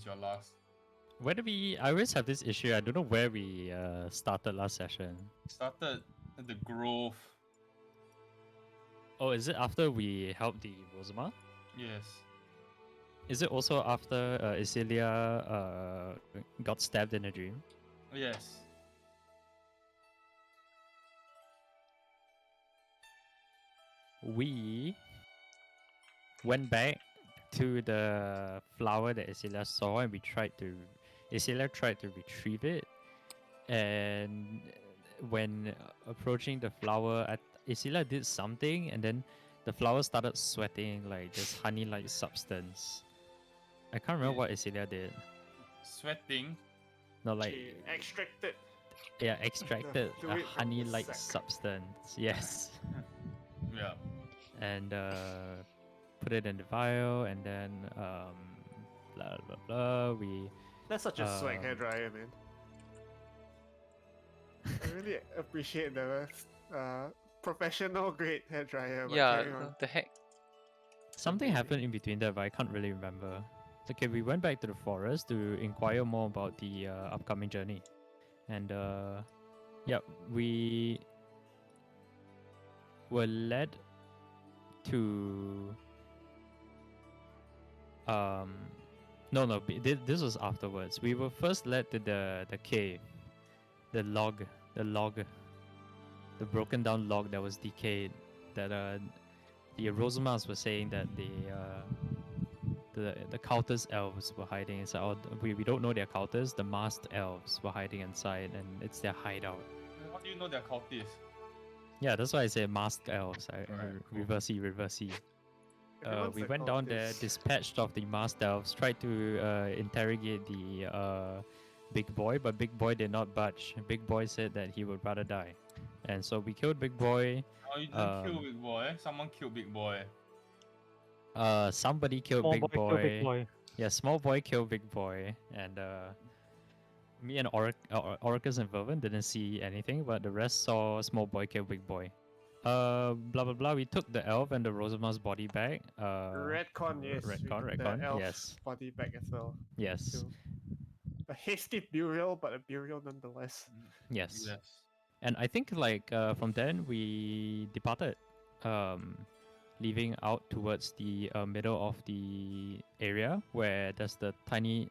since your last. Where did we? I always have this issue. I don't know where we started last session. Started at the grove. Oh, is it after we helped the Rosama? Yes. Is it also after Isilia got stabbed in a dream? Yes. We went back to the flower that Isilia saw, and Isilia tried to retrieve it, and when approaching the flower, Isilia did something, and then the flower started sweating like this honey-like substance. I can't remember what Isilia did. Sweating. No, like She extracted. extracted a fluid from the honey-like sac. substance. Yes, Yeah. and put it in the vial, and then blah blah blah. We That's such a swag Um, hairdryer, man. I really appreciate the professional grade hairdryer. But carry Yeah, on. the heck. something Amazing. happened in between there, but I can't really remember. Okay, we went back to the forest to inquire more about the upcoming journey, and yeah, we were led to this was afterwards. We were first led to the cave, the log, the broken down log that was decayed. That the Rosamas were saying that the cultist elves were hiding inside. Or we don't know they're cultists. The masked elves were hiding inside, and it's their hideout. How do you know they're cultists? Yeah, that's why I say masked elves. Alright, cool. Reverse E. Everyone's We a went down there, cultist. dispatched of the masked elves, tried to interrogate the big boy, but big boy did not budge. Big boy said that he would rather die, and so we killed big boy. Oh, you didn't kill Big Boy. Someone killed Big Boy. Somebody killed Small big boy, kill big boy. Yeah, small boy killed big boy, and me and Orcus and Vervin didn't see anything, but the rest saw small boy kill big boy. Blah blah blah. We took the elf and the Rosama's body back. Redcon, yes. we took the Redcon. elf Yes, body back as well. yes, So, a hasty burial, but a burial nonetheless. yes. Yes. And I think like from then we departed, leaving out towards the middle of the area where there's the tiny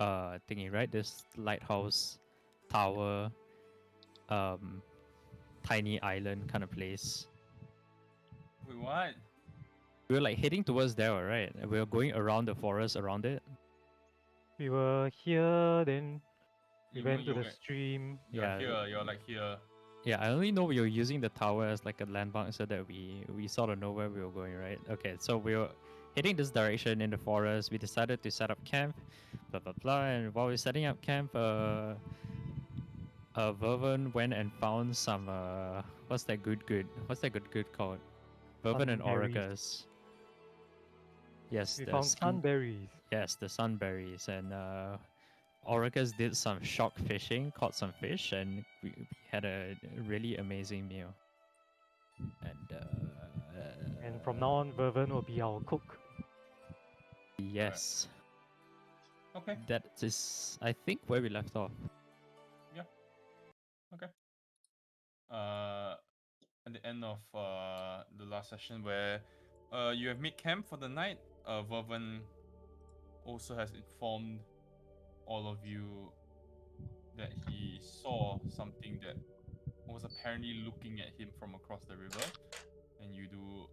thingy, right? This lighthouse tower, tiny island kind of place. Wait, what? We were like heading towards there, right? And we were going around the forest around it. We were here, then we You went to you the stream. You're Yeah. here. You're like here. Yeah, I only know we were using the tower as like a landmark so that we sort of know where we were going, right? Okay, so we were heading this direction in the forest. We decided to set up camp, blah blah blah. And while we were setting up camp, Vervin went and found some what's that good called? Vervin and Sunberries. Orcus. Yes, We the found sun- sunberries. Yes, the sunberries, and Orcus did some shock fishing, caught some fish, and we had a really amazing meal. And from now on, Vervin will be our cook. Yes, Okay. that is, I think, where we left off. At the end of the last session where you have made camp for the night, Vervin also has informed all of you that he saw something that was apparently looking at him from across the river, and you do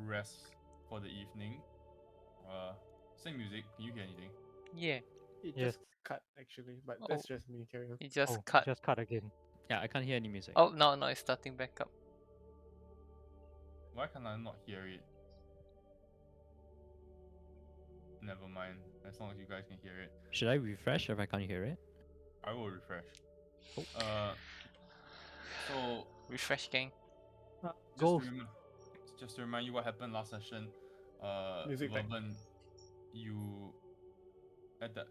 rest for the evening. Same music. Can you hear anything? Yeah, It Yes. just cut actually, but Oh. that's just me. Carry on. it just Oh, cut. just cut again. Yeah, I can't hear any music. Oh, no, it's starting back up. Why can I not hear it? Never mind. As long as you guys can hear it, Should I refresh if I can't hear it? I will refresh. Oh. So Refresh, gang. Go. just to remind you what happened last session, Music back. Vervin, you at the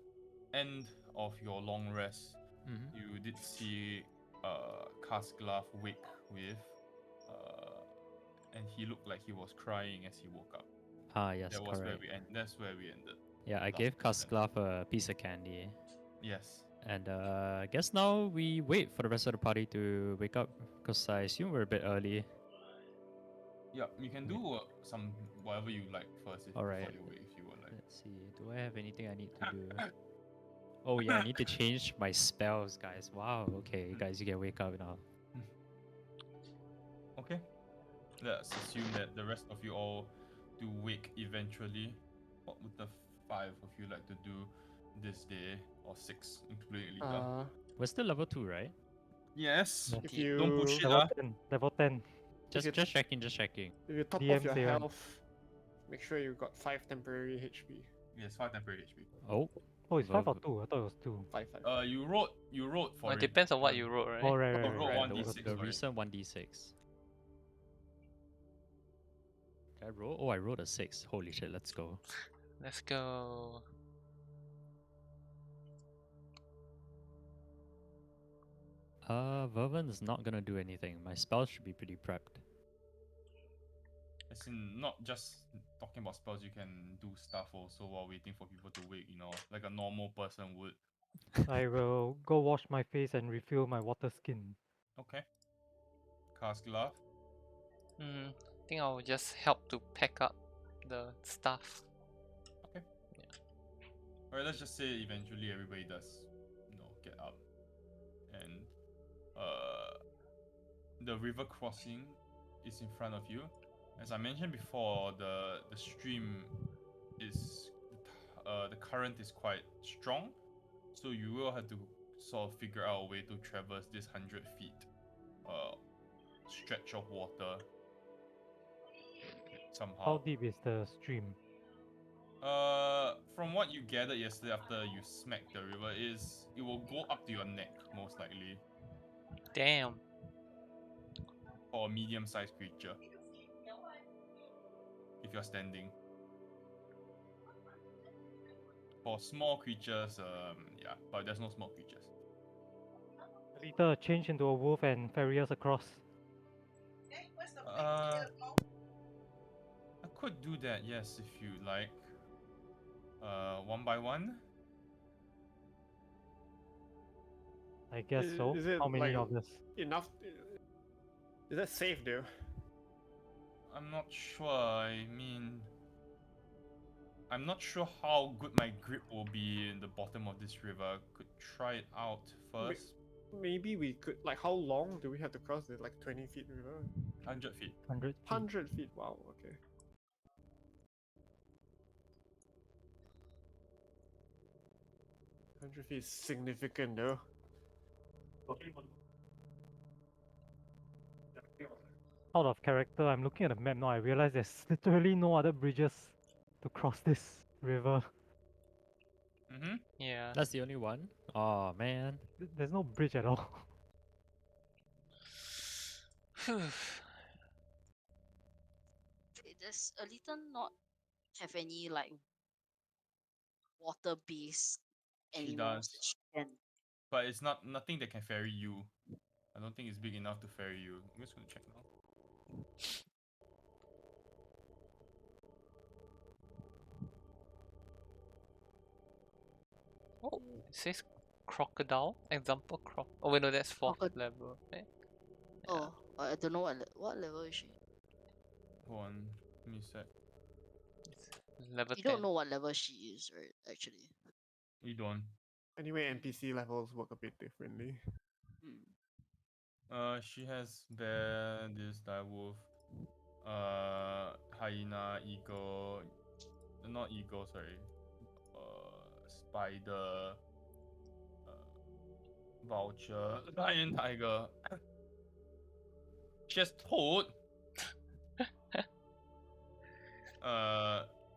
end of your long rest, Mm-hmm. you did see Casglove wake with, and he looked like he was crying as he woke up. Ah, yes, That was where correct. we end. That's where we ended. Yeah, I Last gave person. Kasklav a piece of candy. Yes. And I guess now we wait for the rest of the party to wake up. Because I assume we're a bit early. Yeah, you can do some whatever you like first before Alright. you wait if you would like. Let's see. Do I have anything I need to do? Oh yeah, I need to change my spells, guys. Wow. Okay, guys, you can wake up now. Okay. Let's assume that the rest of you all do wake eventually. What would the 5 of you like to do this day, or 6, including Lita? We're still level 2, right? Yes. Yeah. If Ye- you Don't push it, Level ah. 10. Level 10. Just it's- checking, just checking. if you top DM off your say one. health, make sure you got 5 temporary HP. Yes, 5 temporary HP. Oh. Oh, it's 5 or Verv- 2? I thought it was 2. 5, 5. You wrote for Well, it it. depends on what you wrote, right? Oh, right, Oh, right, roll right. right. 1d6 the for it. recent 1d6. Did I roll? Oh, I rolled a 6. Holy shit, let's go. Let's go. Vervin is not gonna do anything. My spells should be pretty prepped. As in, not just talking about spells, you can do stuff also while waiting for people to wake, like a normal person would. I will go wash my face and refill my water skin. Okay. Cast glove. I think I'll just help to pack up the stuff. Alright, let's just say eventually everybody does, get up. And the river crossing is in front of you. As I mentioned before, the stream is the current is quite strong, so you will have to sort of figure out a way to traverse this 100 feet stretch of water somehow. How deep is the stream? From what you gathered yesterday after you smacked the river, it will go up to your neck most likely Damn. for a medium-sized creature. If you're standing. For small creatures, yeah, but there's no small creatures. Later, change into a wolf and ferry us across. I could do that, yes, if you like. One by one. I guess so. Is it How many like of this? enough? Is that safe, though? I'm not sure. I mean, I'm not sure how good my grip will be in the bottom of this river. Could try it out first. Maybe we could. Like, how long do we have to cross it? Like 20 feet river? 100 feet. 100 feet. 100 feet. Wow. Okay. Hundred feet is significant, though. Out of character, I'm looking at the map now. I realize there's literally no other bridges to cross this river. Mm-hmm. Yeah. That's the only one? Oh man. There's no bridge at all. Does Alita not have any like water base She animals does. that she can? But it's nothing that can ferry you. I don't think it's big enough to ferry you. I'm just gonna check now. Oh, it says crocodile. Example croc. Oh wait, no, that's 4th Crocod- level. Right? Oh, I don't know what level is she. Hold on, give me a sec. It's level You 10. don't know what level she is, right? Actually. You don't. Anyway, NPC levels work a bit differently. She has bear, this direwolf, hyena, eagle, not eagle, sorry, spider, vulture, lion, tiger. She has toad.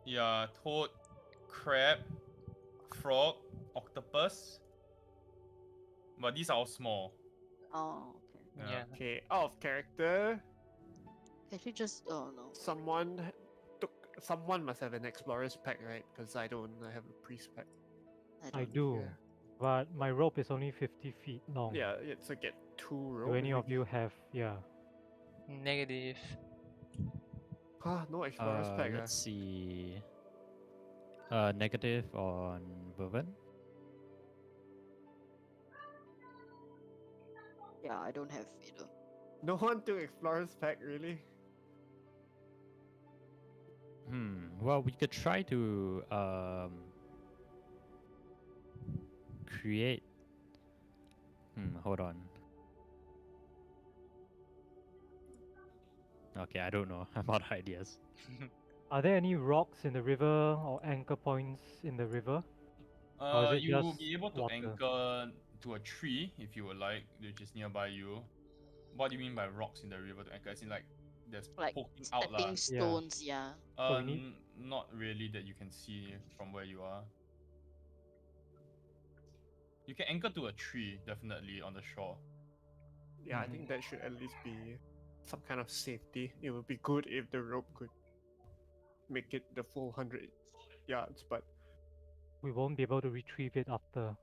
Yeah, toad, crab, frog, octopus. But these are all small. Oh, okay. Yeah. Okay, out of character, Can she just? Oh no. someone must have an explorer's pack, right? Because I don't. I have a priest pack. I don't. do, Yeah. but my rope is only 50 feet long. Yeah, it's a get 2 roll. Do any of you have? Yeah. Negative. Huh, no explorer's pack. Let's see. Negative on Vervin. Yeah, I don't have either. No one to Explorer's Pack, really? Well, we could try to create. Hold on. Okay, I don't know. I'm out of ideas. Are there any rocks in the river or anchor points in the river? Or is it You will just be able to water? anchor to a tree if you would like, which is nearby you. What do you mean by rocks in the river to anchor? As in like there's Like poking out lah. stepping stones, yeah. So we need- Not really that you can see from where you are. You can anchor to a tree, definitely on the shore. Yeah, I think that should at least be some kind of safety. It would be good if the rope could make it the full 100 yards, but we won't be able to retrieve it after.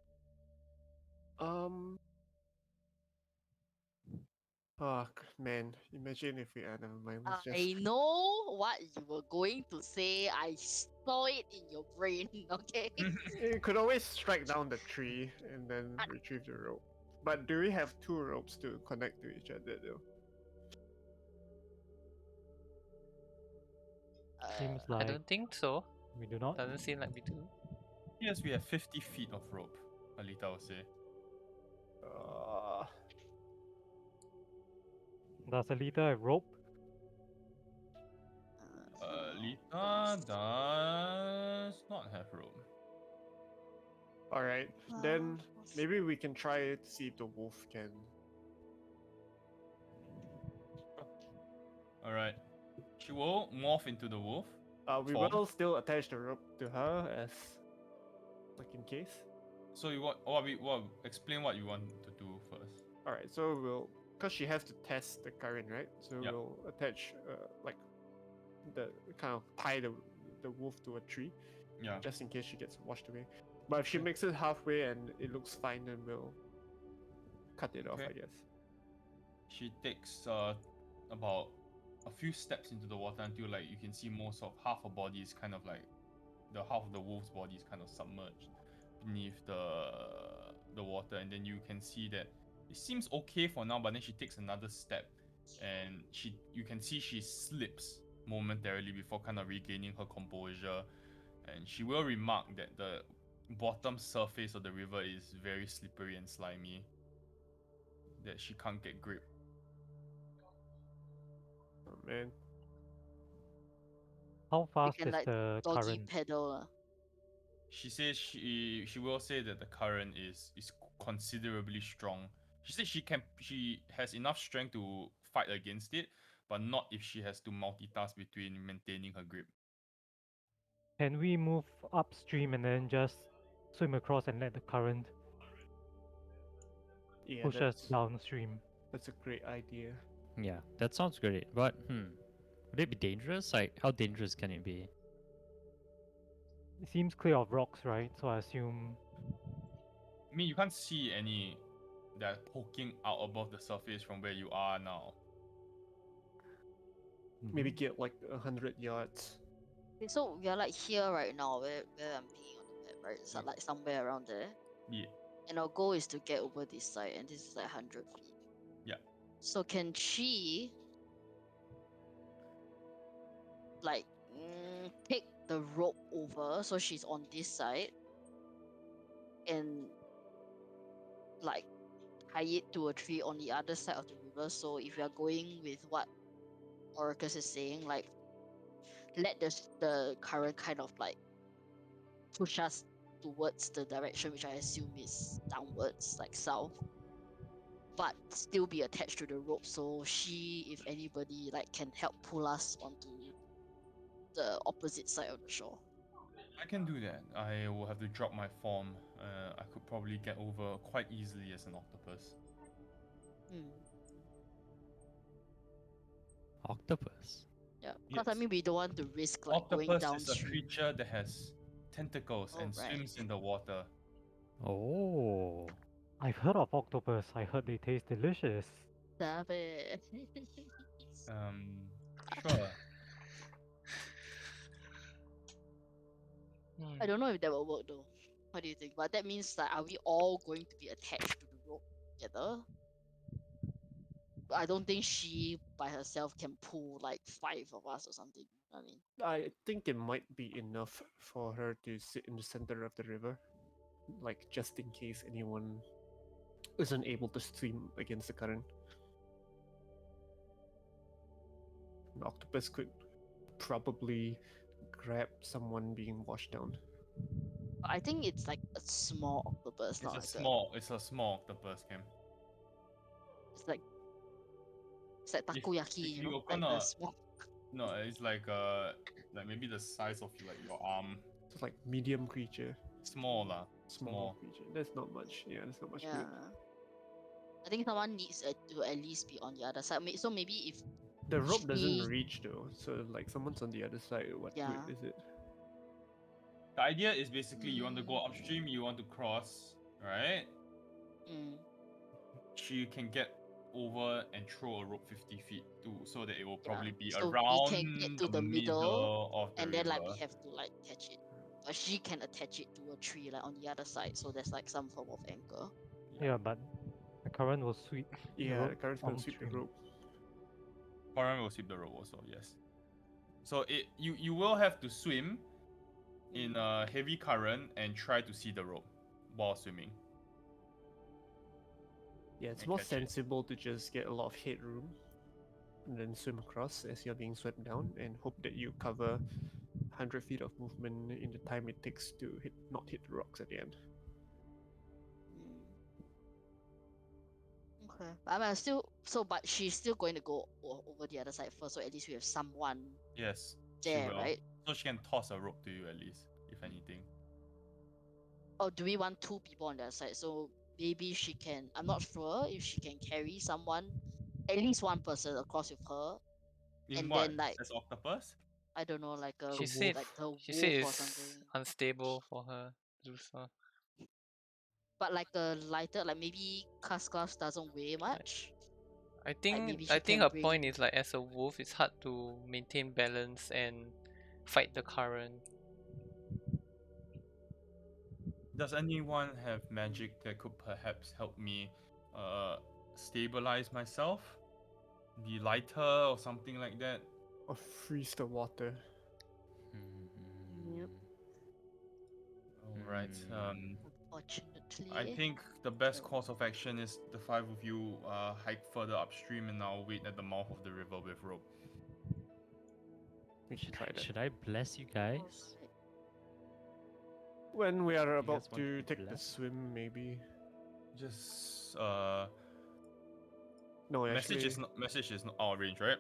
Man, imagine if we never mind. Let's just I know what you were going to say. I saw it in your brain, okay? you could always strike down the tree and then retrieve the rope. But do we have two ropes to connect to each other though? Seems I like don't think so. we do not. Doesn't seem like we do. Yes, we have 50 feet of rope, Alita will say. Does Alita have rope? Alita does not have rope. Alright, then maybe we can try to see if the wolf can. Alright. She will morph into the wolf. We Form. will still attach the rope to her as, like, in case. So you want explain what you want to do first. Alright, so we'll, because she has to test the current, right? So Yep. we'll attach, like, the kind of tie the wolf to a tree, Yeah. just in case she gets washed away. But if she Okay. makes it halfway and it looks fine, then we'll cut it off, Okay. I guess. She takes about a few steps into the water until like you can see most of half her body is kind of like the half of the wolf's body is kind of submerged beneath the water, and then you can see that it seems okay for now, but then she takes another step and you can see she slips momentarily before kind of regaining her composure, and she will remark that the bottom surface of the river is very slippery and slimy, that she can't get grip. Oh man. How We fast can is like the doggy current? pedal. She says she will say that the current is considerably strong. She says she has enough strength to fight against it, but not if she has to multitask between maintaining her grip. Can we move upstream and then just swim across and let the current Yeah, push us downstream? that's a great idea. Yeah, that sounds great. But would it be dangerous? Like, how dangerous can it be? It seems clear of rocks, right? So I assume I mean, you can't see any that are poking out above the surface from where you are now. Maybe get like 100 yards. Okay, so we are like here right now, where I'm being on the map, right? So Yeah. like somewhere around there. Yeah. And our goal is to get over this side, and this is like 100 feet. Yeah. So can she like take the rope over so she's on this side and like tie it to a tree on the other side of the river? So if we are going with what Oracus is saying, like let the current kind of like push us towards the direction which I assume is downwards, like south, but still be attached to the rope, so she, if anybody, like can help pull us onto the opposite side of the shore. I can do that. I will have to drop my form. I could probably get over quite easily as an octopus. Octopus. Yeah, because I Yes. mean we don't want to risk like going Octopus is a downstream. creature that has tentacles and Alright. swims in the water. Oh. I've heard of octopus. I heard they taste delicious. Stop it. Sure. I don't know if that will work though. What do you think? But that means that are we all going to be attached to the rope together? I don't think she by herself can pull like 5 of us or something. I mean, I think it might be enough for her to sit in the center of the river, like just in case anyone isn't able to swim against the current. An octopus could probably grab someone being washed down. I think it's like a small octopus, not like It's a small octopus, Cam. it's like takoyaki, if you you know, were like the gonna- small. No, it's like maybe the size of like your arm. It's like medium creature, Small lah. small creature. That's not much. Yeah, that's not much Yeah. good. I think someone needs to at least be on the other side. So maybe if The rope doesn't she- reach though, so like someone's on the other side. What Yeah. good is it? The idea is basically you want to go upstream, you want to cross, right? mm, She can get over and throw a rope 50 feet too, so that it will Yeah, probably be so we around can get to the middle middle, of the and then like we river. have to like catch it. But she can attach it to a tree like on the other side, so there's like some form of anchor. Yeah, but the current will sweep. the Yeah, rope the current's gonna sweep the downstream. rope. Foreign will sweep the rope also, yes. So you will have to swim in a heavy current and try to see the rope while swimming. Yeah, it's And more catch it. sensible to just get a lot of headroom and then swim across as you're being swept down and hope that you cover 100 feet of movement in the time it takes to not hit the rocks at the end. Okay, but I'm still but she's still going to go over the other side first, so at least we have someone Yes, she there, will. right? So she can toss a rope to you at least, if anything. Or do we want 2 people on that side? So maybe she can. I'm not sure if she can carry someone, at least one person across with her, In and what? then like As octopus? I don't know, like a She said like a she said wolf or it's something. unstable for her to do so. But like a lighter, like maybe Cascas doesn't weigh much. I think maybe I she think can her bring- point is like as a wolf, it's hard to maintain balance and fight the current. Does anyone have magic that could perhaps help me stabilize myself? Be lighter or something like that? Or freeze the water. Yep. Alright. Unfortunately. I think the best course of action is the 5 of you hike further upstream and I'll wait at the mouth of the river with rope. We should try that. Should I bless you guys? Alright. When we are guys about want to to take the bless? swim, maybe. Just No, message actually, is not our range, right?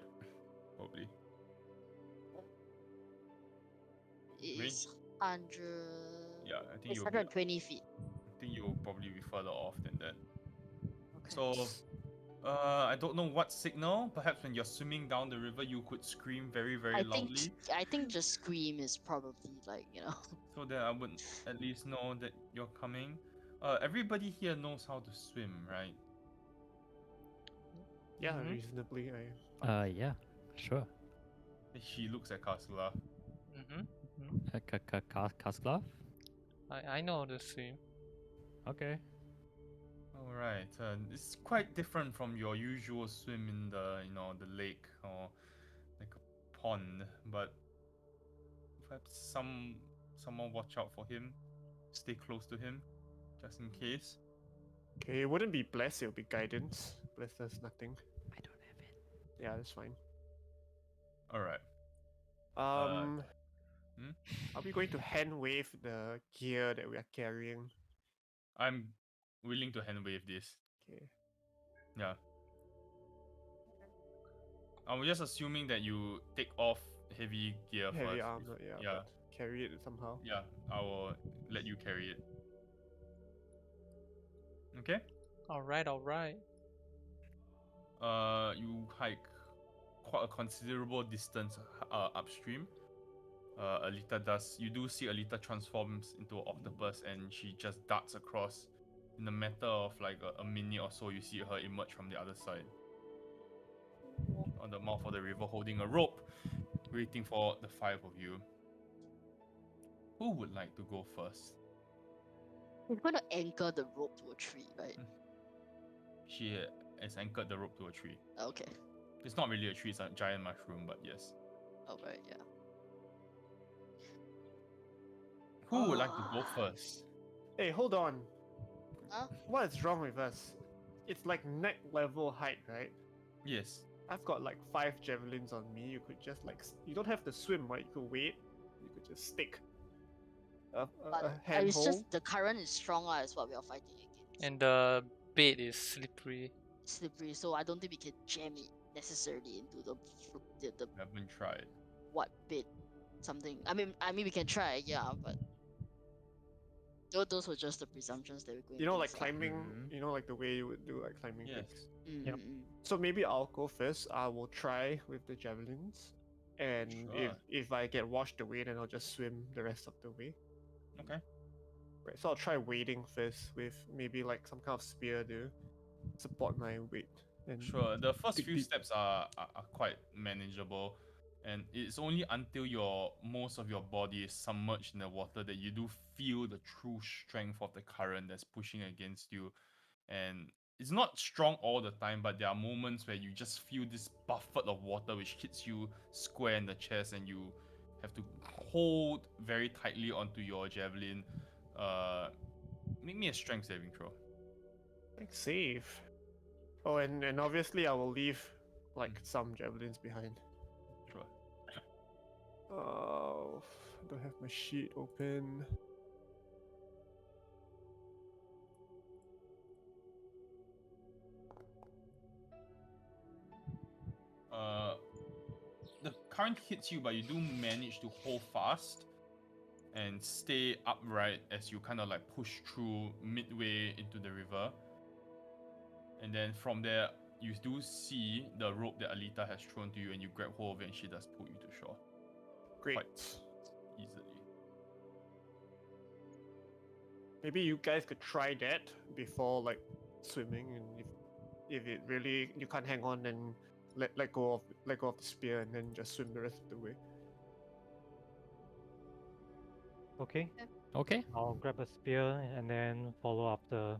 Probably. It's 100. Yeah, I think It's you'll 120 feet. I think you'll probably be further off than that. Okay. So I don't know what signal. Perhaps when you're swimming down the river, you could scream very, very loudly, I think just scream is probably like, you know. so that I would at least know that you're coming. Everybody here knows how to swim, right? yeah, Mhm. reasonably. Yeah, sure. She looks at Kasula. Kasklav? I know how to swim. Okay. All right. It's quite different from your usual swim in the the lake or like a pond, but perhaps someone watch out for him, stay close to him, just in case. Okay, it wouldn't be bless, it'll be guidance. Bless does nothing. I don't have it. Yeah, that's fine. All right. Are we going to hand wave the gear that we are carrying? I'm willing to hand wave this. Okay. Yeah. I'm just assuming that you take off heavy gear Heavy first. armor, yeah, Yeah. but carry it somehow. Yeah, I will let you carry it. Okay. All right. You hike quite a considerable distance upstream. You do see Alita transforms into an octopus and she just darts across. In a matter of like a minute or so, you see her emerge from the other side. On the mouth of the river holding a rope, waiting for the 5 of you. Who would like to go first? We're gonna anchor the rope to a tree, right? She has anchored the rope to a tree. Okay. It's not really a tree, it's a giant mushroom, but yes. Alright, yeah. Who would like to go first? Hey, hold on. Huh? What is wrong with us? It's like neck level height, right? Yes. I've got like 5 javelins on me. You could just like you don't have to swim, right? You could wait. You could just stick a But it's handhold. just the current is stronger as what we are fighting against. And the bait is slippery. Slippery, so I don't think we can jam it necessarily into the I haven't tried. what bit something. I mean we can try, yeah, but those were just the presumptions that we're going. You know, like against, climbing. Mhm. You know, like the way you would do like climbing Yes. things. Mm, Yep. mm, mm. So maybe I'll go first. I will try with the javelins, and Sure. if I get washed away, then I'll just swim the rest of the way. Okay. Right. So I'll try wading first with maybe like some kind of spear to support my weight. And Sure. The first dig few deep. steps are quite manageable. And it's only until most of your body is submerged in the water that you do feel the true strength of the current that's pushing against you. And it's not strong all the time, but there are moments where you just feel this buffet of water which hits you square in the chest, and you have to hold very tightly onto your javelin. Make me a strength saving throw. Like save. Oh, and obviously I will leave like some javelins behind. Sure. Oh, I don't have my sheet open. The current hits you, but you do manage to hold fast and stay upright as you kind of like push through midway into the river. And then from there, you do see the rope that Alita has thrown to you, and you grab hold of it, and she does pull you to shore Great. quite easily. Maybe you guys could try that before like swimming, and if it really you can't hang on, then let go of the spear and then just swim the rest of the way. Okay, Okay. I'll grab a spear and then follow after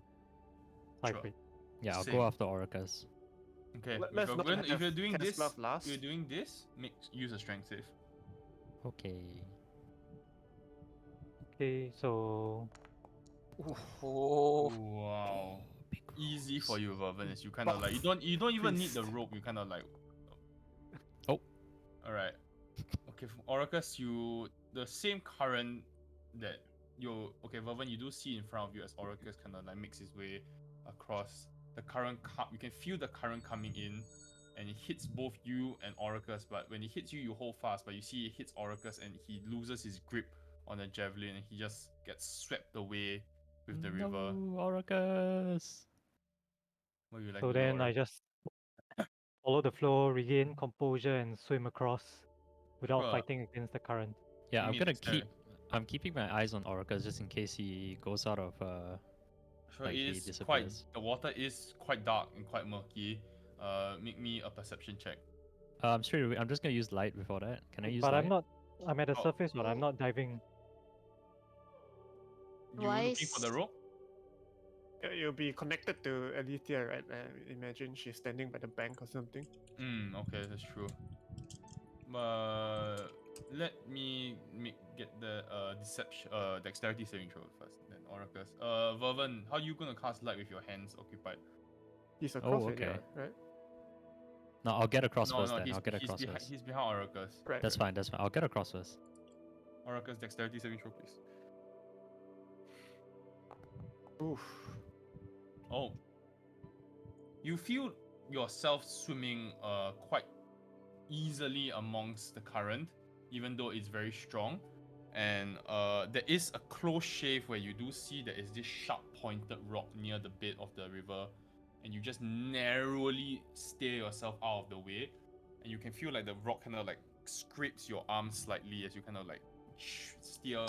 Sure. Cypher. Yeah, I'll Same. go after Orcas. Okay, Let's not if you're have doing this, Teslav last. use a strength save. Okay. Okay, so Oh, Wow. Big Easy for rolls. you, Vervin, as you kind of like you don't even need the Priest. rope. You kind of like. Oh. All right. Okay, from Orcus, the same current that Vervin, you do see in front of you as Orcus kind of like makes his way across the current. You can feel the current coming in, and it hits both you and Orcus. But when it hits you, you hold fast. But you see it hits Orcus, and he loses his grip on the javelin, and he just gets swept away with the river. No, Orcas. What do you like so to do, then I Orcus? just follow the flow, regain composure, and swim across without Sure. fighting against the current. Yeah, Give I'm me a gonna dexterity. I'm keeping my eyes on Orcas just in case he goes out of Sure, like it he is disappears. the water is quite dark and quite murky. Make me a perception check. Straight away, I'm just gonna use light before that. Can I use But light? I'm at the Oh. surface, but I'm Oh. not diving. You looking for the rope? You'll be connected to Alethea, right? Imagine she's standing by the bank or something. Okay, that's true. Let me get the deception dexterity saving throw first, then Oracus. Vervin, how are you gonna cast light with your hands occupied? He's across already, okay. right? No, I'll get across No, first no, then. I'll get across behind first. he's behind Oracus. Right. That's fine, that's fine. I'll get across first. Oracus, dexterity saving throw, please. Oof. Oh. You feel yourself swimming quite easily amongst the current, even though it's very strong. And there is a close shave where you do see there is this sharp pointed rock near the bed of the river, and you just narrowly steer yourself out of the way, and you can feel like the rock kind of like scrapes your arm slightly as you kind of like steer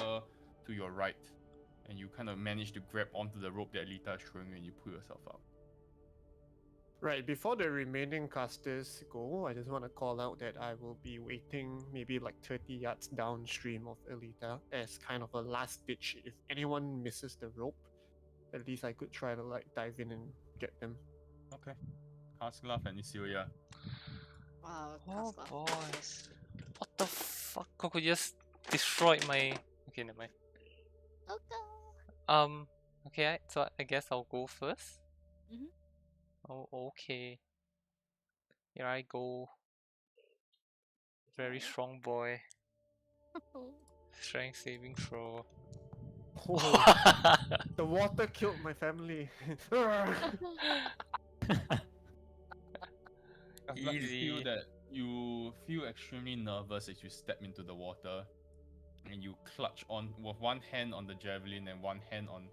to your right, and you kind of manage to grab onto the rope that Lita is throwing you, and you pull yourself out. Right, before the remaining casters go, I just want to call out that I will be waiting maybe like 30 yards downstream of Elita as kind of a last ditch. If anyone misses the rope, at least I could try to like dive in and get them. Okay. Casclav and Isilia. Oh Casla boy. first. What the fuck? Could just destroyed my. Okay, never mind. Okay. Okay, so I guess I'll go first. Mhm. Oh, okay. Here I go. Very Okay. strong boy. Strength saving throw. Oh, the water killed my family. Casclav, you feel Easy. that you feel extremely nervous as you step into the water, and you clutch on with one hand on the javelin and one hand on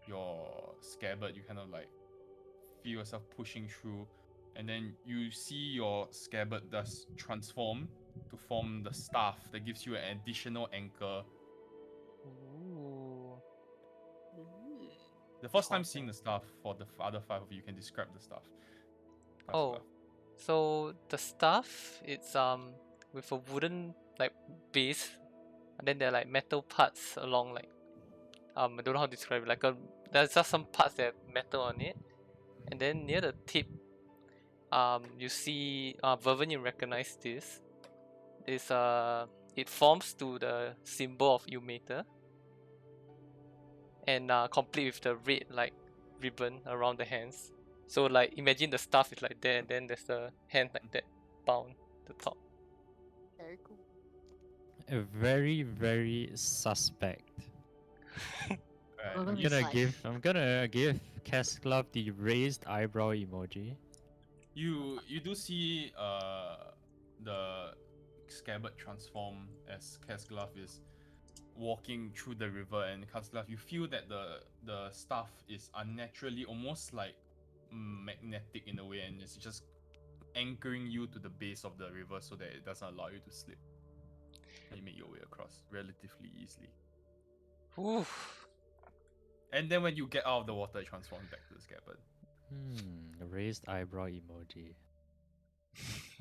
your scabbard. You kind of like feel yourself pushing through, and then you see your scabbard does transform to form the staff that gives you an additional anchor. Ooh. Ooh. The first time Hot, seeing yeah. the staff, for the other five of you can describe the staff. Oh, so the staff it's with a wooden like base, and then there are like metal parts along like I don't know how to describe it. Like there's just some parts that have metal on it, and then near the tip, you see Vervin, you recognize this. Is it forms to the symbol of Umater, and complete with the red like ribbon around the hands. So like imagine the staff is like there, and then there's the hand like that bound the top. Very cool. Very, very suspect. Right, Well, I'm It's gonna like- give Casclav the raised eyebrow emoji. you do see the scabbard transform as Casclav is walking through the river, and Casclav, you feel that the staff is unnaturally almost like magnetic in a way, and it's just anchoring you to the base of the river so that it doesn't allow you to slip. And you make your way across relatively easily. Oof. And then when you get out of the water, it transforms back to the scabbard. Raised eyebrow emoji.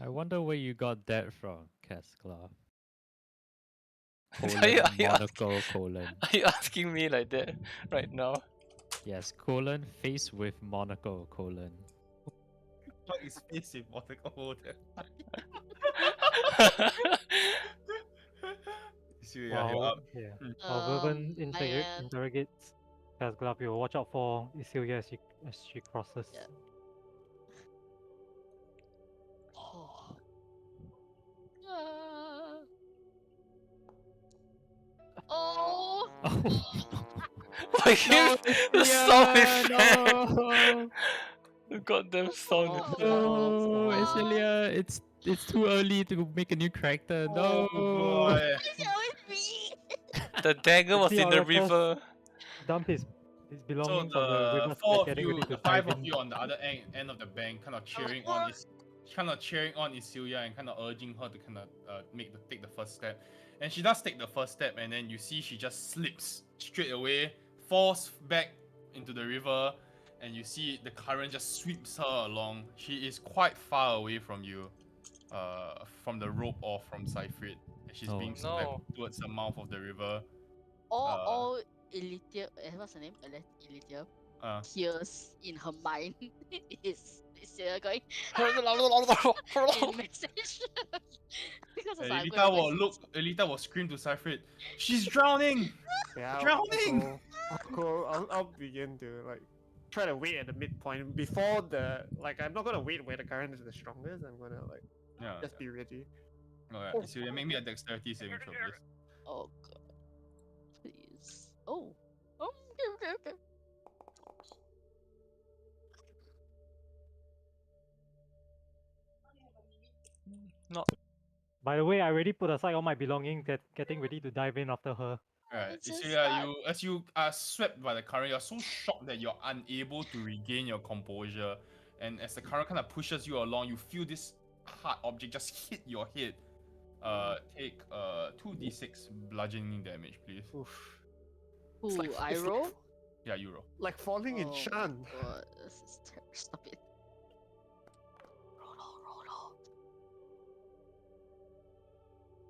I wonder where you got that from, Casclav. Are you Monocle, colon. Are you asking me like that right now? Yes, colon, face with monocle, colon. What is face in monocle holder? So yeah, you're up. Yeah. Hmm. While Vervin Man. interrogates Casglav, you watch out for Isilia as she crosses. Yeah. Oh. Oh. Why No, the sound effect? no, The goddamn sound Oh. effect. no, Oh. Isilia, it's too early to make a new character. No. Oh boy. Why is it always me? The dagger was see in our the records. river. Dump his So belongings on the the river, four of getting you, ready to the five dive of in. you on the other end of the bank, kind of cheering on Isilia and kind of urging her to kind of take the first step. And she does take the first step, and then you see she just slips straight away, falls back into the river, and you see the current just sweeps her along. She is quite far away from you, from the rope or from Cyprid, and she's Oh, being no. swept towards the mouth of the river. All Elytia, what's her name? Elytia Uh, hears in her mind is going in message. Because and I'm Elita gonna will message. Elita will scream to Cyprid, "She's drowning! Yeah, Drowning!" I'll begin to like try to wait at the midpoint before the like. I'm not gonna wait where the current is the strongest. I'm gonna like Yeah. just be ready. Alright, so you make me a dexterity saving throw, please. Oh god. Please. Oh. Oh, okay. Not. By the way, I already put aside all my belongings, getting ready to dive in after her. Alright, It's so just yeah, that- you as you are swept by the current, you're so shocked that you're unable to regain your composure. And as the current kind of pushes you along, you feel this hard object just hit your head. Take 2d6 bludgeoning damage, please. Oof. Who, like- I it's like- roll? Yeah, you roll. Like falling in Oh, Shan. God, this is stop it.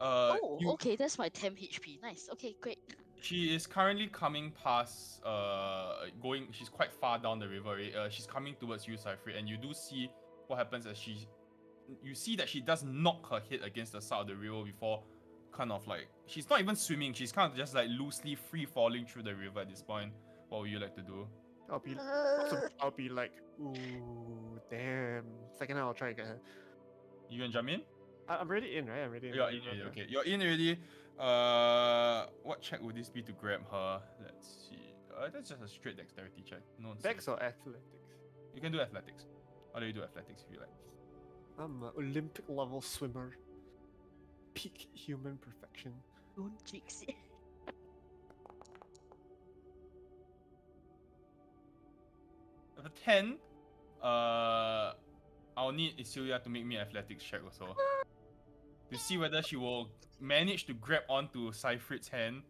Oh, you okay, that's my 10 HP. Nice. Okay, great. She is currently coming past, she's quite far down the river. She's coming towards you, Cypher, and you do see what happens as you see that she does knock her head against the side of the river before kind of like, she's not even swimming, she's kind of just like loosely free falling through the river at this point. What would you like to do? I'll be like, ooh, damn. Second, I'll try and get her. You gonna jump in? I'm already in, right? I'm already in. You're the in river, already, yeah. okay. You're in already. What check would this be to grab her? Let's see. That's just a straight dexterity check. No Dex or athletics? You can do athletics. How do you do athletics if you like? I'm an Olympic level swimmer. Peak human perfection. Don't jinx it. With a 10, I'll need Isilia to make me an athletics check also. To see whether she will manage to grab onto Seifrit's hand.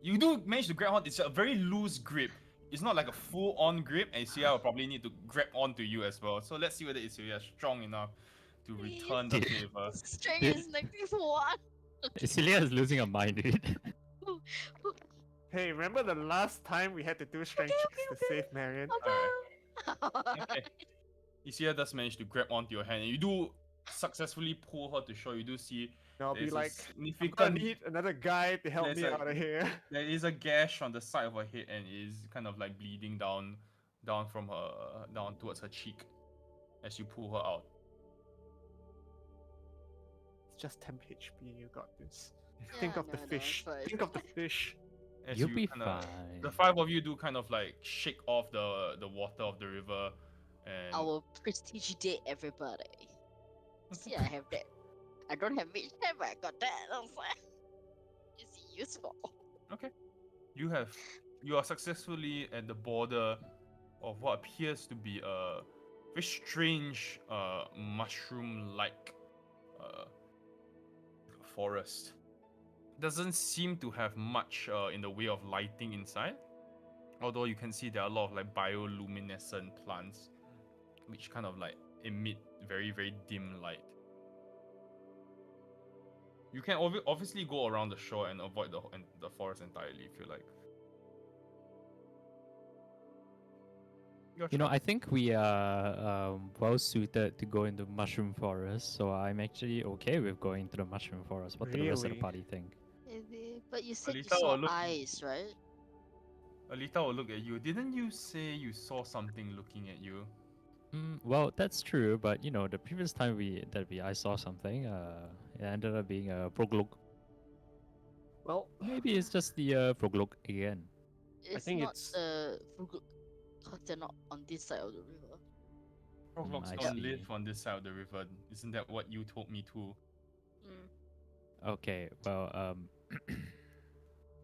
You do manage to grab on, it's a very loose grip. It's not like a full-on grip, and Isilia will probably need to grab onto you as well. So let's see whether Isilia is strong enough to return the favor. Strength Dude. is -1. Celia is losing her mind, dude. Hey, remember the last time we had to do strength checks to save Marion? Okay. Isilia does manage to grab onto your hand, and you do successfully pull her to shore. You do see And I'll be there's a like, I'm gonna significant need another guy to help me there's a- out of here. there is a gash on the side of her head and is kind of like bleeding down from her down towards her cheek as you pull her out. It's just 10 HP, you got this. Think Yeah, of the no, fish. it's fine. Think of the fish. As You'll you be kinda- fine. The five of you do kind of like shake off the water of the river, and I will prestige date everybody. See, I have that. I don't have mage hand, but I got that. I was like, it's useful. you are successfully at the border of what appears to be a very strange mushroom-like forest. Doesn't seem to have much in the way of lighting inside, although you can see there are a lot of like bioluminescent plants which kind of like emit very very dim light. You can obviously go around the shore and avoid the forest entirely if you like. Your You know, choice. I think we are well suited to go into mushroom forest, so I'm actually okay with going to the mushroom forest. What do the rest of the Really? party think? But you said you Alita saw will look- eyes, right? Alita will look at you. Didn't you say you saw something looking at you? Well, that's true, but you know, the previous time I saw something, it ended up being a Proglog. Well, Maybe it's just the Proglog again. It's think not it's- because they're not on this side of the river. Proglogs I don't see. live on this side of the river. Isn't that what you told me too? Okay, well,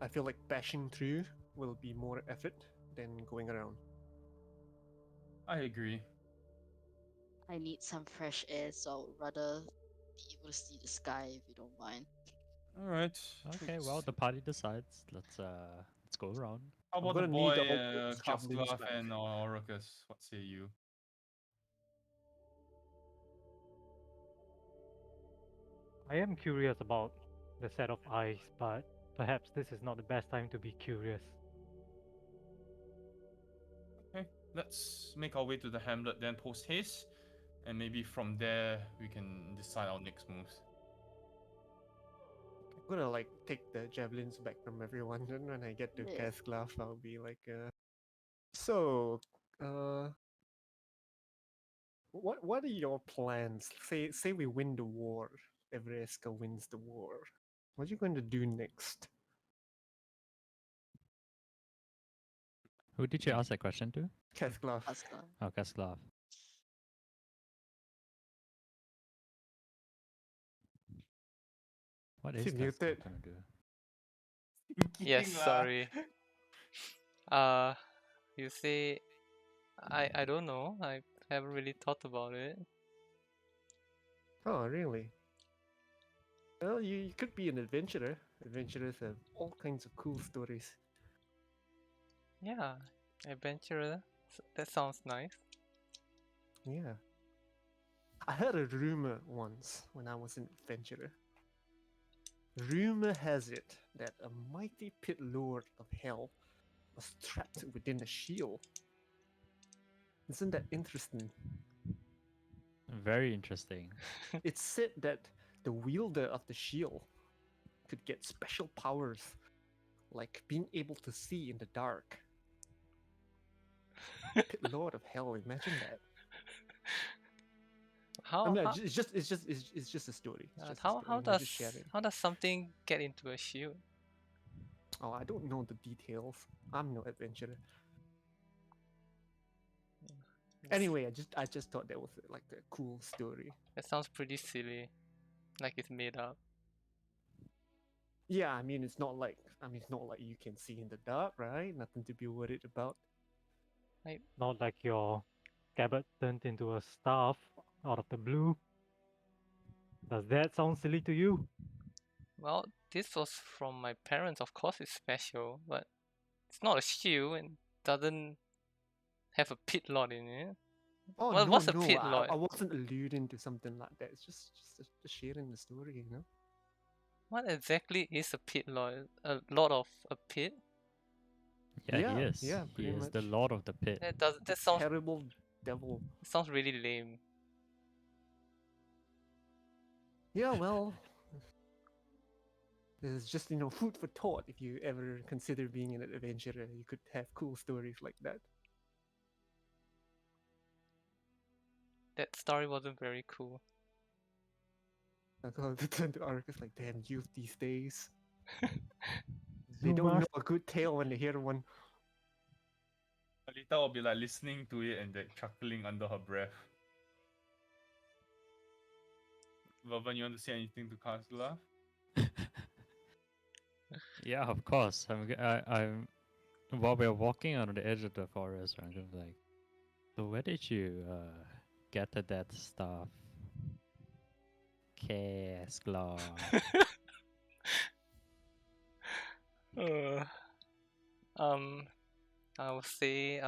I feel like bashing through will be more effort than going around. I agree. I need some fresh air, so I would rather be able to see the sky if you don't mind. All right. okay, well, the party decides. Let's go around. How I'm about the gonna boy, need all those javelins Castleaf back. and Oracus? What say you? I am curious about the set of eyes, but perhaps this is not the best time to be curious. Okay, let's make our way to the hamlet then post haste, and maybe from there we can decide our next moves. I'm gonna like take the javelins back from everyone. Then when I get to Yeah. Casglaf, I'll be like, so, what are your plans? Say we win the war. Evereska wins the war. What are you going to do next? Who did you ask that question to? Casglaf. Aska. Oh, Kaslav. What is Is he Kaslav muted? gonna do? Yes, Kidding lah. sorry. You say I don't know. I haven't really thought about it. Oh, really? Well, you could be an adventurer. Adventurers have all kinds of cool stories. Yeah, adventurer. That sounds nice. Yeah. I heard a rumor once when I was an adventurer. Rumor has it that a mighty pit lord of hell was trapped within a shield. Isn't that interesting? Very interesting. It's said that the wielder of the shield could get special powers, like being able to see in the dark. Pit lord of hell, imagine that. How I mean, how, it's just a story. It's just a how story. I'm just sharing. how does something get into a shield? Oh, I don't know the details. I'm no adventurer. Anyway, I just thought that was like a cool story. That sounds pretty silly, like it's made up. Yeah, I mean it's not like you can see in the dark, right? Nothing to be worried about. Not like your scabbard turned into a staff out of the blue. Does that sound silly to you? Well, this was from my parents. Of course, it's special, but it's not a shield and doesn't have a pit lord in it. Oh What's a no, pit lord? I wasn't alluding to something like that. It's just sharing the story, you know. What exactly is a pit lord? A lord of a pit? Yeah, he Yeah, is. yeah, He pretty is the much. Lord of the Pit. That sounds Terrible devil. really lame. Yeah, well, this is just food for thought. If you ever consider being an adventurer, you could have cool stories like that. That story wasn't very cool. I thought to turn to Arcus like, damn youth these days. They Too don't much. know a good tale when they hear one. Alita will be like listening to it and like chuckling under her breath. Vavan, you want to say anything to cast laugh? Yeah, of course. I'm while we're walking on the edge of the forest, I'm kind of like, so where did you get that stuff? Claw. Uh, I would say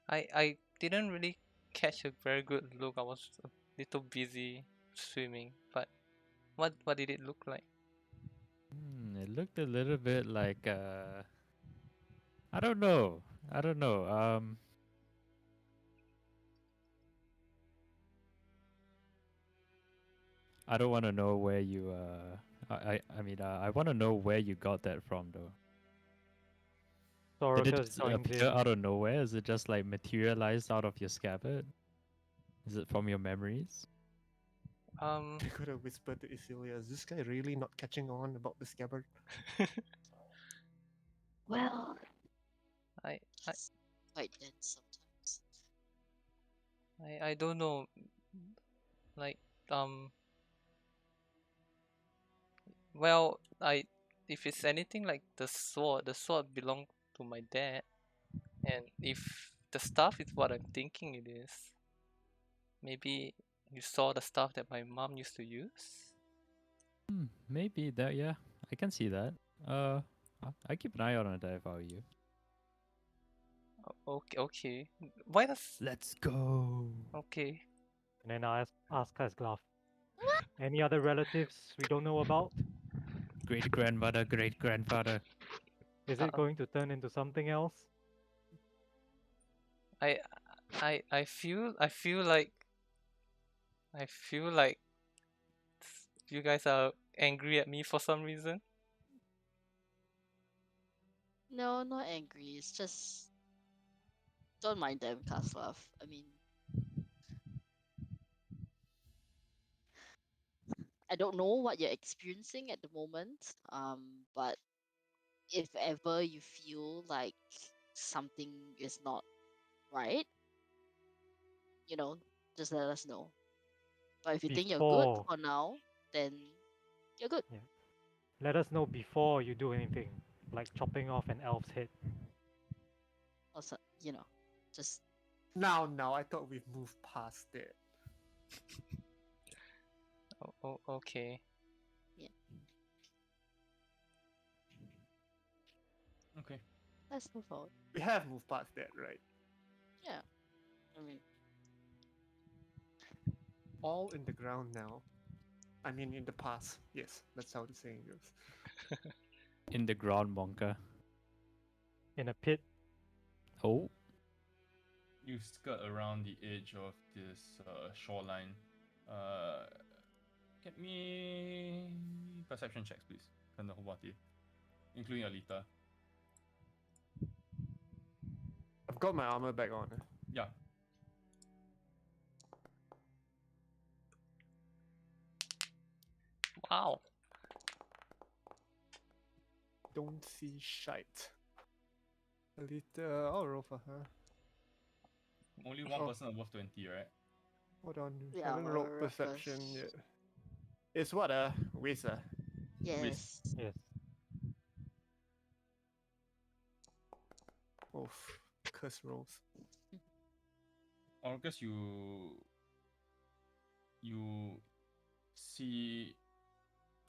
I didn't really catch a very good look. I was a little busy swimming. But what did it look like? It looked a little bit like I don't know. I don't know. I don't want to know where you I mean I want to know where you got that from though. Did it Sorocus just joins appear in. out of nowhere? Is it just like materialized out of your scabbard? Is it from your memories? Um, I could have whispered to Isilia, is this guy really not catching on about the scabbard? Well, I it's quite dense sometimes. I don't know. Like well, if it's anything like the sword belonged to my dad, and if the stuff is what I'm thinking it is, maybe you saw the stuff that my mom used to use. Maybe that. Yeah, I can see that. I keep an eye out on that if I were you. Okay. Why does Let's go. okay? And then I ask Asglaf, any other relatives we don't know about? Great grandmother, great grandfather. Is it going to turn into something else? I I feel like you guys are angry at me for some reason. No, not angry. It's just don't mind them, Kaslav. I mean, I don't know what you're experiencing at the moment. But if ever you feel like something is not right, just let us know. But if you think you're good Before. for now, then you're good. Yeah. Let us know before you do anything, like chopping off an elf's head. Also, just Now, I thought we've moved past it. Okay. Okay. let's move forward. We have moved past that, right? Yeah. I mean, All in the ground now. I mean, in the past. Yes, that's how the saying goes. In the ground, Wonka. In a pit. Oh, You skirt around the edge of this shoreline. Get me perception checks, please. From the whole party, including Alita. I've got my armor back on. Yeah. Wow. Don't see shite. Alita, I'll roll for her. Only one Oh. person above 20, right? Hold on, Yeah, haven't I'll rolled roll perception first. yet. It's what Whiz. Yes. Yes. Oof, curse rolls. Or because you see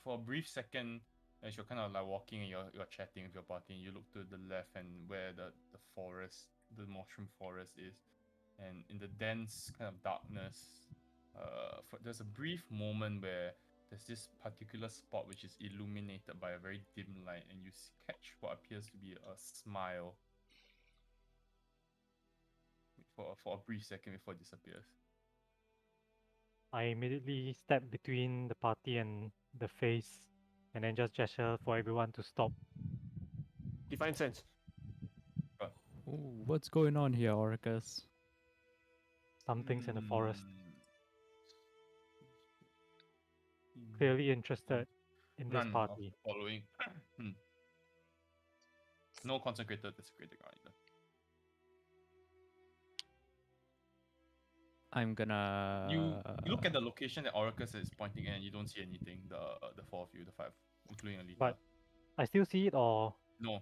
for a brief second as you're kind of like walking and you're chatting with your party, and you look to the left and where the forest, the mushroom forest is, and in the dense kind of darkness, there's a brief moment where there's this particular spot which is illuminated by a very dim light, and you catch what appears to be a smile for a brief second before it disappears. I immediately step between the party and the face, and then just gesture for everyone to stop. Divine sense. ooh, what's going on here, Orcus? Something's in the forest. Hmm. Clearly interested in this None of party. the following. No consecrated desecrated ground either. I'm gonna. You look at the location that Orcus is pointing at, and you don't see anything. The four of you, the five, including Alita. But I still see it, or No,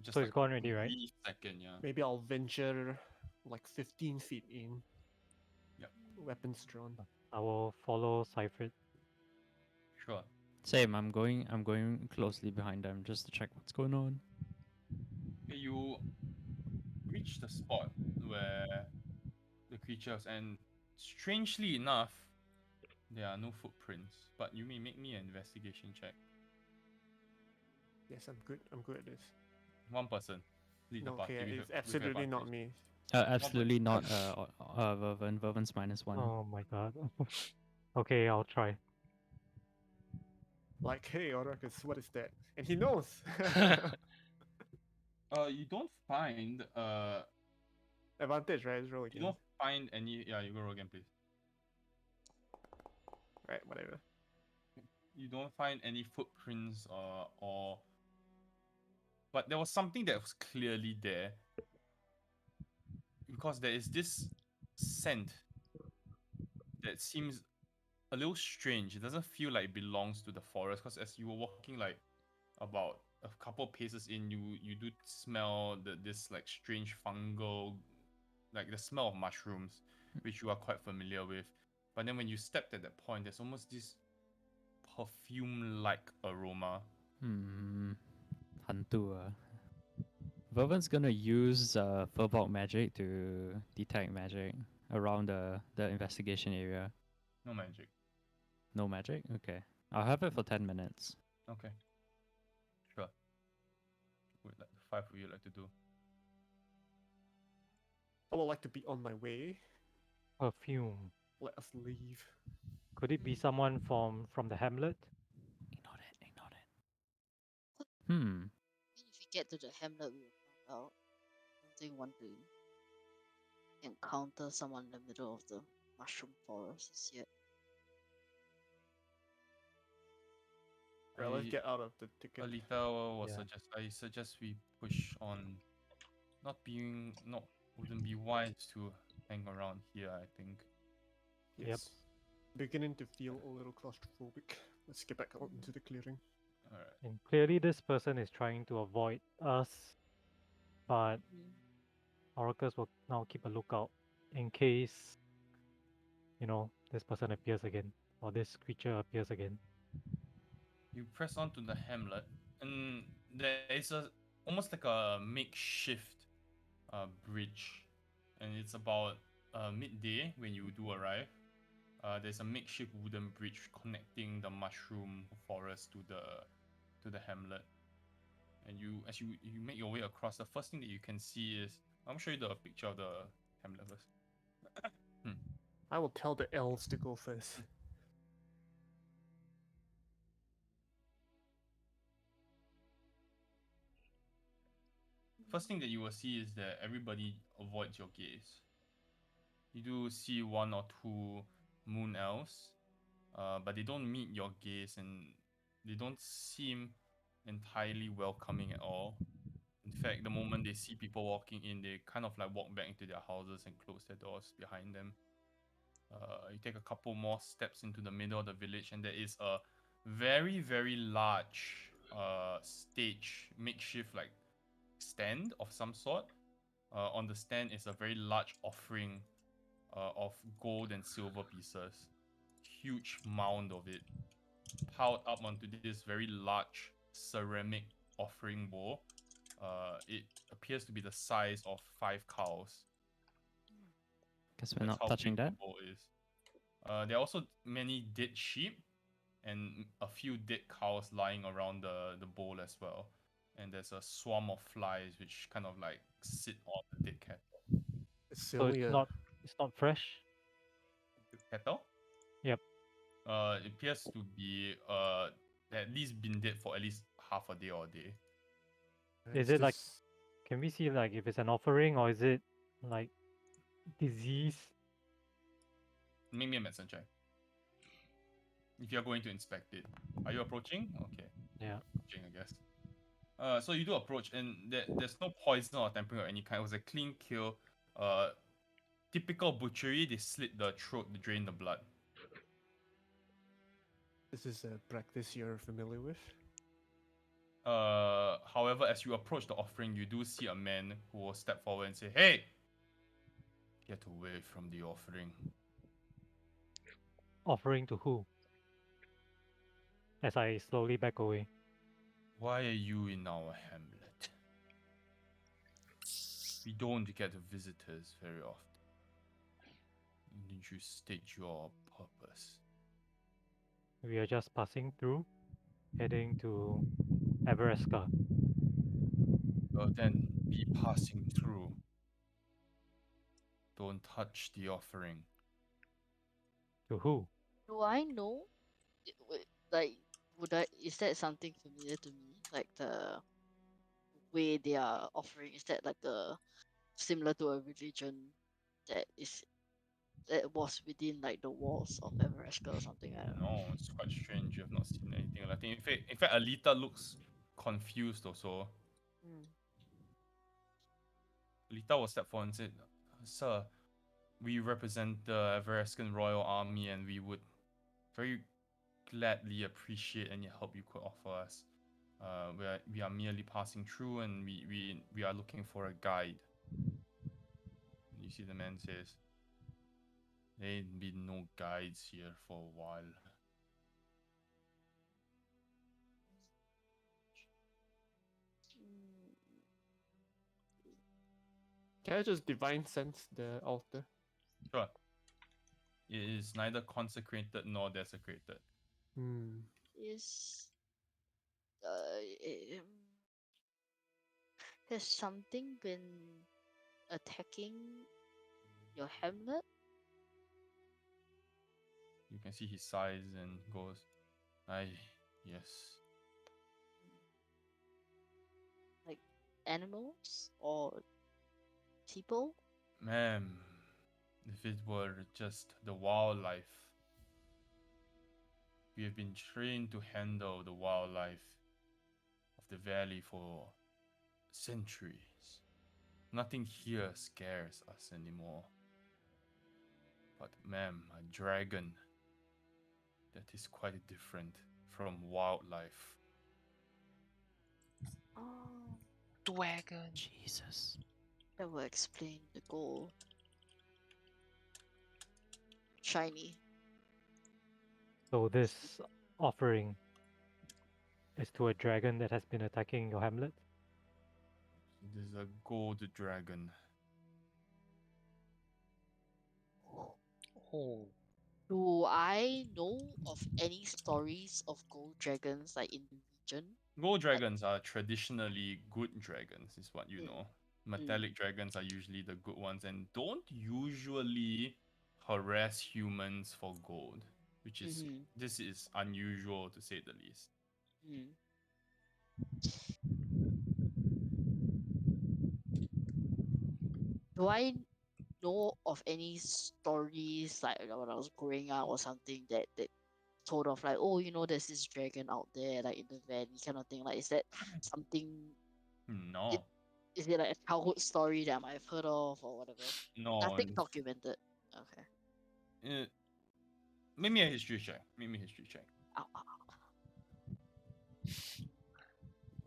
just so like it's gone already, right? brief second, yeah. Maybe I'll venture like 15 feet in. Yep. Weapons drawn. I will follow Seifert. Sure. Same. I'm going closely behind them just to check what's going on. Okay, you reach the spot where the creatures, and strangely enough, there are no footprints. But you may make me an investigation check. Yes, I'm good. I'm good at this. One person. Lead the No, party. okay, with it's with absolutely not advantage. me. Absolutely not. Vervin. Vervin's -1. Oh my god. Okay, I'll try. Like, hey, Oracus, what is that? And he knows. You don't find Advantage, right? Let's roll you again. don't find any. Yeah, you go roll again, please. Right, whatever. You don't find any footprints or but there was something that was clearly there, because there is this scent that seems a little strange. It doesn't feel like it belongs to the forest, because as you were walking like about a couple paces in, you do smell this like strange fungal, like the smell of mushrooms, which you are quite familiar with. But then when you stepped at that point, there's almost this perfume-like aroma. Hantu. Vervin's gonna use Firbolg magic to detect magic around the investigation area. No magic. No magic? Okay. I'll have it for 10 minutes. Okay. Sure. What would like the five of you like to do? I would like to be on my way. Perfume. Let us leave. Could it be someone from the hamlet? Ignore it. Ignore it. Hmm. If we get to the hamlet, we will find out. I don't think we want to encounter someone in the middle of the mushroom forest yet. Right, let's I- get out of the ticket. Alita was Yeah. I suggest we push on. Wouldn't be wise to hang around here, I think. Yes. Yep. Beginning to feel a little claustrophobic. Let's get back out into the clearing. Alright. And clearly this person is trying to avoid us, but Oracus will now keep a lookout in case, this person appears again, or this creature appears again. You press on to the hamlet, and there is almost like a makeshift bridge, and it's about midday when you do arrive. there's a makeshift wooden bridge connecting the mushroom forest to the hamlet. And as you make your way across, the first thing that you can see is, I'm show you the picture of the hamlet first. I will tell the elves to go first. First thing that you will see is that everybody avoids your gaze. You do see one or two moon elves, but they don't meet your gaze and they don't seem entirely welcoming at all. In fact, the moment they see people walking in, they kind of like walk back into their houses and close their doors behind them. You take a couple more steps into the middle of the village, and there is a very, very large stage, makeshift like stand of some sort. On the stand is a very large offering of gold and silver pieces. Huge mound of it piled up onto this very large ceramic offering bowl. It appears to be the size of 5 cows. Guess we're That's not how touching big that. the bowl is. There are also many dead sheep and a few dead cows lying around the bowl as well. And there's a swarm of flies which kind of like sit on the dead cattle. So it's not fresh. The cattle? Yep. It appears to be at least been dead for at least half a day or a day. Is it like, can we see like if it's an offering or is it like disease? Make me a medicine check. If you're going to inspect it. Are you approaching? Okay. Yeah. Approaching, I guess. So you do approach, and there's no poison or tampering of any kind. It was a clean kill. Typical butchery, they slit the throat to drain the blood. This is a practice you're familiar with? However, as you approach the offering, you do see a man who will step forward and say, "Hey! Get away from the offering." Offering to who? As I slowly back away. Why are you in our hamlet? We don't get visitors very often. Didn't you state your purpose? We are just passing through, heading to Everesca. Well, then be passing through. Don't touch the offering. To who? Do I know? Like, is that something familiar to me? Like the way they are offering, is that like similar to a religion that was within like the walls of Everesca or something? I don't know. No, it's quite strange. You have not seen anything like that. In fact, Alita looks confused also. Hmm. Alita will step forward and said, "Sir, we represent the Everescan Royal Army, and we would very gladly appreciate any help you could offer us. We are merely passing through, and we are looking for a guide." And you see the man says, "There ain't been no guides here for a while." Can I just divine sense the altar? Sure. It is neither consecrated nor desecrated. Is has something been attacking your hamlet? You can see he sighs and goes, "Aye, yes." Like animals or people? Ma'am, if it were just the wildlife, we have been trained to handle the wildlife of the valley for centuries. Nothing here scares us anymore. But, ma'am, a dragon, that is quite different from wildlife. Oh, Dragon. Jesus. that will explain the gold. Shiny. So this offering is to a dragon that has been attacking your hamlet? It is a gold dragon. Oh. Do I know of any stories of gold dragons like in the region? Gold dragons are traditionally good dragons, is what you Mm, know. Metallic dragons are usually the good ones and don't usually harass humans for gold, which is mm-hmm, this is unusual to say the least. mm. Do I know of any stories like when I was growing up or something that told of like, oh, there's this dragon out there, like in the valley kind of thing. Like, is that something? It, No, is it like a childhood story that I might have heard of or whatever? no. Nothing documented. Okay. Uh, Make me a history check. Make me a history check. Ow, ow, ow.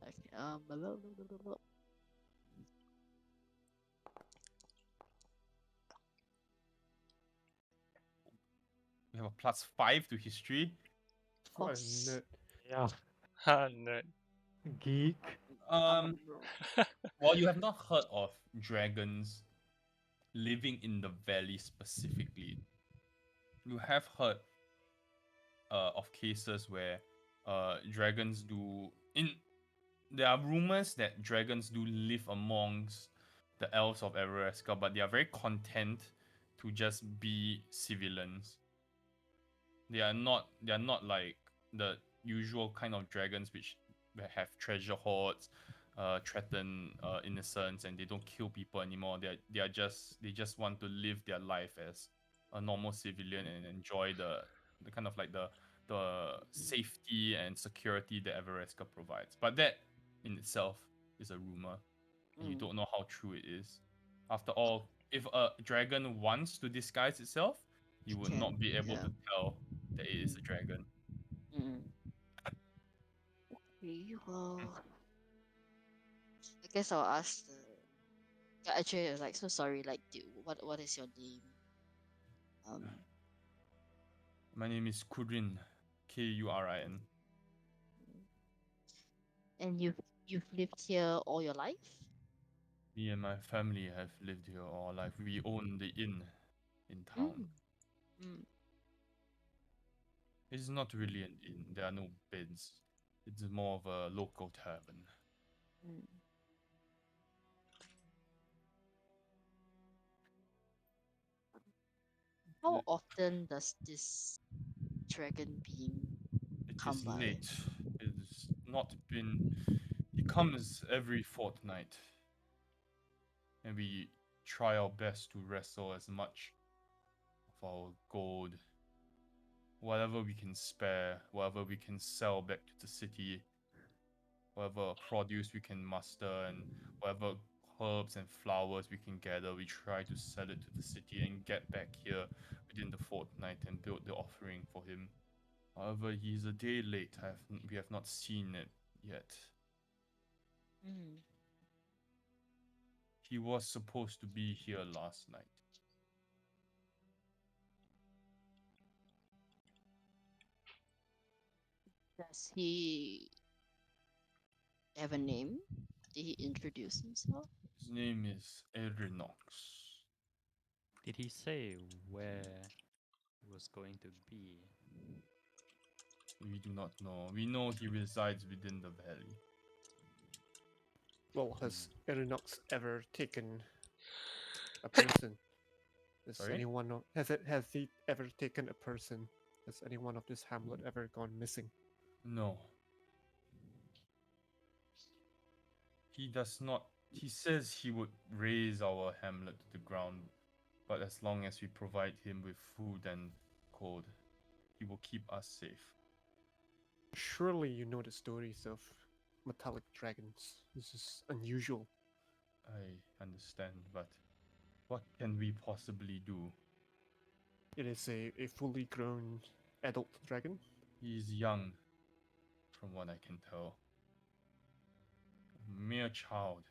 Okay. Blah, blah, blah, blah, blah, blah. We have a +5 to history. Of What a course. nerd. Yeah, Ha, nerd. geek. Um, well, you have not heard of dragons living in the valley specifically. You have heard of cases where dragons do in there are rumors that dragons do live amongst the elves of Everesca, but they are very content to just be civilians. They are not like the usual kind of dragons which have treasure hoards, threaten innocents, and they don't kill people anymore. They just want to live their life as a normal civilian and enjoy the kind of like the safety and security that Everesca provides. But that in itself is a rumor, and you Mm, don't know how true it is. After all, if a dragon wants to disguise itself, you it would can. not be able Yeah. to tell that it is a dragon. Mm. Okay, well, I guess I'll ask the. Yeah, actually, I was like, so sorry. Like, what is your name? Um, My name is Kurin, Kurin. and you've lived here all your life? Me and my family have lived here all our life. We own the inn in town. Mm. Mm. It's not really an inn. There are no beds. It's more of a local tavern. Mm. How L- often does this dragon being It come is by? late. It's not been. He comes every fortnight, and we try our best to wrestle as much of our gold, whatever we can spare, whatever we can sell back to the city, whatever produce we can muster, and whatever herbs and flowers we can gather, we try to sell it to the city and get back here within the fortnight and build the offering for him. However, he is a day late. We have not seen it yet. Mm. He was supposed to be here last night. Does he have a name? Did he introduce himself? His name is Erinox. Did he say where it was going to be? We do not know. We know he resides within the valley. Well, has Irinox ever taken a person? Has Sorry? anyone has he ever taken a person? Has anyone of this hamlet ever gone missing? No. He does not. He says he would raise our hamlet to the ground, but as long as we provide him with food and gold, he will keep us safe. Surely you know the stories of metallic dragons. This is unusual. I understand, but what can we possibly do? It is a fully grown adult dragon. He is young, from what I can tell. A mere child.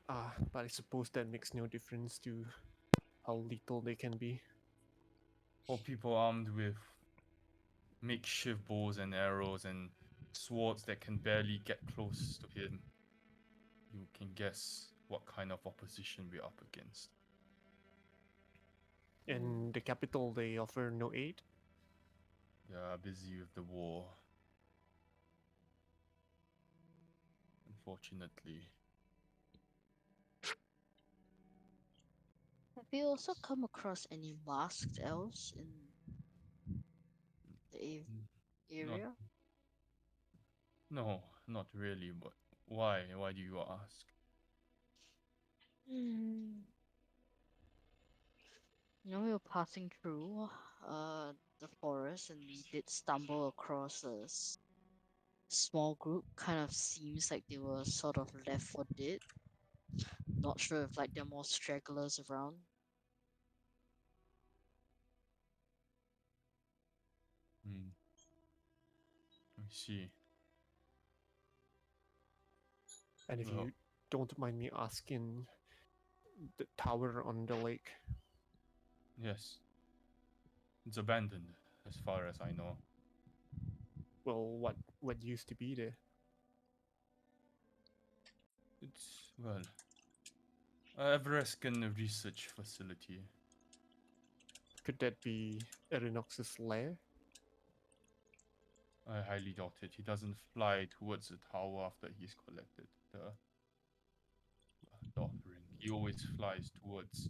Ah, but I suppose that makes no difference to how lethal they can be. For people armed with makeshift bows and arrows and swords that can barely get close to him, you can guess what kind of opposition we're up against. In the capital, they offer no aid. They are busy with the war. Unfortunately. Have you also come across any masked elves in the Not, area? no, not really, but why? Why do you ask? Hmm. You know, we were passing through the forest and we did stumble across small group. Kind of seems like they were sort of left for dead. Not sure if like there are more stragglers around. Hmm. I see. And if Well, you don't mind me asking, the tower on the lake, yes. It's abandoned, as far as I know. well, what used to be there? It's, well, a Everescan research facility. Could that be Erinox's lair? I highly doubt it. He doesn't fly towards the tower after he's collected the offering. He always flies towards,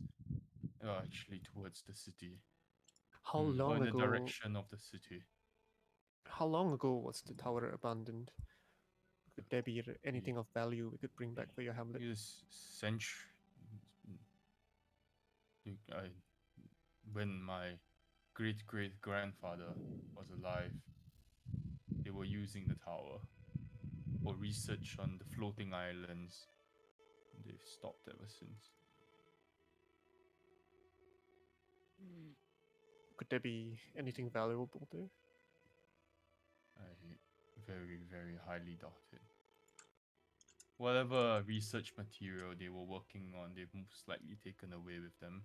actually towards the city. How Or long in the ago? direction of the city. How long ago was the tower abandoned? Could there be anything of value we could bring back for your hamlet? His century. I, when my great great grandfather was alive, they were using the tower for research on the floating islands. They've stopped ever since. Hmm. Could there be anything valuable there? I very, very highly doubt it. Whatever research material they were working on, they've most likely taken away with them.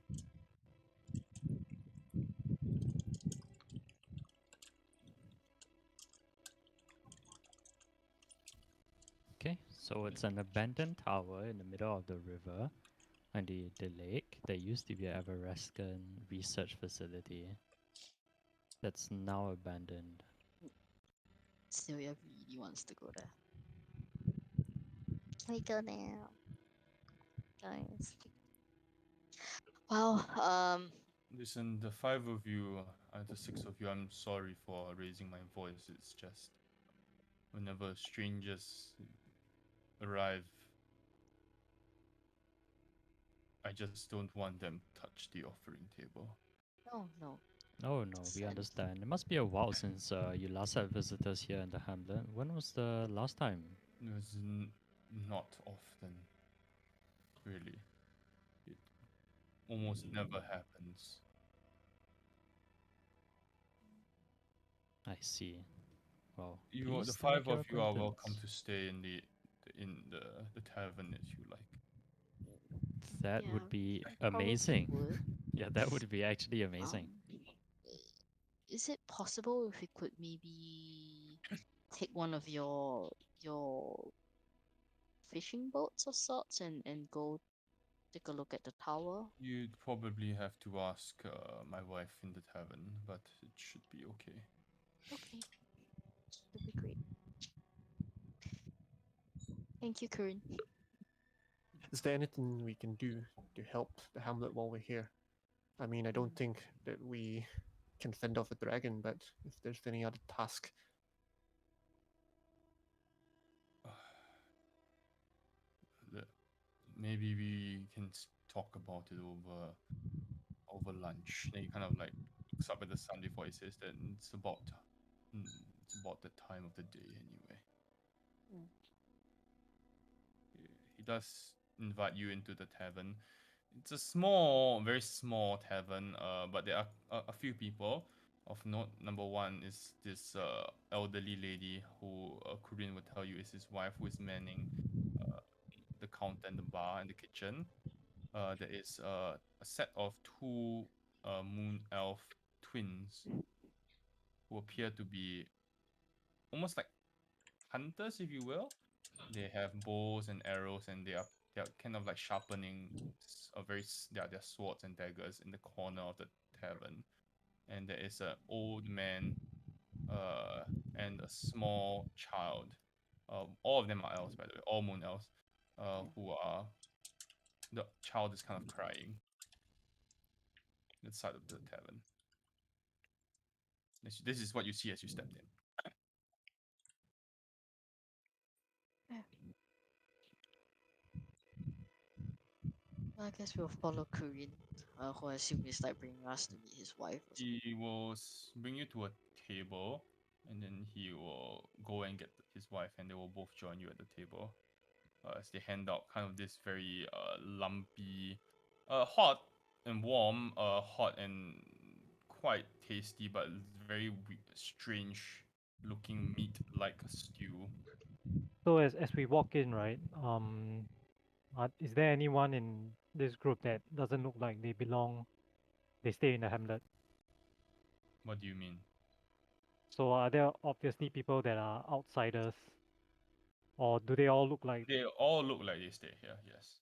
Okay, so it's an abandoned tower in the middle of the river and the lake. There used to be an Everescan research facility that's now abandoned. Celia really wants to go there. Can we go now? Guys. Well, Listen, the five of you, the six of you, I'm sorry for raising my voice. It's just whenever strangers arrive, I just don't want them to touch the offering table. no. Oh no, we Understand. understand. It must be a while since you last had visitors here in the hamlet. When was the last time? It was not often, really. It almost never happens. I see. Well, You, the pleased to five make your of you, are welcome acquaintance. to stay in the tavern as you like. That Yeah, would be I probably amazing. would. Yeah, that would be actually amazing. Is it possible if we could maybe take one of your fishing boats or sorts and go take a look at the tower? You'd probably have to ask my wife in the tavern, but it should be okay. Okay, that'd be great. Thank you, Corinne. Is there anything we can do to help the hamlet while we're here? I mean, I don't think that we can fend off a dragon, but if there's any other task, Maybe we can talk about it over lunch. Then he kind of like looks up at the sun before he says that it's about the time of the day anyway. Mm. He does invite you into the tavern. It's a small, very small tavern. But there are a few people of note. Number one is this elderly lady who Kurin would tell you is his wife, who is manning uh, the counter and the bar and the kitchen. There is a set of two moon elf twins who appear to be almost like hunters, if you will. They have bows and arrows, and they are kind of like sharpening their swords and daggers in the corner of the tavern. And there is an old man and a small child. All of them are elves, by the way, all moon elves. Who are the child is kind of crying inside of the tavern. This is what you see as you stepped in. I guess we'll follow Kurin, who I assume is like bringing us to meet his wife. Or something. He will bring you to a table, and then he will go and get his wife, and they will both join you at the table. As they hand out kind of this very lumpy, hot and warm, hot and quite tasty, but very strange looking meat like stew. So as we walk in, right? Is there anyone in this group that doesn't look like they belong? They stay in the hamlet. What do you mean? So are there obviously people that are outsiders, or do they all look like They all look like they stay here. Yes.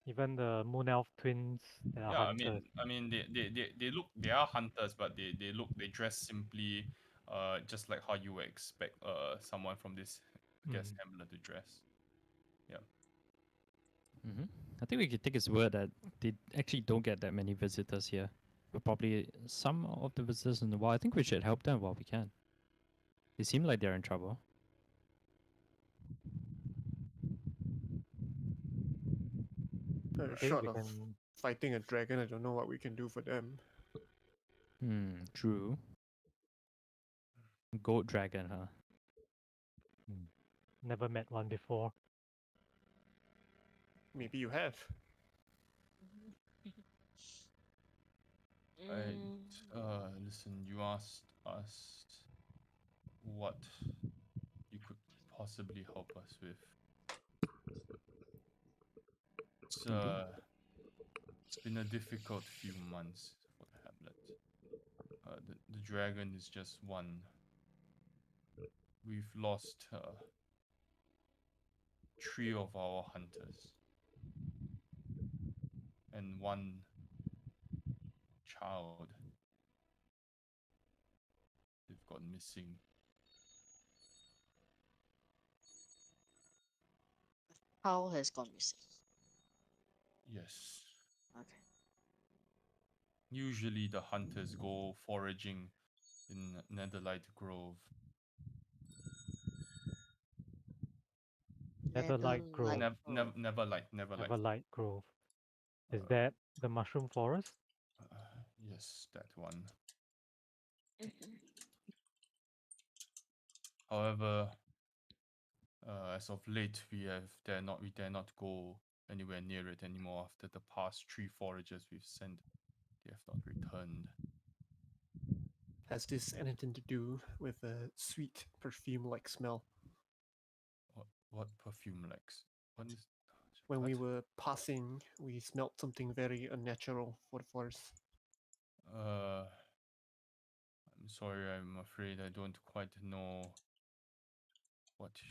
even the moon elf twins that are Yeah, hunters? I mean, they look, they are hunters, but they dress simply, just like how you would expect someone from this, I guess, Mm. hamlet to dress. Yeah. Mm-hmm. I think we could take his word that they actually don't get that many visitors here. But probably some of the visitors in the wild. I think we should help them while we can. They seem like they're in trouble. Okay, Short we of can. fighting a dragon, I don't know what we can do for them. True. Goat dragon, huh? Never met one before. Maybe you have. I Mm, listen, you asked us what you could possibly help us with. It's Indeed. it's been a difficult few months for the hamlet. The dragon is just one. We've lost three of our hunters and one child. They've gone missing. How has gone missing? Yes. Okay. Usually the hunters go foraging in Netherlight Grove. Netherlight Grove. Netherlight Grove. Never light. Everlight Grove. Is Uh, that the mushroom forest? yes, that one. Mhm. However, as of late, we dare not go anywhere near it anymore. After the past three foragers we've sent, they have not returned. Has this anything to do with a sweet perfume-like smell? What perfume likes? What is? When we What? were passing, we smelt something very unnatural for the forest. I'm sorry. I'm afraid I don't quite know what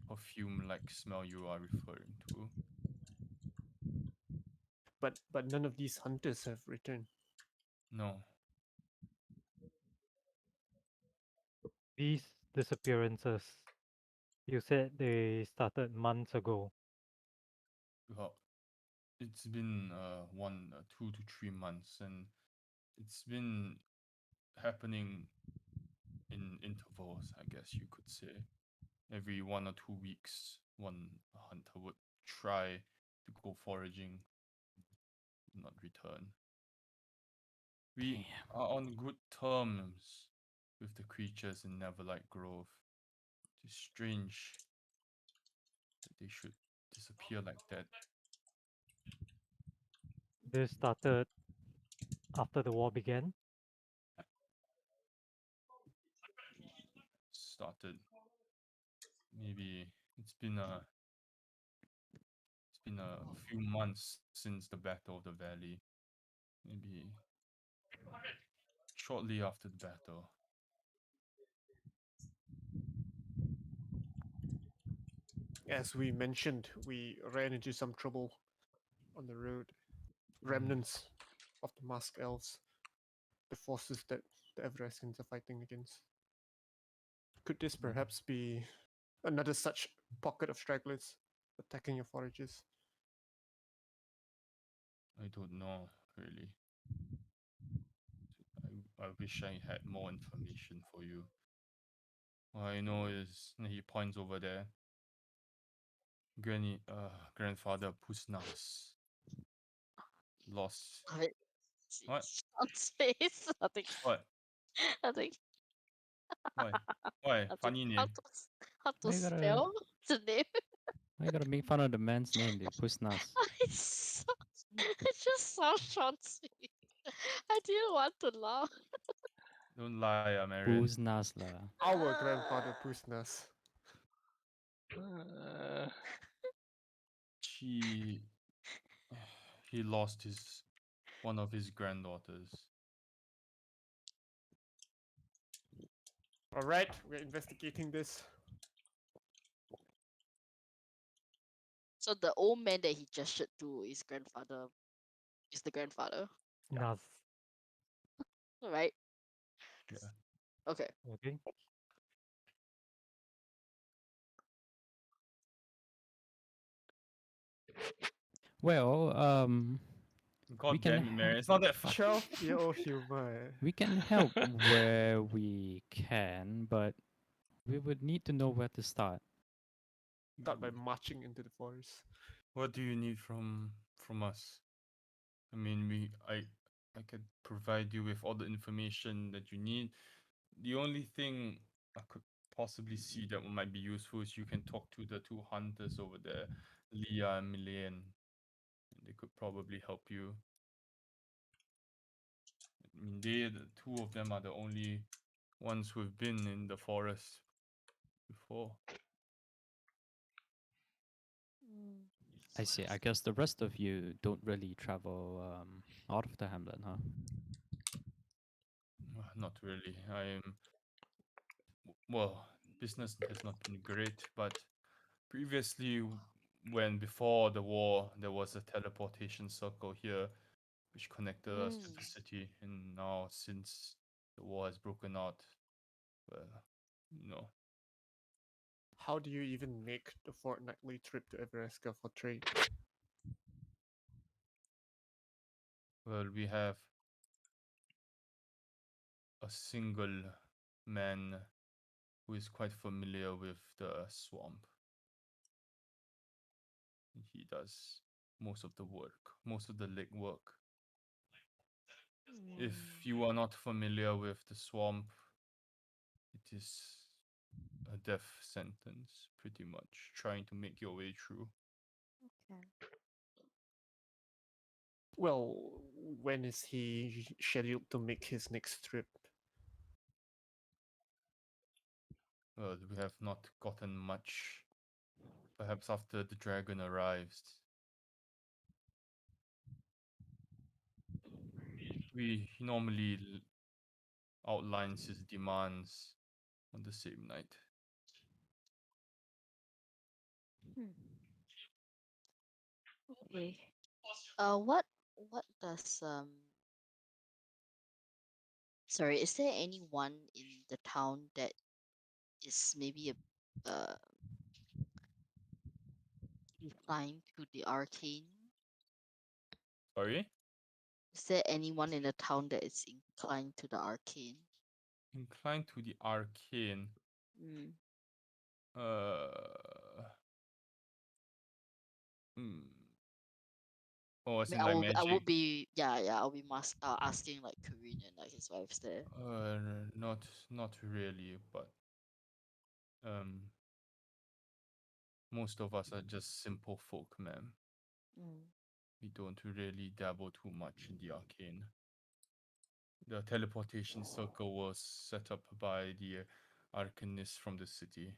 perfume-like smell you are referring to. But none of these hunters have returned. No. These disappearances, you said they started months ago. Well, it's been 2 to 3 months, and it's been happening in intervals, I guess you could say. Every 1 or 2 weeks, one hunter would try to go foraging, not return. We Damn. are on good terms with the creatures in Neverlight Grove. It's strange that they should disappear like that. This started after the war began. Started maybe it's been a few months since the Battle of the Valley. Maybe shortly after the battle. As we mentioned, we ran into some trouble on the road. Remnants of the masked elves, the forces that the Evereskins are fighting against. Could this perhaps be another such pocket of stragglers attacking your forages? I don't know, really. I wish I had more information for you. All I know is he points over there. Grandfather Pusnas lost. I What? on space. I think. What? I think. Why? Why? I Funny think how name. how to Why you gotta spell the name? why you gotta make fun of the man's name, dude? Pusnas. It just sounds fancy. I didn't want to laugh. Don't lie, Marion. Pusnas lah. Our grandfather Pusnas. He he lost one of his granddaughters. Alright, we're investigating this. So the old man that he gestured to is grandfather. Is the grandfather, Nas. right? Yeah. Okay. Okay. Well, God can damn it, Marion. It's not that fun. 12-year-old humor. we can help where we can, but we would need to know where to start. Start by marching into the forest. What do you need from us? I mean, I could provide you with all the information that you need. The only thing I could possibly see that might be useful is you can talk to the two hunters over there, Leah and Milan. They could probably help you. I mean, the two of them are the only ones who've been in the forest before. I see. I guess the rest of you don't really travel out of the hamlet, huh? Not really. Well, business has not been great, but previously, before the war, there was a teleportation circle here which connected us to the city, and now since the war has broken out, well, you know, How do you even make the fortnightly trip to Everesca for trade? well, we have a single man who is quite familiar with the swamp. He does most of the work, most of the legwork. If you are not familiar with the swamp, it is a death sentence, pretty much, trying to make your way through. Okay. Well, when is he scheduled to make his next trip? Well, we have not gotten much. Perhaps after the dragon arrives. He normally outlines his demands on the same night. Okay. What does Sorry, is there anyone in the town that is maybe inclined to the arcane? Sorry? Is there anyone in the town that is inclined to the arcane? Inclined to the arcane. Mm. Hmm. Oh, as I, in mean, like I magic. would be I'll be asking like Corinne and like his wife's there. Not really, but most of us are just simple folk, ma'am. We don't really dabble too much in the arcane. The teleportation circle was set up by the arcanist from the city.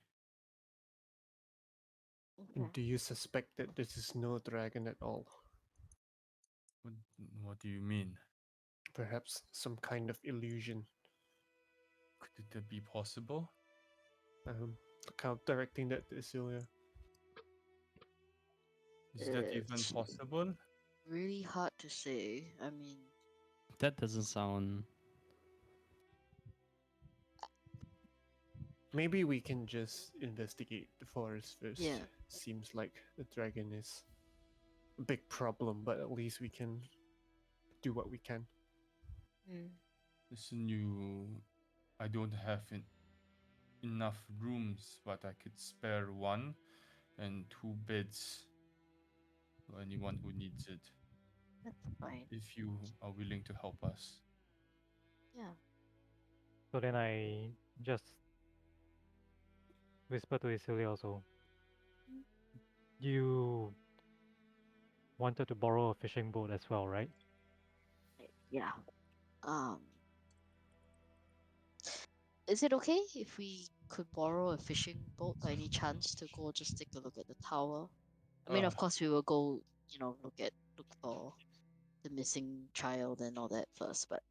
Do you suspect that this is no dragon at all? What do you mean? Perhaps some kind of illusion. Could that be possible? Kind of directing that to Isilia. Is that even It's possible? really hard to say. I mean, That doesn't sound. Maybe we can just investigate the forest first. Yeah. Seems like the dragon is a big problem, but at least we can do what we can. Listen, I don't have enough rooms, but I could spare one and 2 beds for anyone who needs it. That's fine. If you are willing to help us. Yeah. So then I just whisper to Isilia also. You wanted to borrow a fishing boat as well, right? Yeah. Is it okay if we could borrow a fishing boat by any chance to go just take a look at the tower? I mean, Uh, of course, we will go, look for the missing child and all that first, but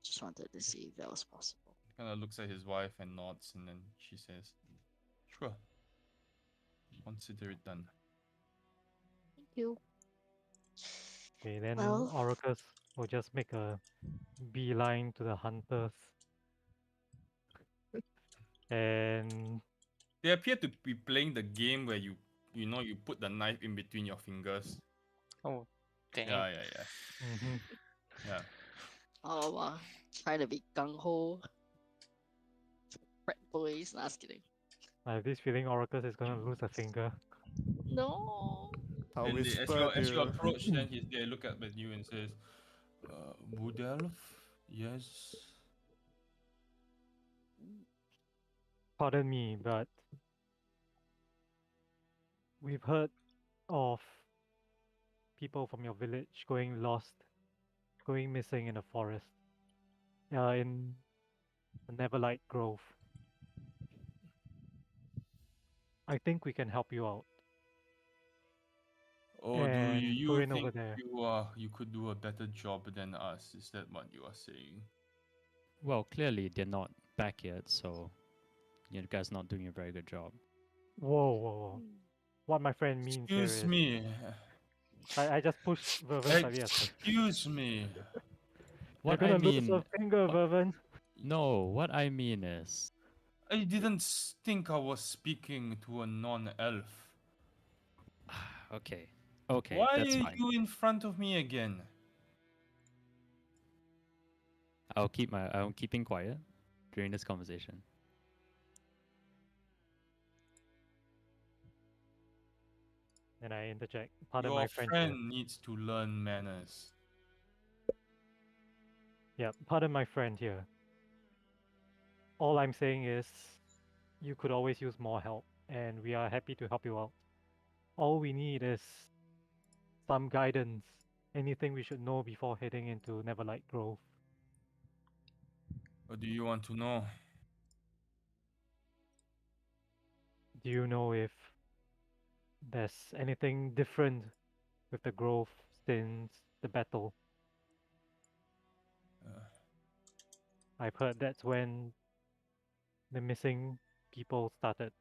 just wanted to see if that was possible. Kind of looks at his wife and nods, and then she says, "Sure, consider it done." Thank you. Okay, then Well- Oracus will just make a beeline to the hunters. And They appear to be playing the game where you put the knife in between your fingers. Oh, dang. Yeah. mhm, Yeah. Oh, wow. Trying to be gung ho. Frat boys. Nah, just kidding. I have this feeling Oracus is gonna lose a finger. No. I'll And as whisper as you to approach, then they look up at you and says, "Wood elf, yes." Pardon me, but we've heard of people from your village going lost, going missing in the forest. In the Neverlight Grove. I think we can help you out. Or do And you go in think over there. you could do a better job than us? Is that what you are saying? Well, clearly they're not back yet, so you guys not doing a very good job. Whoa. What my friend means here Excuse is me. I just pushed Vervin slightly aside. Excuse me. You're What I gonna lose mean, a finger, Vervin. no, what I mean is, I didn't think I was speaking to a non-elf. okay, Why that's are fine. you in front of me again? I'm keeping quiet during this conversation. And I interject. Pardon Your my French friend here. needs to learn manners. Yeah, pardon my friend here. All I'm saying is you could always use more help, and we are happy to help you out. All we need is some guidance. Anything we should know before heading into Neverlight Grove. What do you want to know? Do you know if there's anything different with the Grove since the battle? Uh, I've heard that's when the missing people started.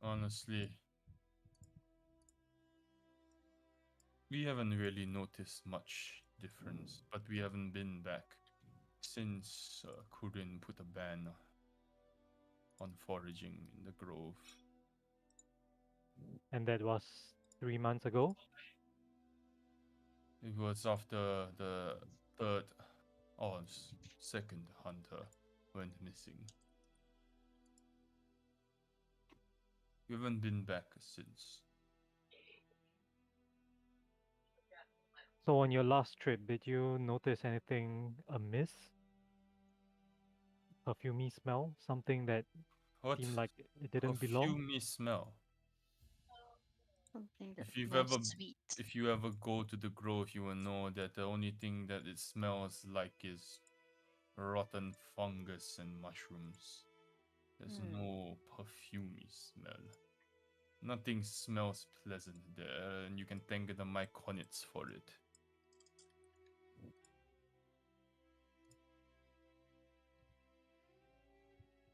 honestly, we haven't really noticed much difference, but we haven't been back since Kurin put a ban on foraging in the grove. And that was 3 months ago. It was after the third or second hunter went missing. We haven't been back since. So on your last trip, did you notice anything amiss? Perfumey smell? Something that What seemed like it didn't belong? perfumey smell? Something that If you've smells ever sweet. If you ever go to the grove, you will know that the only thing that it smells like is rotten fungus and mushrooms. There's no perfumey smell. Nothing smells pleasant there, and you can thank the myconids for it.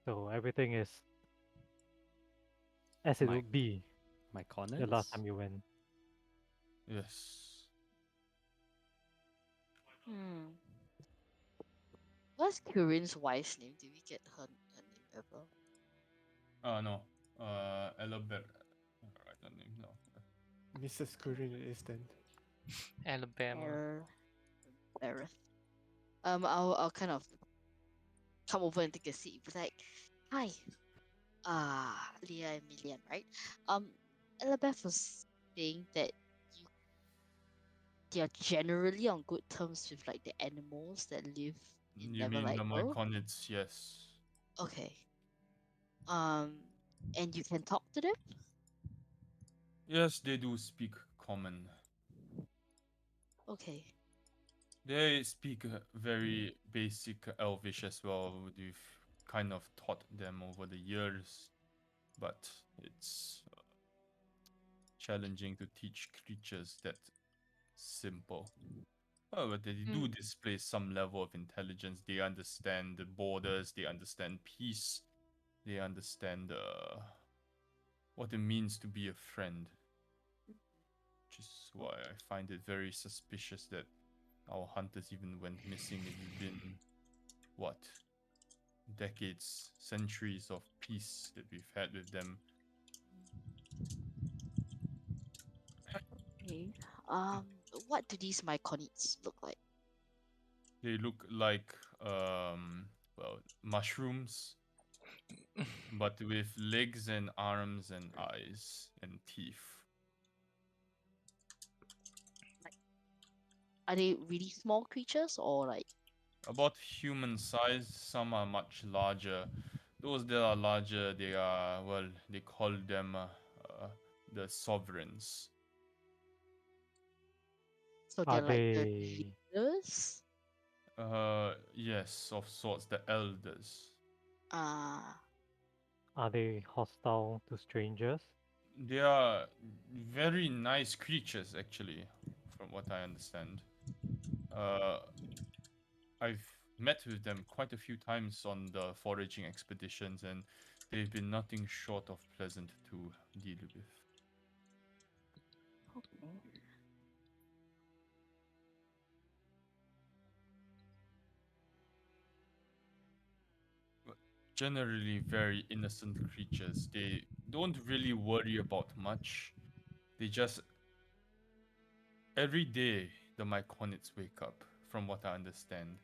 So everything is as it My- would be My the corners? last time you went. Yes. What's Kurin's wife's name? Did we get her name ever? No. Elabeth. Right, her name, no. Mrs. Kurin it is then. Alabama. Barrett. I'll kind of come over and take a seat. Be like, hi, Leah and Millian, right? Elabeth was saying that they're generally on good terms with like the animals that live in You mean the Neverlight World. Myconids, yes. Okay. And you can talk to them? Yes, they do speak common. Okay. They speak very basic Elvish as well. We've kind of taught them over the years, but it's challenging to teach creatures that simple. However, they do display some level of intelligence. They understand the borders, they understand peace, they understand what it means to be a friend. Which is why I find it very suspicious that our hunters even went missing. It's been, what, decades, centuries of peace that we've had with them. Okay. What do these myconids look like? They look like, well, mushrooms, but with legs and arms and eyes and teeth. Are they really small creatures or like? About human size, some are much larger. Those that are larger, they are, well, they call them the sovereigns. So Are they're like the they leaders? Yes, of sorts, the elders. Ah, are they hostile to strangers? They are very nice creatures, actually, from what I understand. Uh, I've met with them quite a few times on the foraging expeditions, and they've been nothing short of pleasant to deal with. okay. Generally very innocent creatures. They don't really worry about much. They just every day the Myconids wake up, from what I understand.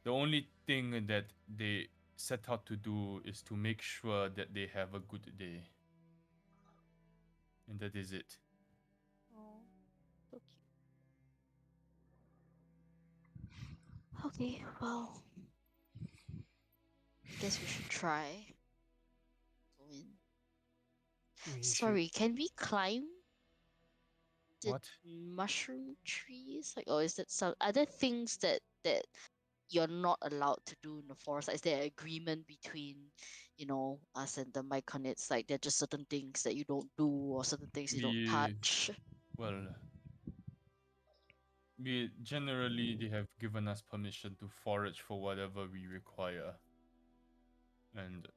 The only thing that they set out to do is to make sure that they have a good day. And that is it. Oh, so cute. Okay, well, guess we should try. Go in. We should Sorry, can we climb the What? mushroom trees? Like, or is that some other things that you're not allowed to do in the forest? Like, is there an agreement between, us and the myconids? Like, there are just certain things that you don't do or certain things you don't We touch. well we generally they have given us permission to forage for whatever we require. And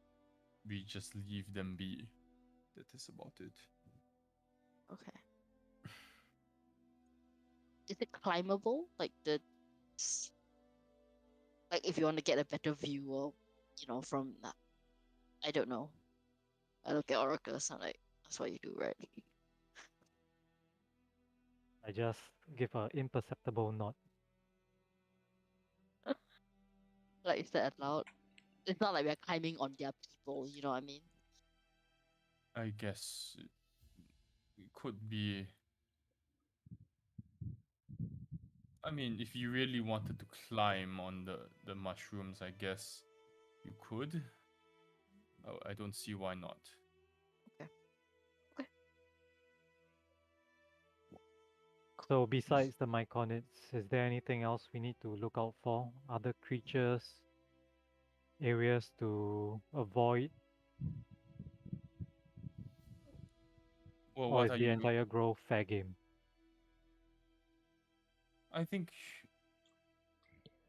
we just leave them be. That is about it. Okay. Is it climbable? Like like if you want to get a better view or, from I don't know. I look at oracles. I'm like, that's what you do, right? I just give a imperceptible nod. Like, is that allowed? It's not like we're climbing on their people. You know what I mean? I guess it could be. I mean, if you really wanted to climb on the mushrooms, I guess you could. Oh, I don't see why not. Okay. Okay. So besides the myconids, is there anything else we need to look out for? Other creatures, areas to avoid, Well, or what is are the you? entire grove fair game? I think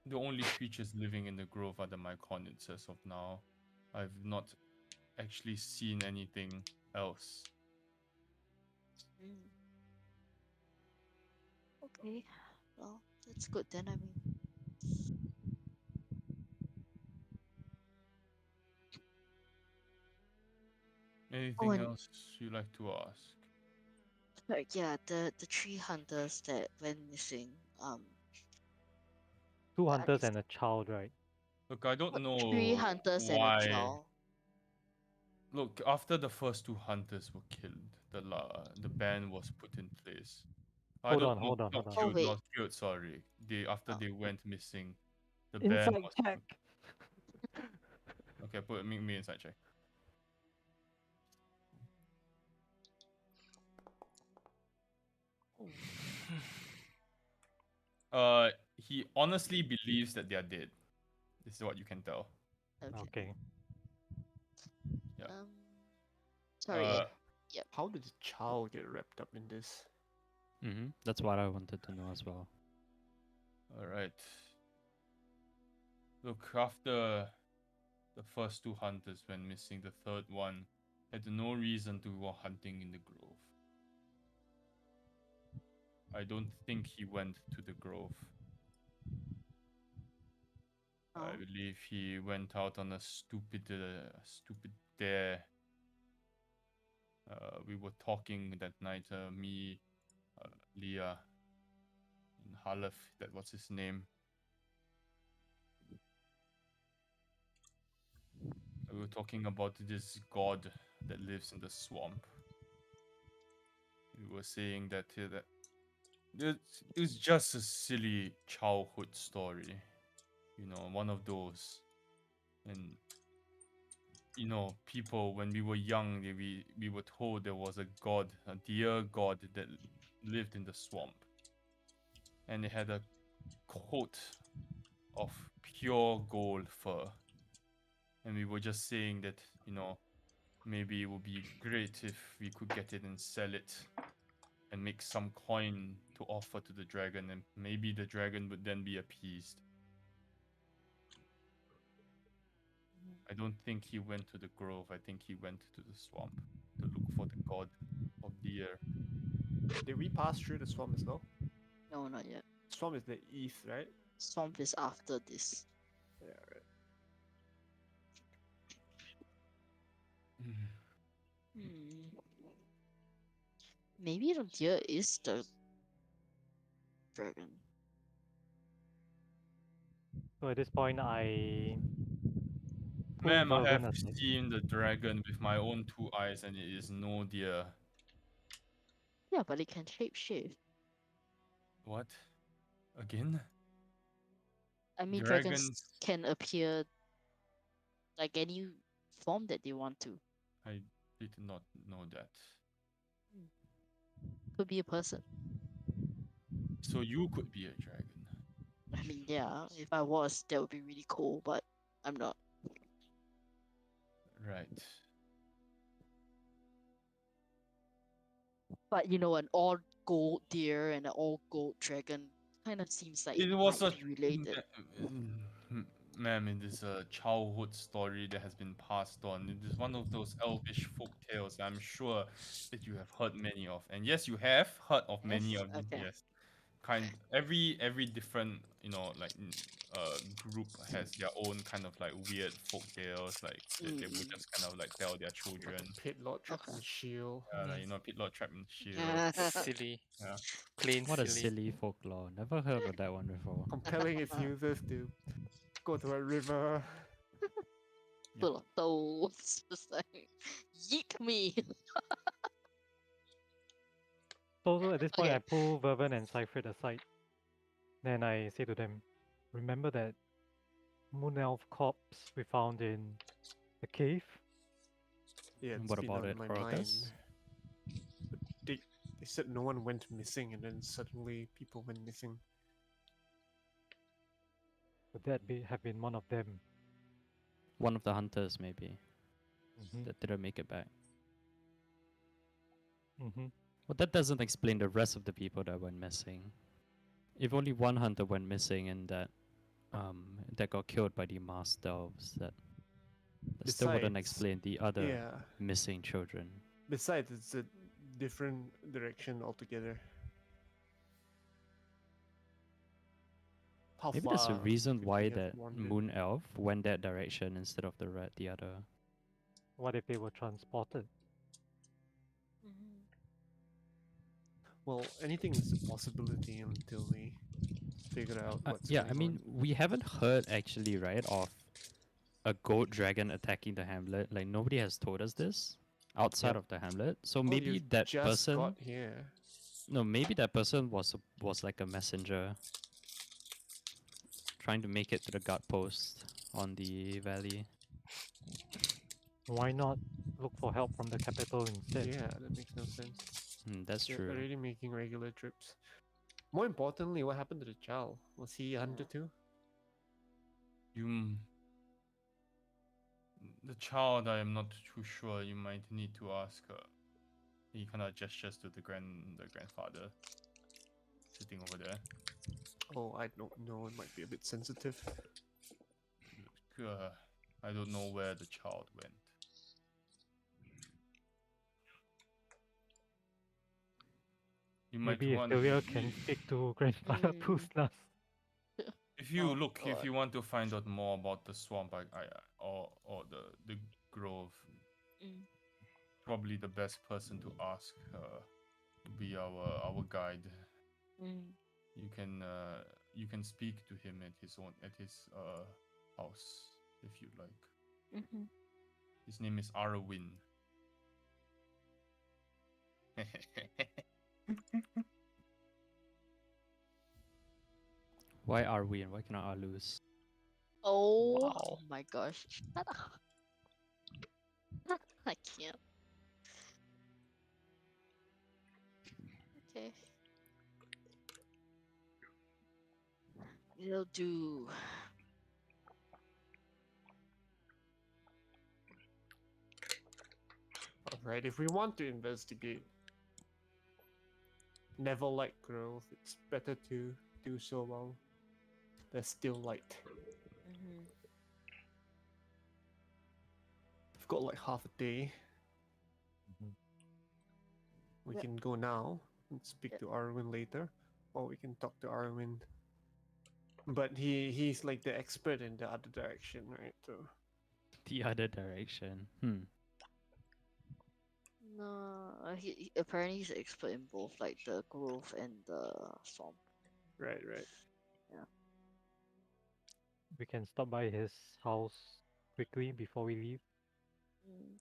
the only creatures living in the grove are the Myconids as of now. I've not actually seen anything else. Mm, okay. Well, that's good then. I mean, Anything and- else you like to ask? But yeah, the three hunters that went missing. Two I hunters guess and a child, right? Look, I don't know three hunters and a why. child. Look, after the first two hunters were killed, the ban was put in place. I Hold don't on, know, hold on, not hold on. Oh, killed, wait. not killed. Sorry, after Oh. they went missing, the ban Inside was check. okay. Put me inside check. He honestly believes that they are dead. This is what you can tell. Okay. Okay. Yeah. Sorry. Uh, How did the child get wrapped up in this? That's what I wanted to know as well. all right. Look, after the first two hunters went missing, the third one had no reason to go hunting in the grove. I don't think he went to the grove. I Oh. believe he went out on a stupid dare. We were talking that night, me, Leah, and Halef, that was his name. We were talking about this god that lives in the swamp. We were saying that it's just a silly childhood story, you know, one of those. And you know, people when we were young, we were told there was a god, a deer god that lived in the swamp, and it had a coat of pure gold fur. And we were just saying that, you know, maybe it would be great if we could get it and sell it and make some coin to offer to the dragon, and maybe the dragon would then be appeased. I don't think he went to the grove. I think he went to the swamp to look for the god of deer. Did we pass through the swamp as well? No, not yet. Swamp is the east, right? Swamp is after this. Yeah, right. Hmm. Maybe the deer is the dragon. So at this point, I pull Ma'am, I have Vervin aside. seen the dragon with my own two eyes, and it is no deer. Yeah, but it can shape shift. What? Again? I mean, Dragons. dragons can appear like any form that they want to. I did not know that. Could be a person. So you could be a dragon. I mean, yeah, if I was, that would be really cool, but I'm not. Right. But you know, an all gold deer and an all gold dragon kind of seems like it was might a be related. ma'am, it is a childhood story that has been passed on. It is one of those elvish folk tales I'm sure that you have heard many of. And yes, you have heard of many Yes? of them. Okay. Yes. Every different, you know, like group has their own kind of like weird folk tales, like they will just kind of like tell their children. Like a pit lord trapped in a shield. Like, you know, pit lord trapped in shield. Silly. Yeah. Plain What a silly. silly folklore. Never heard of that one before. Compelling its users to go to a river. Full of souls. Just like, yeet me. So at this point, Okay. I pull Vervin and Cypher aside. Then I say to them, remember that moon elf corpse we found in the cave? Yeah, it's What been about on it, my Orcus? mind. They said no one went missing, and then suddenly people went missing. Would that have been one of them? One of the hunters, maybe, Mm-hmm. that didn't make it back. Mm-hmm. But that doesn't explain the rest of the people that went missing. If only one hunter went missing and that got killed by the masked elves, that still wouldn't Besides, explain the other Yeah. missing children. Besides, it's a different direction altogether. How Maybe far there's a reason could why they have that wandered? moon elf went that direction instead of the other. What if they were transported? Well, anything is a possibility until we figure out what's yeah, going I mean, we haven't heard actually, right, of a goat dragon attacking the hamlet. Like nobody has told us this outside Yep. of the hamlet. So on. maybe You've that just person, got here. no, maybe that person was like a messenger trying to make it to the guard post on the valley. Why not look for help from the capital instead? Yeah, that makes no sense. That's They're true. already making regular trips. More importantly, what happened to the child? Was he under too? You, the child, I am not too sure. You might need to ask her. He kind of gestures to the grandfather sitting over there. Oh, I don't know. It might be a bit sensitive. I don't know where the child went. You might Maybe want. Celia can speak to Grandfather Mm. Pusnas. If you Oh, look, if God. you want to find out more about the swamp, or the grove, Mm. probably the best person to ask would be our guide. Mm. You can speak to him at his house if you like. Mm-hmm. His name is Irwin. Why are we and why cannot I lose? Oh Wow. my gosh. Shut up. I can't. Okay. It'll do. Alright, if we want to investigate Neverlight Grove, it's better to do so while there's still light. Mm-hmm. We've got like half a day. We Yeah. can go now and speak Yeah. to Irwin later, or we can talk to Irwin. But he's like the expert in the other direction, right? So The other direction. No, apparently he's an expert in both, like the grove and the swamp. right. Yeah. We can stop by his house quickly before we leave. Mm.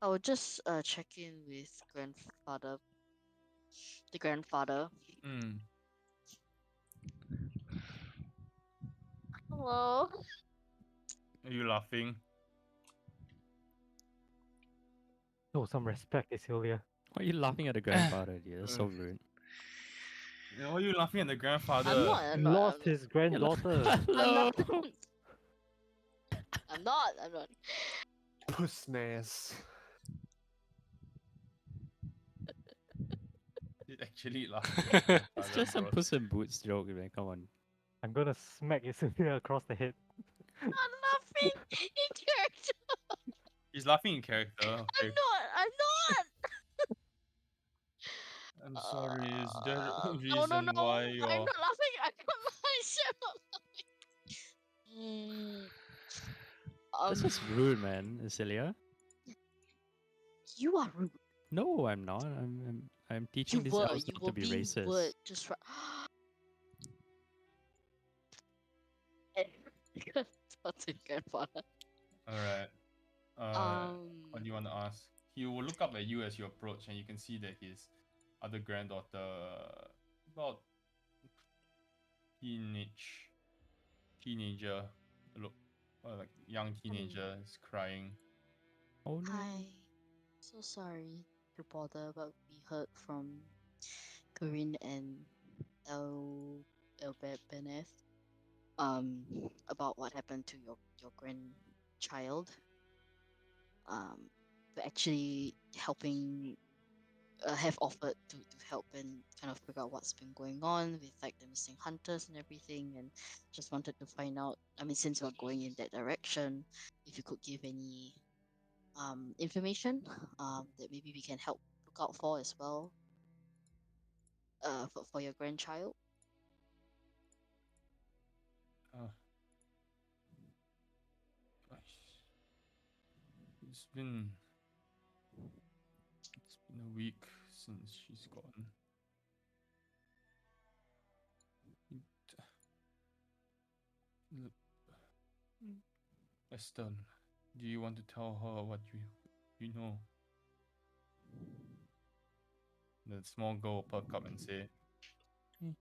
I will just check in with the grandfather. Mm. Hello. Are you laughing? Oh, some respect, Isilia. Why are you laughing at the grandfather, dude? That's so rude. Why are you laughing at the grandfather? I'm not. He I'm not. lost his granddaughter. I'm Hello. not. I'm not. I'm not. Pussness. He's actually laughing at the It's grandfather, just some bro. Puss in Boots joke, man. Come on. I'm gonna smack Isilia across the head. I'm laughing in character. He's laughing in character. I'm Okay. not. I'm not. I'm sorry. Is there a No, reason no, no. why I'm you're? not laughing. I'm not. I said I'm not laughing. That's just rude, man, Celia. You are rude. No, I'm not. I'm teaching these elves You not were to be being racist. word just right. That's your grandfather. All right. What do you want to ask? He will look up at you as you approach, and you can see that his other granddaughter, about teenager, look, like young teenager, is crying. Oh no. Hi. So sorry to bother, but we heard from Corinne and El Beneth about what happened to your grandchild. We're actually helping have offered to help and kind of figure out what's been going on with like the missing hunters and everything, and just wanted to find out, I mean, since we're going in that direction, if you could give any information that maybe we can help look out for as well for your grandchild. Uh, It's been a week since she's gone. Look, Estelle, do you want to tell her what you know? The small girl will perk up and say, "Hey,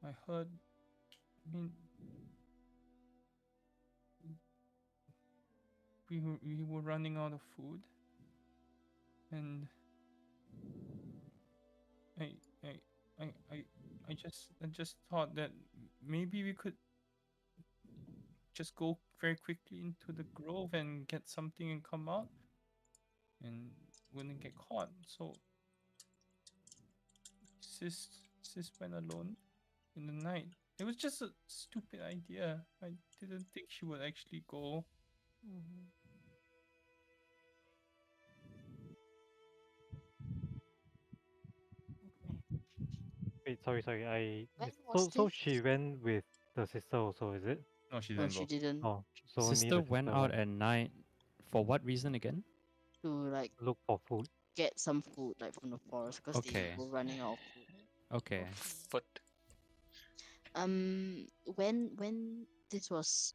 I heard. I mean, we were running out of food, and I I I just thought that maybe we could just go very quickly into the grove and get something and come out and wouldn't get caught. So sis went alone in the night. It was just a stupid idea. I didn't think she would actually go. Wait, sorry. I When missed. was So this? she went with the sister also, is it? No, she No, didn't she go. didn't. Oh, so only Sister the went sister out went. at night. For what reason again? To like Look for food. get some food like from the forest because Okay. they were running out of food. Okay. Foot. When this was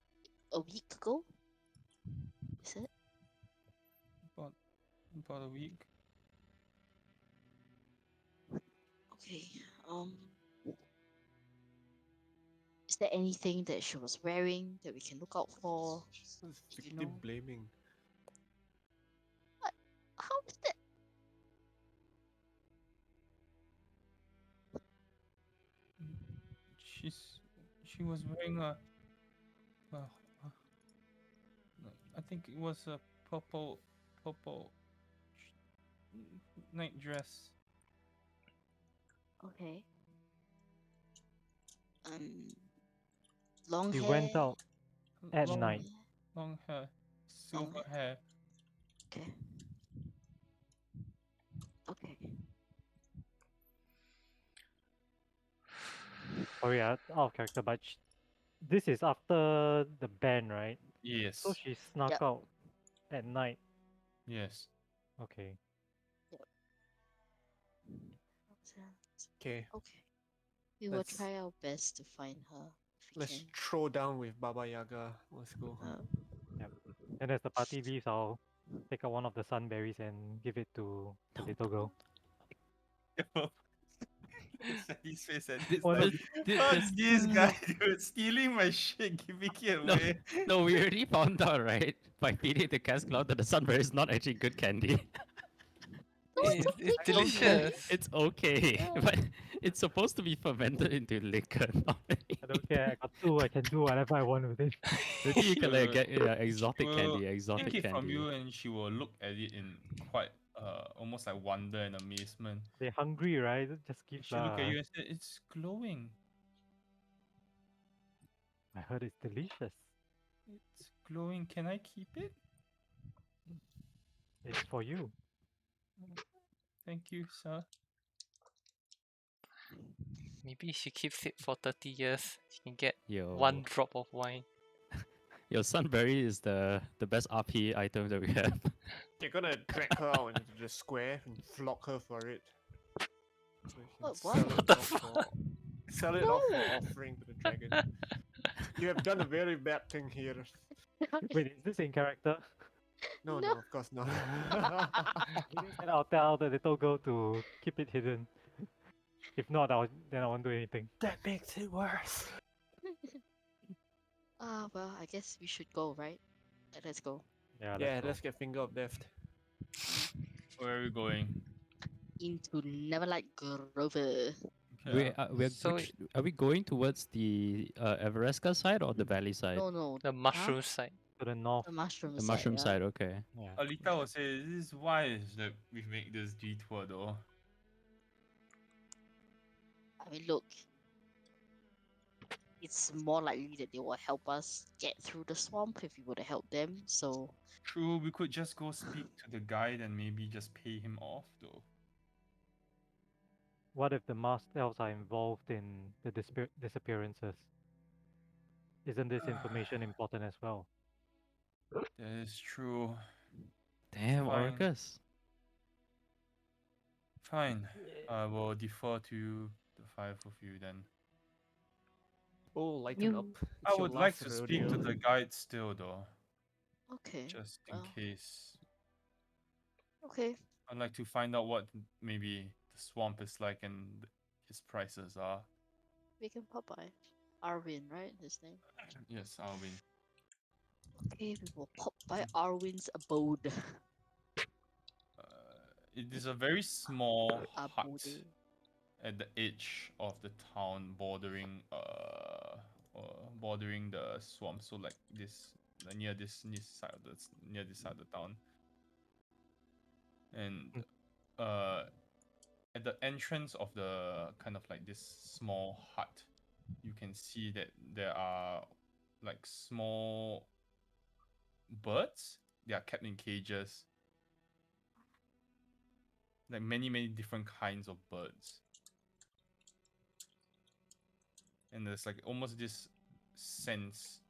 a week ago, is it? About a week. Okay. Is there anything that she was wearing that we can look out for? It's You victim know. blaming. How is that? She was wearing a I think it was a purple night dress. Okay. Long She hair. went out at long, night. long hair, silver hair. Okay. Okay. Sorry, out of character, but this is after the ban, right? Yes. So she snuck Yep. out at night. Yes. Okay. Okay, Okay. We will Let's- try our best to find her if we let's can. throw down with Baba Yaga. Let's go. And as the party leaves, I'll take out one of the sunberries and give it to the little girl. His face at Th- this, Oh, no. like, fuck this- this guy, dude, stealing my shit, giving it No. away. No, we already found out, right? By feeding the cat cloud that the sunberry is not actually good candy. It's I don't delicious. It's okay, Yeah. but it's supposed to be fermented into liquor, not I don't care. I got two. I can do whatever I want with it. Maybe you can like Sure. get exotic She will candy, take exotic it from candy. you and she will look at it in quite almost like wonder and amazement. They're hungry, right? Just give She look at lah. you and say, "It's glowing. I heard it's delicious. It's glowing. Can I keep it? It's for you. Thank you, sir." Maybe she keeps it for 30 years. She can get Yo, one drop of wine. your sunberry is the best RP item that we have. They're gonna drag her out into the square and flog her for it. So you can What? sell it What the off for sell it off for offering to the dragon. You have done a very bad thing here. Wait, is this in character? No, No. of course not. Then I'll tell the little girl to keep it hidden. If not, then I won't do anything. That makes it worse. Well, I guess we should go, right? Let's go. Yeah, Yeah, go. let's get finger of death. Where are we going? Into Neverlight Grove. Are we going towards the Everesca side or the valley side? No, The mushroom side. To the north. the mushroom The side. mushroom yeah. side, okay. Yeah. Alita will say, "This is wise that we make this detour, though." I mean, look. It's more likely that they will help us get through the swamp if we were to help them. So True, we could just go speak to the guide and maybe just pay him off, though. What if the masked elves are involved in the disappearances? Isn't this information important as well? That is true. Damn, Fine. Orcus. Fine. I will defer to the five of you then. Oh, lighten up. You I It's your would like last to speak to rodeo. the guide still, though, okay? just in Well, case. okay. I'd like to find out what maybe the swamp is like and his prices are. We can pop by. Arwin, right? His name. Yes, Alvin. Okay, we will pop by Arwin's abode. It is a very small hut Abode. at the edge of the town, bordering the swamp. So like this, near this side of the town, and Mm. uh, at the entrance of the kind of like this small hut, you can see that there are like small birds. They are kept in cages. Like many different kinds of birds. And there's like almost this sense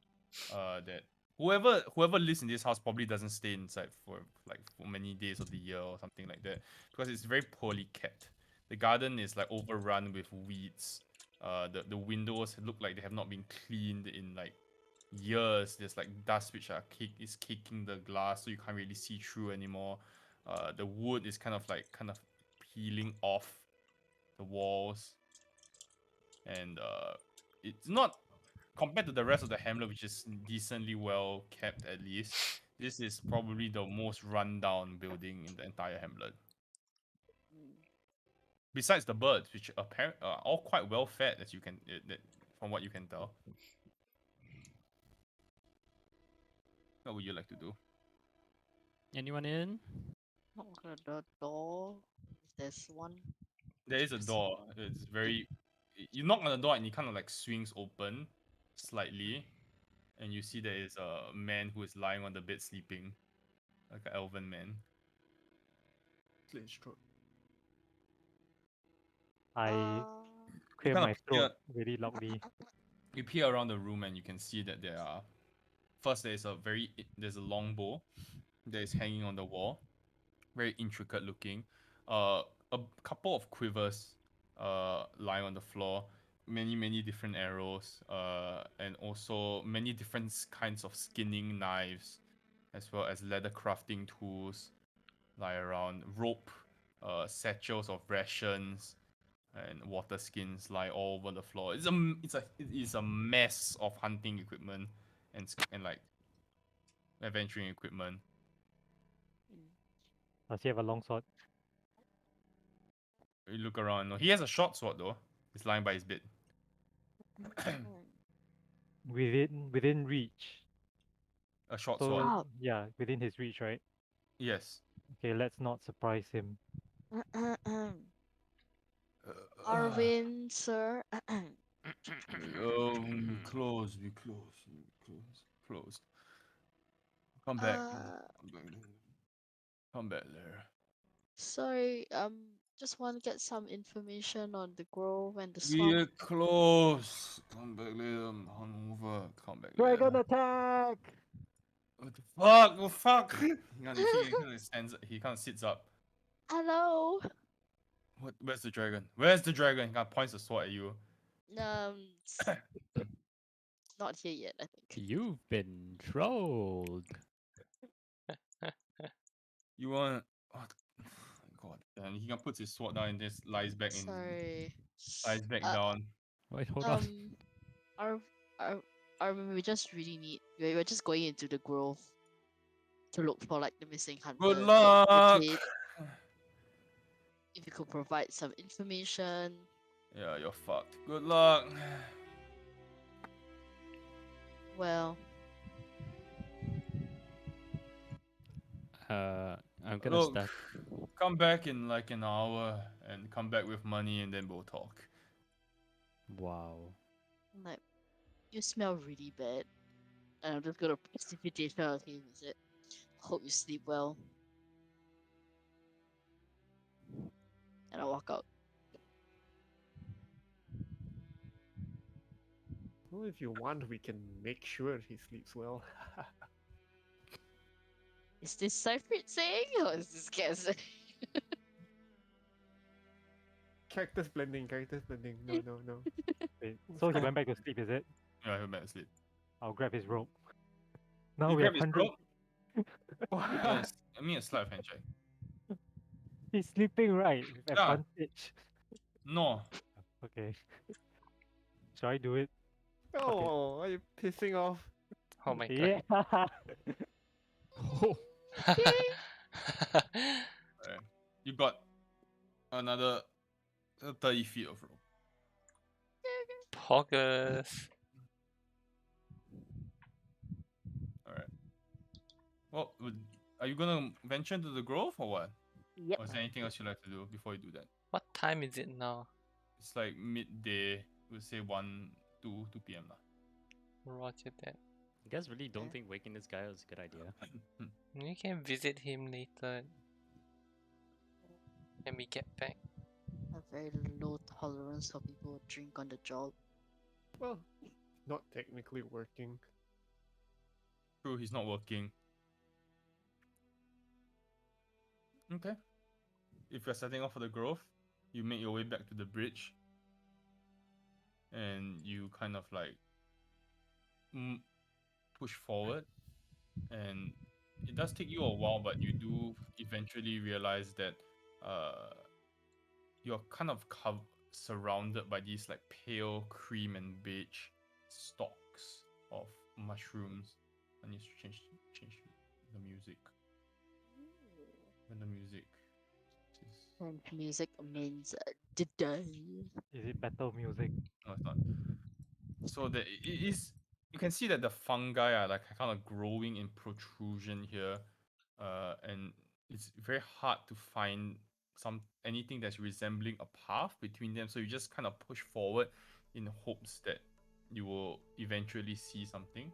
that whoever lives in this house probably doesn't stay inside for many days of the year or something like that, because it's very poorly kept. The garden is like overrun with weeds. The windows look like they have not been cleaned in like years. There's like dust which is caking the glass, so you can't really see through anymore. The wood is kind of peeling off the walls, and it's not, compared to the rest of the hamlet, which is decently well kept at least. This is probably the most rundown building in the entire hamlet. Mm. Besides the birds, which apparently are all quite well fed, as you can, from what you can tell. What would you like to do? Anyone in? Knock on the door. If there's one. There is a Just- door. It's very. You knock on the door and it kind of like swings open slightly, and you see there is a man who is lying on the bed sleeping, like an elven man. Slit his throat. I Uh, clear kind of my throat really loudly. You peer around the room and you can see that there's a long bow that is hanging on the wall, very intricate looking. A couple of quivers lying on the floor, many different arrows, and also many different kinds of skinning knives, as well as leather crafting tools lie around. Rope, satchels of rations, and water skins lie all over the floor. It is a mess of hunting equipment and like adventuring equipment. Does he have a long sword? You look around. No, he has a short sword though. It's lying by his bed. Within reach. A short So sword. Ah. yeah, within his reach, right? Yes. Okay, let's not surprise him. Arwin, sir. Oh, we close. Closed. Come back. uh, Come back there. sorry. Just want to get some information on the grove and the We swamp. are close. Come back later. I'm hungover. Come back Dragon later. attack! What the fuck? Oh fuck! He kind of sits up. Hello. Where's the dragon? Where's the dragon? He kind of points the sword at you. It's not here yet, I think. You've been trolled. You want? Oh, God. And he kind of puts his sword down and just lies back Sorry. down. Wait, hold on. Our, we just really need. We're just going into the grove to look for like the missing hunter. Good the luck. kid. If you could provide some information. Yeah, you're fucked. Good luck. Well, I'm gonna Look, start. come back in like an hour and come back with money and then we'll talk. Wow. like, you smell really bad. And I'm just gonna precipitation on him, is it? Hope you sleep well. And I walk out. Well, if you want, we can make sure he sleeps well. Is this Seifert saying or is this Cat saying? Characters blending. No, no, no. Wait, so he went back to sleep, is it? Yeah, I went back to sleep. I'll grab his rope. Now You we have grab his 100. rope? Yes. I mean a sleight of hand check. He's sleeping, right? With Yeah. advantage. No. Okay. Shall I do it? Oh, are you pissing off? Oh my god. Yeah. Oh, Alright. You got another 30 feet of rope. Poggers. Alright. Well, are you gonna venture into the grove or what? Yep. Or is there anything else you'd like to do before you do that? What time is it now? It's like midday. We'll say 2 p.m. lah. Roger that. you guys really don't think waking this guy was a good idea? You can visit him later. When we get back. A very low tolerance for people who drink on the job. Well, not technically working. True, he's not working. Okay. If you're setting off for the grove, you make your way back to the bridge. And you kind of like push forward. And it does take you a while, but you do eventually realize that you're kind of surrounded by these like pale cream and beige stalks of mushrooms. I need to change the music. When the music is... And music means today. Is it battle music? No, it's not. So that it is. You can see that the fungi are like kind of growing in protrusion here, and it's very hard to find anything that's resembling a path between them. So you just kind of push forward in hopes that you will eventually see something.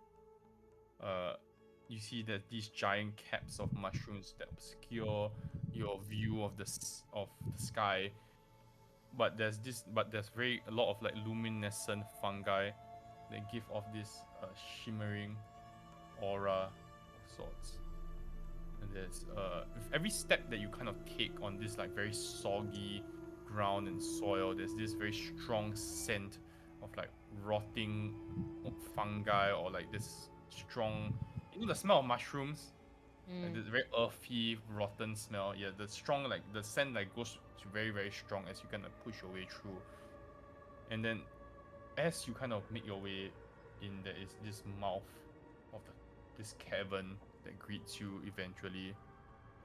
You see that these giant caps of mushrooms that obscure your view of the sky. But there's a lot of like luminescent fungi that give off this shimmering aura of sorts. And there's with every step that you kind of take on this like very soggy ground and soil, there's this very strong scent of like rotting fungi, or like this strong, the smell of mushrooms. Like this very earthy, rotten smell. Yeah, the strong, like the scent like goes very, very strong as you kind of push your way through. And then as you kind of make your way in, there is this mouth of this cavern that greets you eventually.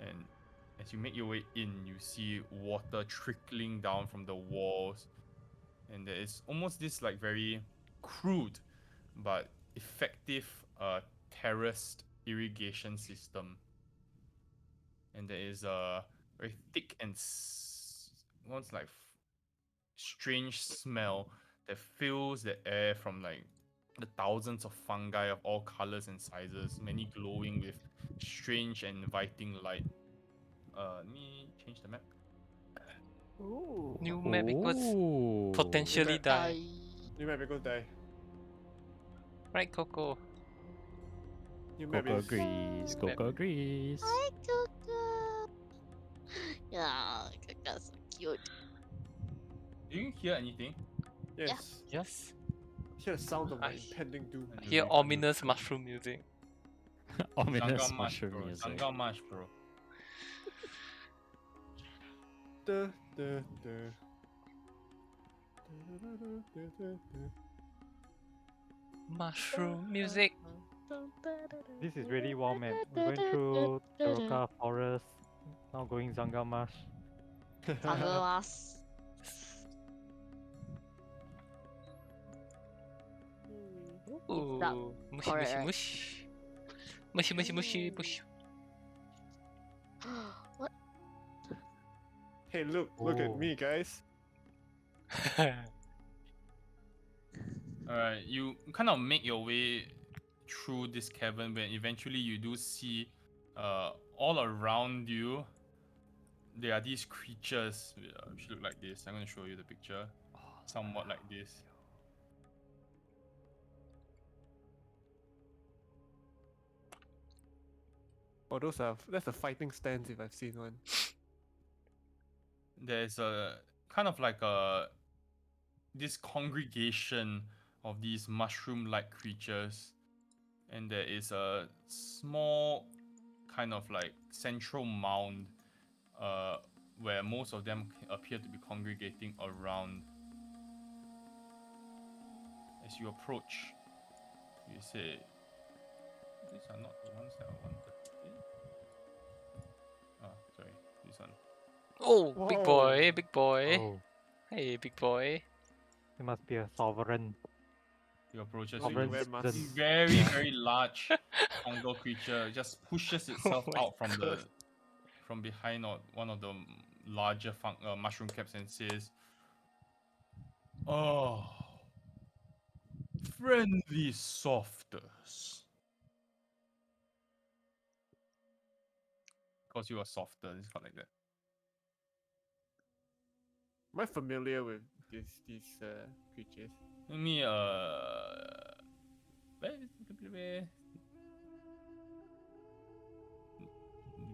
And as you make your way in, you see water trickling down from the walls. And there is almost this like very crude but effective terraced irrigation system. And there is a very thick and strange smell that fills the air from like the thousands of fungi of all colors and sizes, many glowing with strange and inviting light. Let me change the map. Ooh. New map equals Ooh. potentially die. New map equals die. Right, Coco? New map Coco is agrees. Map. Coco agrees. Hi, Coco. Yeah, Coco's so cute. Do you hear anything? yes. Yes. Hear the sound of my I- impending doom. I hear ominous mushroom music. Ominous Sangha Mash, mushroom bro. music. Sangha Mash, bro. Duh, duh, duh. Duh, duh, duh, duh, duh, duh. Mushroom music. This is really wild, man. We're going through Teroka Forest, now going Zangamash. Sangamas. Ooh, mushy, correct, mushy, right? mush. Mushy, mushy, mushy, mush. What? Hey, look at Oh. me, guys. Alright, you kind of make your way through this cavern, where eventually you do see all around you there are these creatures which look like this. I'm going to show you the picture. Somewhat like this. Oh, that's a fighting stance if I've seen one. There's kind of like this congregation of these mushroom-like creatures, and there is a small kind of like central mound where most of them appear to be congregating around. As you approach, you say, these are not the ones that I wanted. Oh, sorry, this one. Oh, big boy, Whoa. big boy. Oh, Hey, big boy. it must be a sovereign. You approaches Need to you. wear Sovereign masks. citizen. Very, Yeah. very large fungal creature just pushes itself my out from God. from behind one of the larger mushroom caps and says, "Oh, friendly softers." Because you are softer, it's called like that. Am I familiar with these creatures? Let me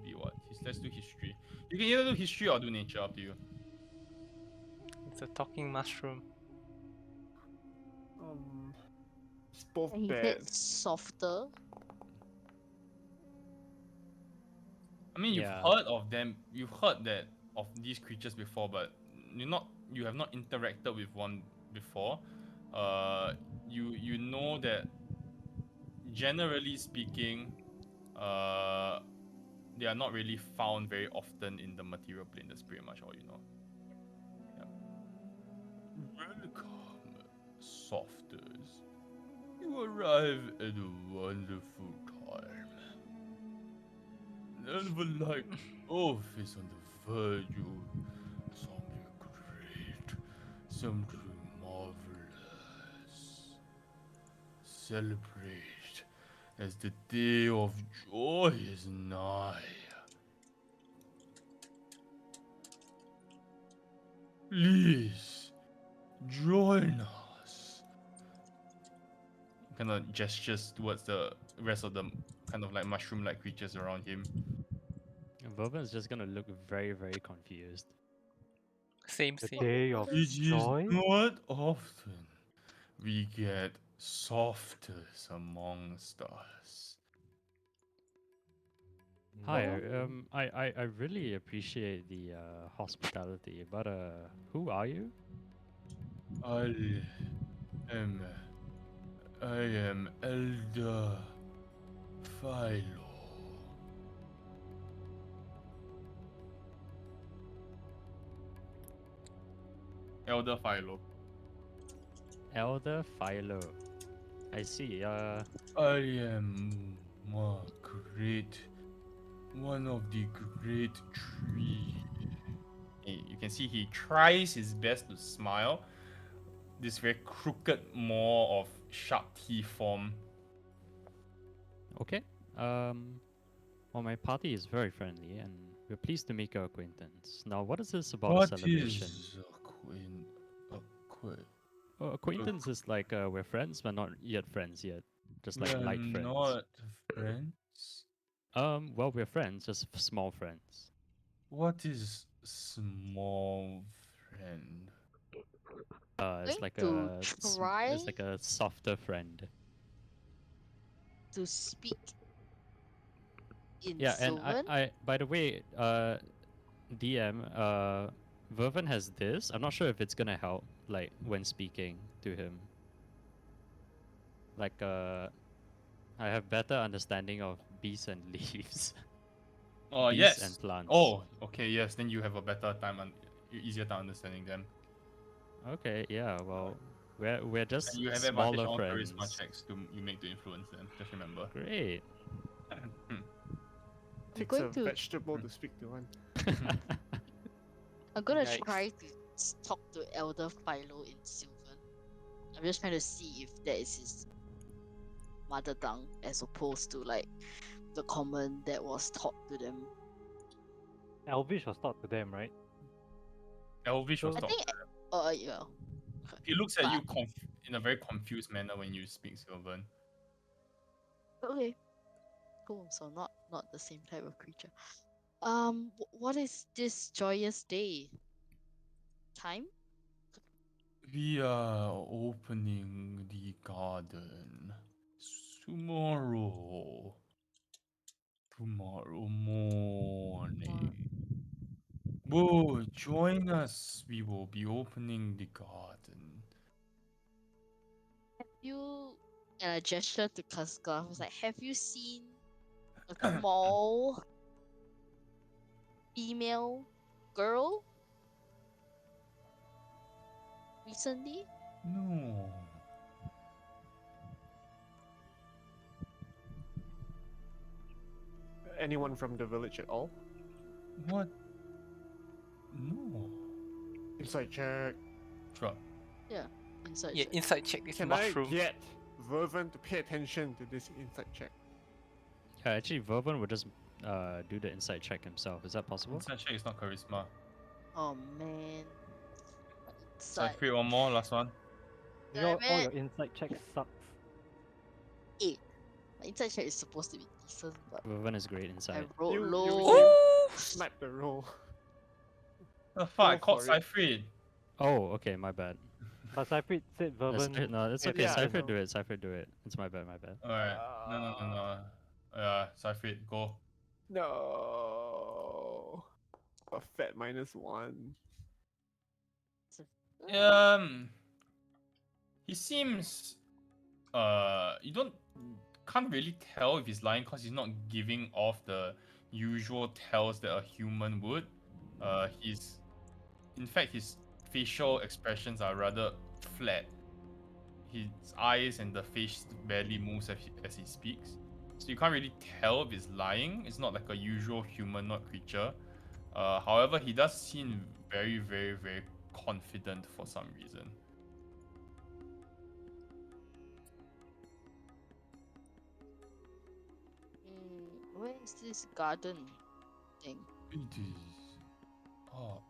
maybe what? Let's do history. You can either do history or do nature, up to you. It's a talking mushroom. It's both And he bad. said softer. I mean, you've Yeah. heard of them. You've heard that of these creatures before, but you have not interacted with one before. You know that generally speaking, they are not really found very often in the material plane. That's pretty much all you know. Yeah. Welcome, softers. You arrive at a wonderful time. Never like office on the verge of something great, something marvelous. Celebrate as the day of joy is nigh. Please join us. Kind of gestures towards the rest of the kind of like mushroom-like creatures around him. Vervin's just gonna look very, very confused. Same, The same. day of It is joy. not often we get softers amongst us. Hi, No. I really appreciate the hospitality, but who are you? I am I am Elder Philo. Elder Philo. Elder Philo. I see. I am one of the great trees. You can see he tries his best to smile. This very crooked maw of sharp teeth form. Okay. Well, my party is very friendly, and we're pleased to make your acquaintance. Now, what is this about a What celebration? is Acquaintance is like we're friends, but not yet friends yet. Just like We're light friends. not friends? Well, we're friends, just small friends. What is small friend? It's Going like to a try it's like a softer friend. to speak in Yeah, and Sylvan. by the way, DM, Vervin has this. I'm not sure if it's gonna help, like when speaking to him. Like, I have better understanding of bees and leaves. Oh Bees yes. and plants. Oh, okay, yes. Then you have a better time and easier time understanding them. Okay, yeah. Well, we're just And you have advantage smaller on friends. charisma checks to you make to influence them. Just remember. Great. Takes going a to- vegetable to speak to one. I'm gonna Yikes. try to talk to Elder Philo in Sylvan. I'm just trying to see if that is his mother tongue as opposed to like the common that was taught to them. Elvish was taught to them, right? Elvish was So- I talk. think yeah. He looks at but- you in a very confused manner when you speak Sylvan. Okay. Cool. So not the same type of creature. What is this joyous day? time? We are opening the garden tomorrow. Tomorrow morning. Whoa, join us. We will be opening the garden. Have you, and I gesture to Casca, I was like, have you seen a small female girl recently? No. Anyone from the village at all? What? No. Inside check. Sure. Yeah, inside Yeah, check. inside check this Can mushroom. I get Vervin to pay attention to this inside check? Actually, Vervin would just do the inside check himself. Is that possible? Inside check is not charisma. Oh man. So I Inside. create one more, last one. All Damn your it. inside checks sucks. My inside check is supposed to be decent, but Vervin is great I inside. rolled You low. really Ooh! snipe the roll. The fuck, I Go called for it. Cypher. Oh, okay, my bad. But Cypher said Vervin. No, it's said okay. yeah, I Cypher know. do it. Cypher do it. It's my bad. My bad. Alright. No. Cypher, go. No. A fat -1. He seems you can't really tell if he's lying because he's not giving off the usual tells that a human would. In fact his facial expressions are rather flat. His eyes and the face barely moves as he speaks. So you can't really tell if he's lying. It's not like a usual humanoid creature. However, he does seem very, very, very confident for some reason. Where is this garden thing? It is up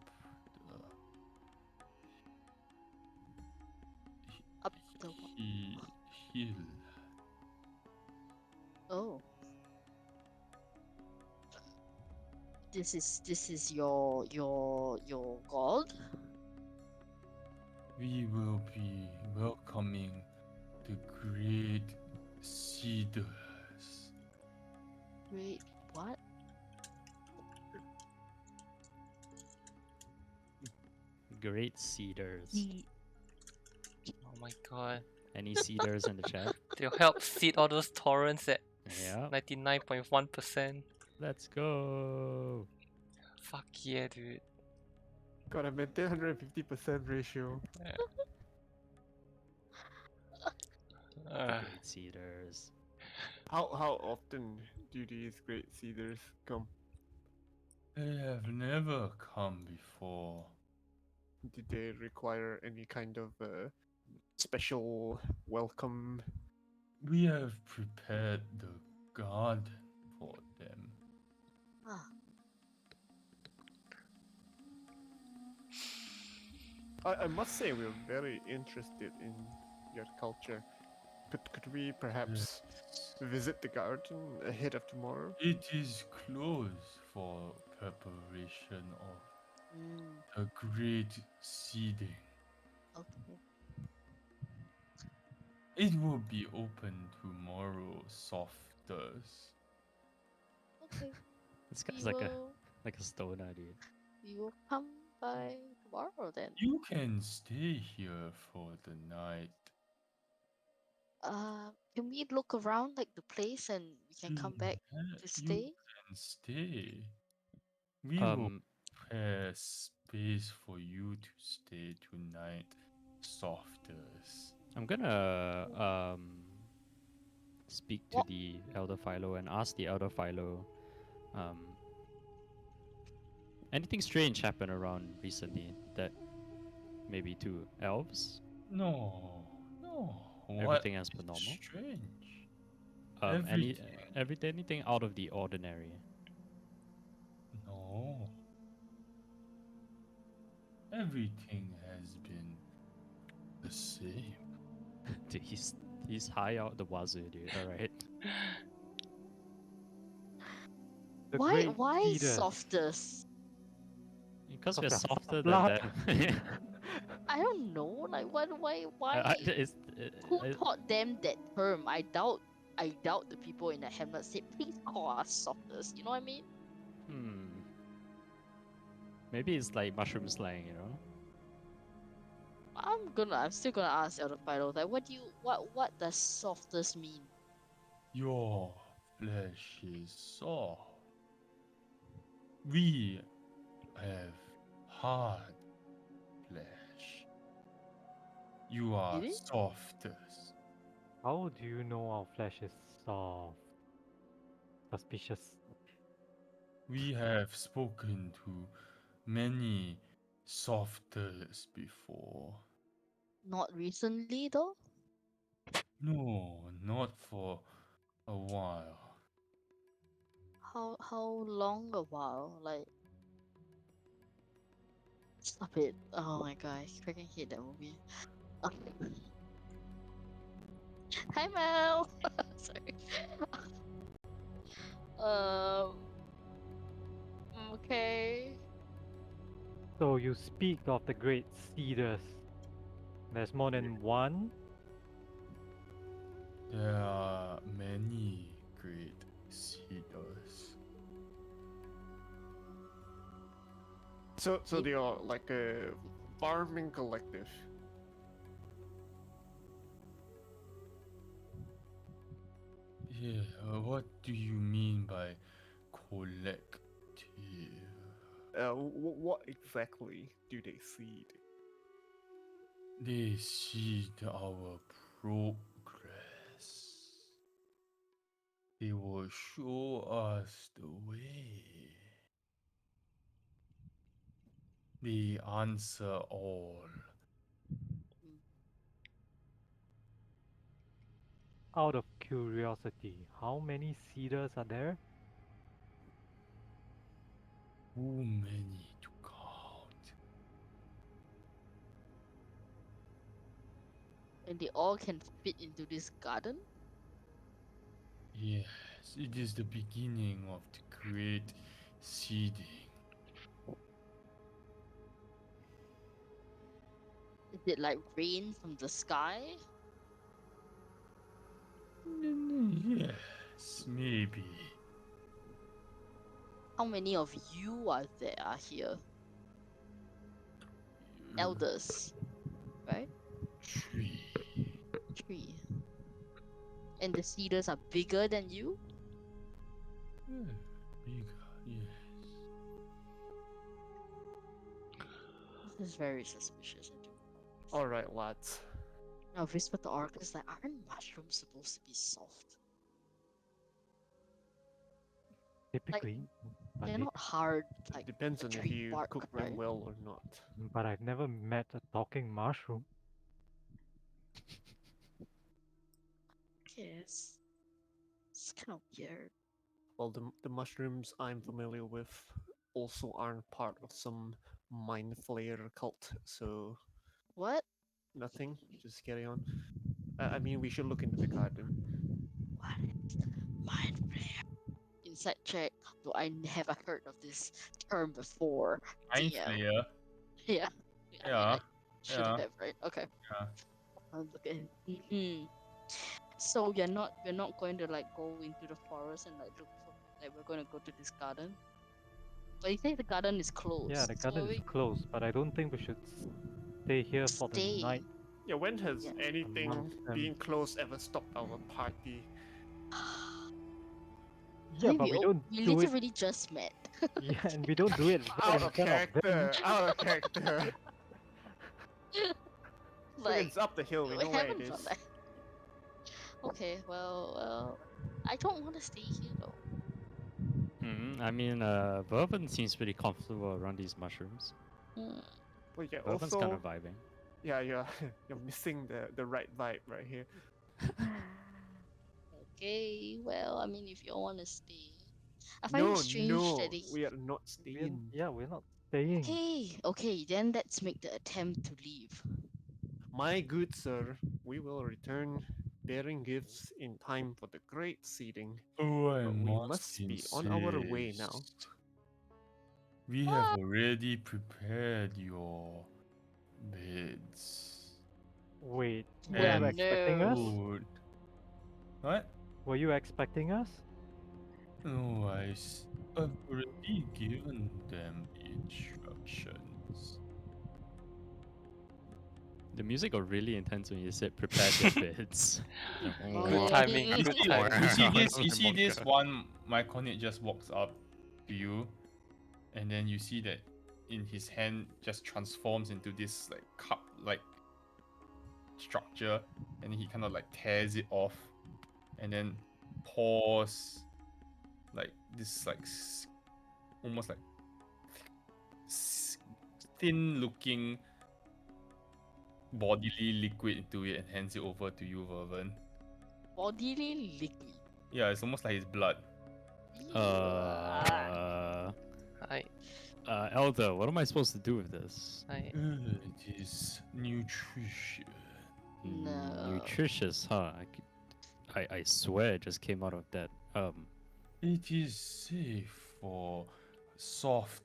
Up the hill. Oh. This is your god? We will be welcoming the Great Cedars. Wait, what? Great Cedars. Oh my god. Any cedars in the chat? They'll help seed all those torrents at Yeah. 99.1%. Let's go. Fuck yeah, dude. Gotta maintain 150% ratio. Great Cedars. How often do these Great Cedars come? They have never come before. Did they require any kind of special welcome? We have prepared the garden for them. Ah, I must say we're very interested in your culture. Could we perhaps visit the garden ahead of tomorrow? It is closed for preparation of the great seeding. okay. It will be open tomorrow, softers. Okay. This We guy's like will a stoner, dude. we will come by tomorrow then. You can stay here for the night. Can we look around like the place and we can come back to You stay? can stay. We will Um, prepare space for you to stay tonight, softers. I'm gonna speak to What? the Elder Philo and ask the Elder Philo, anything strange happened around recently that maybe to elves? No. Everything as per normal? Strange. Anything out of the ordinary? No. Everything has been the same. Dude, he's high out the wazoo, dude. All right. The Why Great why Cedars. softest? Because we're Because we're softer blood. than them. I don't know. Like, why? Who I- taught them that term? I doubt. The people in the hamlet said, "Please call us softers." You know what I mean? Maybe it's like mushroom slang, you know? I'm still gonna ask Elder Fido. Like, what does softest mean? Your flesh is soft. We have hard flesh. You are Really? softest. How do you know our flesh is soft? Suspicious. We have spoken to many softers before. Not recently though. No, not for a while. How long a while? Like, stop it. Oh my god, I freaking hate that movie. Hi Mel. Sorry. Um. Okay. So you speak of the Great Cedars. There's more than one? There are many great cedars. So they are like a farming collective. Yeah, what do you mean by collective? What exactly do they seed? They seed our progress. They will show us the way. They answer all. Out of curiosity, how many cedars are there? Too many to count. And they all can fit into this garden? Yes, it is the beginning of the great seeding. Is it like rain from the sky? Yes, maybe. How many of you are here? Elders, right? 3. 3. And the cedars are bigger than you? Bigger, yes. This is very suspicious. All right, lads. Now, whisper to Orcus, like, aren't mushrooms supposed to be soft? Typically, but, They're not hard, like Depends a on if tree you bark, cook right? them well or not. but I've never met a talking mushroom. Yes. It's kind of weird. Well, the mushrooms I'm familiar with also aren't part of some mind flayer cult, so What? nothing. Just carry on. I mean, we should look into the garden. What is mind flare? Inside check. Do I never heard of this term before? Mind Damn. flayer. Yeah. I mean, Yeah. I should have, Yeah. right? Okay. Yeah. I'll look at it. So we're not going to like go into the forest and like look for like we're going to go to this garden. But you say the garden is closed. Yeah, the so garden is we closed, but I don't think we should stay here for the stay. night. Yeah, when has Yeah. anything Amongst them. being closed ever stopped our party? Yeah, but we don't we do it. literally just met. Yeah, and we don't do it right Out in of front of them. character! Out of character! Like It's up the hill, we know where it haven't is. done that. Okay, well, I don't want to stay here though. I mean, Vervin seems pretty comfortable around these mushrooms. Hmm. Well, yeah, Vervin's also, kind of vibing. yeah, you're missing the right vibe right here. Okay, well, I mean, if you all want to stay, I find it strange that they. we are not staying. We're not staying. Okay, then let's make the attempt to leave. My good sir, we will return bearing gifts in time for the great seeding. Oh, I But we must be on our way now. insist. We have already prepared your bed. Wait, were you And expecting us? food. What? Were you expecting us? Oh, I've already given them instructions. The music got really intense when you said prepare your beds. Good timing, You good see, timing. you see this one myconid just walks up to you, and then you see that in his hand just transforms into this like cup-like structure, and he kind of like tears it off, and then pours like this almost like thin-looking bodily liquid into it and hands it over to you, Vervin. Bodily liquid. Yeah, it's almost like his blood. Ew. I, Elder, what am I supposed to do with this? It is nutrition. No. Nutritious, huh? I swear it just came out of that. It is safe for soft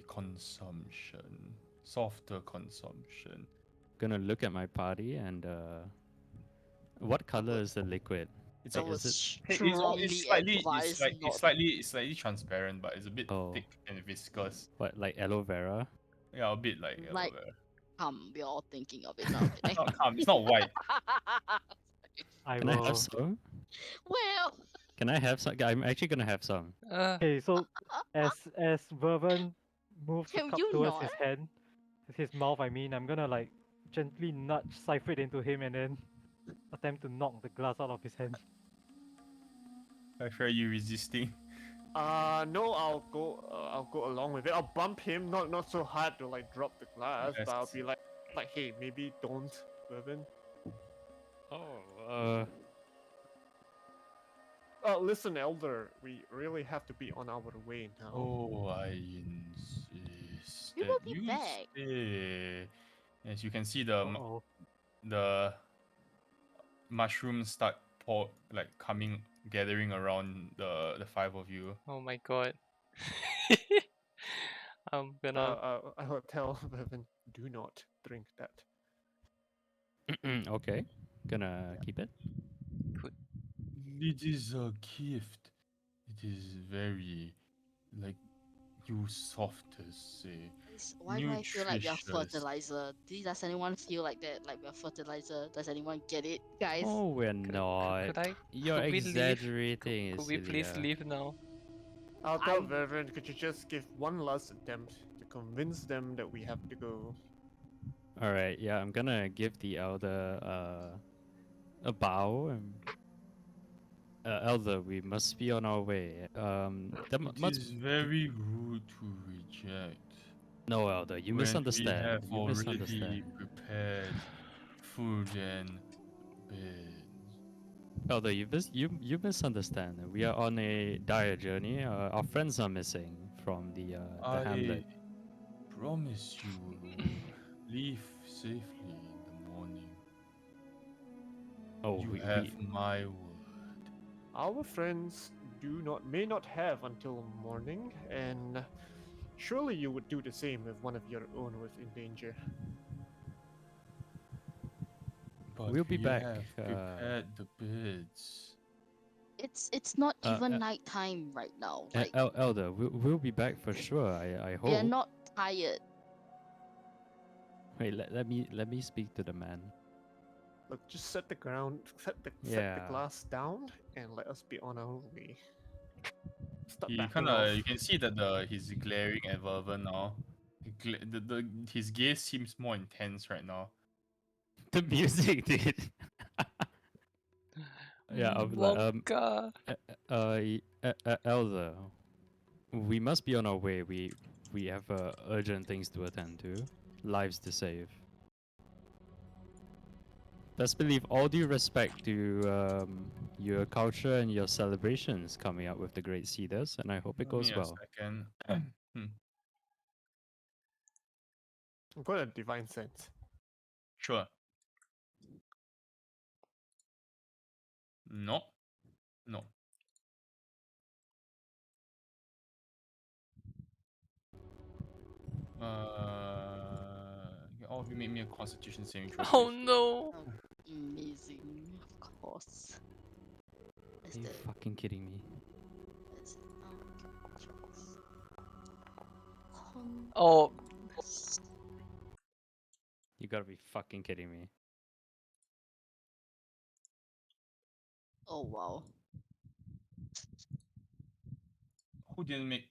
consumption. Softer consumption. Gonna look at my party and what color is the liquid? It's I Like, was is it strongly it's advised slightly transparent, but it's a bit Oh. thick and viscous. what, like aloe vera? Yeah, a bit like aloe Like- vera. we're all thinking of it now. It's not calm. It's not white. I Can I will. have some? Well, Can I have some? I'm actually gonna have some. Okay, so as Vervin moves the Can cup you towards not? his hand, his mouth, I mean, I'm gonna like gently nudge Cypher into him and then attempt to knock the glass out of his hand. I fear you resisting. No, I'll go along with it. I'll bump him, not so hard to like drop the glass, but I'll Yes. be like, hey, maybe don't, Vervin. Oh, Listen, Elder, we really have to be on our way now. Oh, I insist. We that will be you back. Stay. As you can see, Uh-oh. the mushrooms start gathering around the five of you. oh my god. I'm gonna. I will tell Vervin, do not drink that. okay. Gonna keep it. It is a gift. It is very, like, you soft to say. Why do I feel like we are Nutritious. fertilizer? Does anyone feel like that? Like we're fertilizer? Does anyone get it, guys? Oh, we're not. Could I? You're could we leave? exaggerating. Could we please Isilia. leave now? I'll tell I'm- Vervin, could you just give one last attempt to convince them that we have to go? All right. Yeah, I'm gonna give the elder a bow. And, elder, we must be on our way. There It must is very rude to reject. no, elder. You when misunderstand. We have You already misunderstand. prepared food and beds. Elder, you misunderstand. We are on a dire journey. Our friends are missing from the hamlet. I promise you will leave safely in the morning. Oh, You we, have we my word. Our friends may not have until morning, and surely you would do the same if one of your own was in danger. But We'll be we back, have prepared the beds. It's not Uh, even uh, nighttime right now. Like elder, we'll be back for sure. I we are hope. not tired. Wait, let me speak to the man. Look, just set the Yeah. glass down and let us be on our way. Stop He backing you off. can see that he's glaring at Vervin now. His gaze seems more intense right now. The music, dude. Yeah, I'm like, Wonka. elder, we must be on our way. We have urgent things to attend to, lives to save. Best believe all due respect to your culture and your celebrations coming up with the Great Cedars, and I hope it goes Give me a well. second. I'm going to divine sense. Sure. No. No. All of you make me a Constitution saving throw. Oh please. no! Amazing, of course. Are Is you that? fucking kidding me? Is it? Checks. Con- Oh, You gotta be fucking kidding me. Oh wow. Who didn't make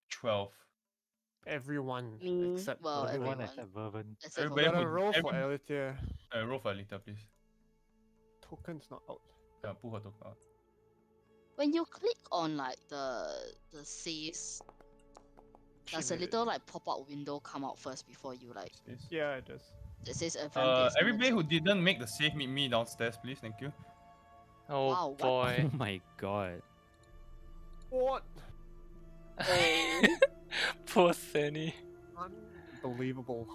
12? Everyone Me. except Well, for Everyone me. except Vervin. Except for Everybody Gotta who roll for every- Alethea. roll for Alita, please. Token's not out. Yeah, pull her token out. when you click on like the saves, She does a made it. little like pop-up window come out first before you like Space. Yeah, it does. it says advantage? and then Everybody who say- didn't make the save, meet me downstairs, please. Thank you. oh Wow, what? boy. Oh my god. What? Poor Sandy. Unbelievable.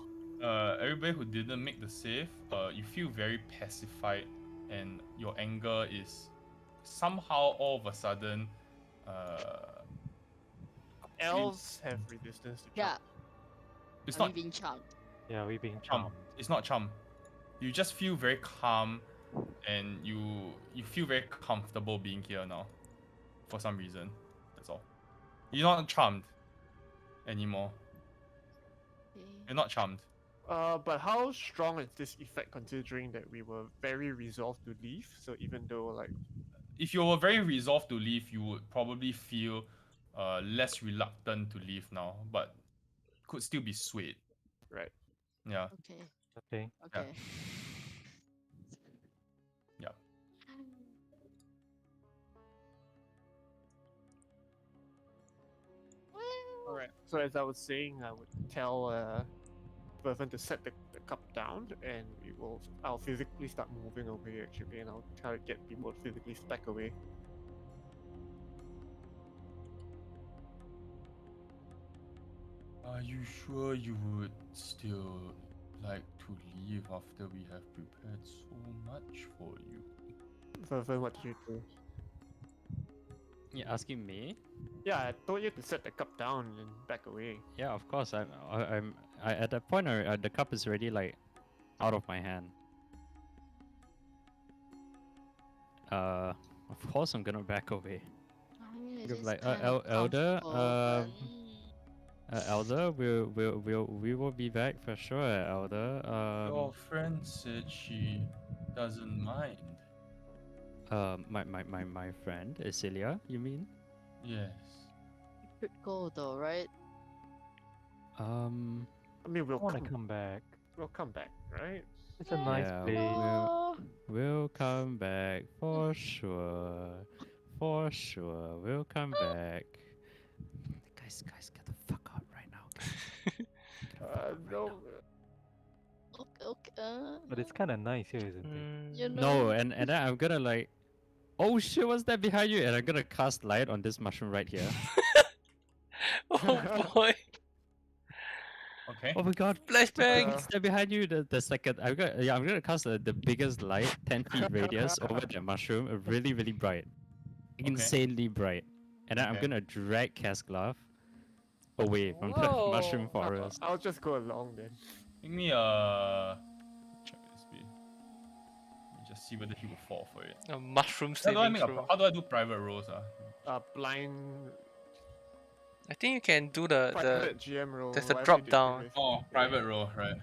Everybody who didn't make the save, you feel very pacified, and your anger is somehow all of a sudden, Elves have resistance to Yeah, charm. it's are we not being charmed? Yeah, we being charm. charmed. It's not charm. You just feel very calm, and you feel very comfortable being here now, for some reason. That's all. You're not charmed anymore. Okay. You're not charmed. But how strong is this effect considering that we were very resolved to leave? So even though like If you were very resolved to leave, you would probably feel less reluctant to leave now, but could still be swayed. right. Yeah. Okay. Okay. Okay. Yeah. Well, Alright. So as I was saying, I would tell Vervin to set the cup down, and I'll physically start moving away actually, and I'll try to get people to physically stack away. Are you sure you would still like to leave after we have prepared so much for you? Vervin, what did you do? You asking me? Yeah, I told you to set the cup down and back away. Yeah, of course. I at that point, the cup is already like out of my hand. Of course I'm gonna back away. I mean, it You're is like, kind Elder, of Elder, we will be back for sure, Elder. Your friend said she doesn't mind. My friend, Celia, you mean? Yes. could go though, right? I mean, I want to come back. we'll come back, right? It's a nice Yeah, place. No. We'll come back for sure. For sure, we'll come back. Guys, get the fuck out right now. Okay? Get the fuck out right No. now. Okay, okay. But it's kind of nice here, isn't it? Mm, You know. No, and then I'm gonna like, oh shit, what's that behind you? And I'm gonna cast light on this mushroom right here. oh boy. Okay. Oh my god, Flashbang. Uh, what's that behind you? The second, I'm gonna cast the biggest light, 10 feet radius over that mushroom, really bright, insanely bright, and then I'm Okay. gonna drag Casclav away from the Whoa. mushroom forest. I'll just go along then. Give me check this speed. Let me just see whether he will fall for it. A mushroom How do I saving make a, throw. how do I do private rolls? Blind I think you can do the private GM roll. there's a whatever you drop did down. previously. Oh, private roll, right.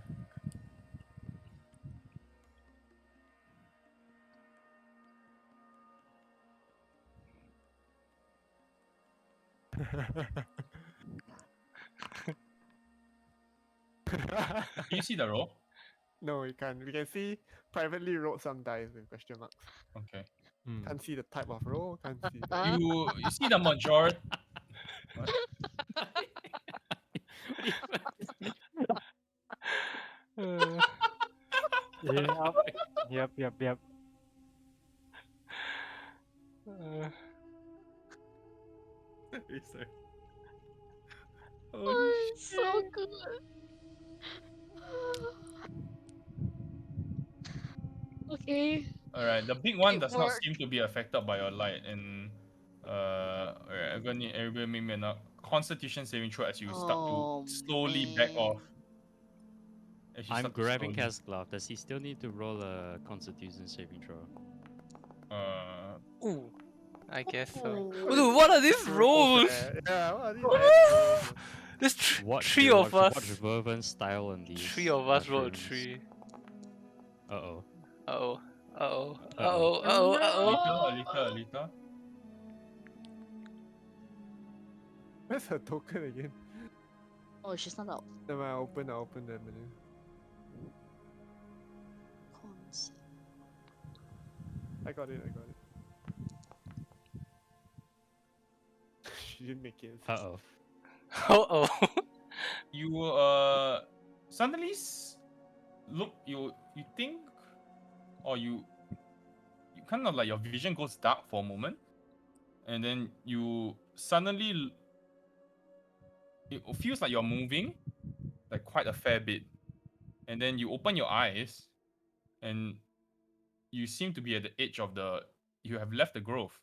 Can you see the roll? No, we can't. We can see privately rolled some dice with question marks. Okay. Hmm. Can't see the type of roll. Can't see. Huh? You see the majority. Uh, Yep. Yep. uh, Sorry. Oh, it's so good. Okay. Alright, the big one It does not worked. seem to be affected by your light, and alright, I'm gonna need everybody make me a Constitution saving throw as you start Oh, to slowly back man. off. And she I'm start to grabbing slowly, Casglove. Does he still need to roll a Constitution saving throw? Ooh, I guess so. Ooh, Dude, what are these super rolls? fair. Yeah, what are these bad rolls, man? There's Watch three the- of watch, us. Watch Vervin style on these. Three of us rolled mushrooms. three. Uh-oh. Uh-oh. Uh-oh. Uh-oh. Uh-oh. Uh-oh. Uh-oh. Alita. Where's her token again? Oh, she's not out. Never mind, I'll open the menu. Cons. I got it. She didn't make it. Uh-oh. Uh-oh. You suddenly look, you think, or you kind of like your vision goes dark for a moment, and then you suddenly it feels like you're moving like quite a fair bit, and then you open your eyes and you seem to be at the edge of you have left the grove.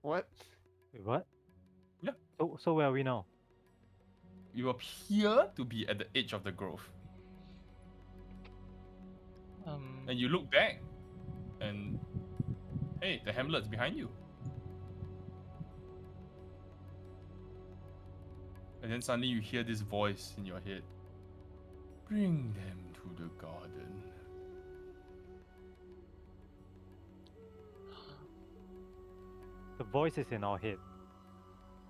What? Wait, what? Yeah. So where are we now? You appear to be at the edge of the grove, and you look back and hey, the hamlet's behind you. And then suddenly you hear this voice in your head. Bring them to the garden. The voice is in our head.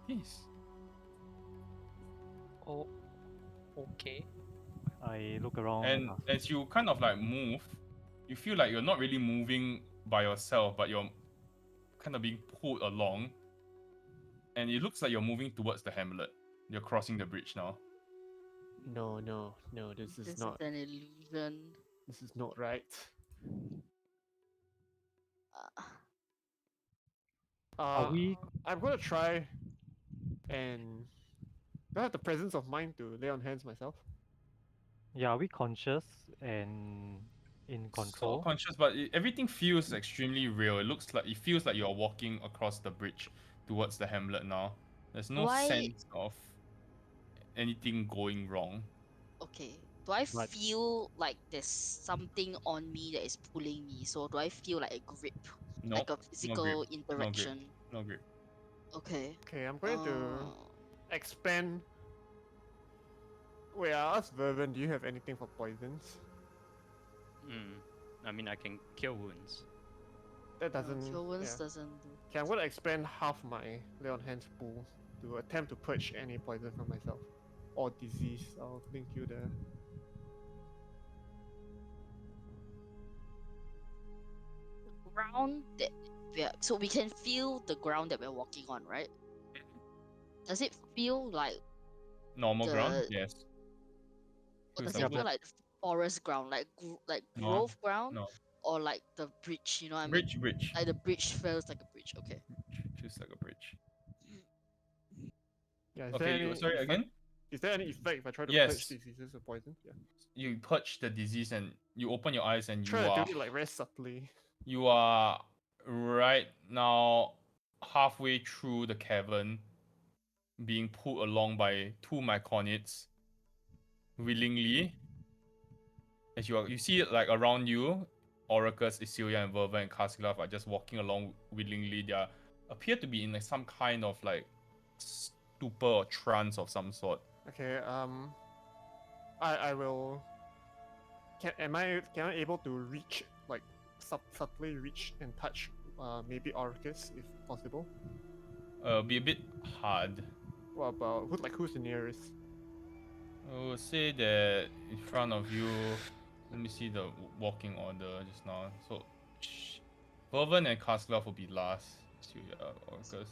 Yes. Oh. Okay. I look around. And as you kind of like move, you feel like you're not really moving by yourself, but you're kind of being pulled along. And it looks like you're moving towards the hamlet. You're crossing the bridge now. No, this is not. an illusion. This is not right. Uh, Are we? I'm gonna try and. Do I have the presence of mind to lay on hands myself? Yeah, are we conscious and in So control? conscious, but everything feels extremely real. It feels like you're walking across the bridge towards the hamlet now. There's no Why- sense of anything going wrong. Okay. Do I But- feel like there's something on me that is pulling me? So do I feel like a grip, No, like a physical interaction? no grip. Okay. Okay, I'm going to Uh, expand. Wait, I asked Vervin, do you have anything for poisons? I mean, I can cure wounds. That doesn't. Cure wounds yeah. doesn't do. Okay, I'm gonna expand half my lay on hands pool to attempt to purge any poison from myself or disease. I'll link you there. Ground that so we can feel the ground that we're walking on, right? Does it feel like, Normal ground? The- Yes. or Feels does like it feel like forest ground, like No, grove ground, No. or like the bridge? You know what I mean? Bridge. Like the bridge feels like a bridge. Okay. Feels like a bridge. Yeah. Is Okay, there any sorry effect? again? Is there any effect if I try to Yes. purge diseases or poison? Yeah. You purge the disease and you open your eyes and Try to do it like very subtly. you are right now halfway through the cavern, being pulled along by two myconids willingly. As you see it like around you, Oracus, Isilia, and Verva and Casglove are just walking along willingly. They appear to be in like some kind of like stupor or trance of some sort. Okay. I will. Am I able to reach like subtly reach and touch maybe Orcus if possible? Be a bit hard. What about who's the nearest? I would say that in front of you, let me see the walking order just now. So, Vervin and Casglove will be last. Isilia, Orcus.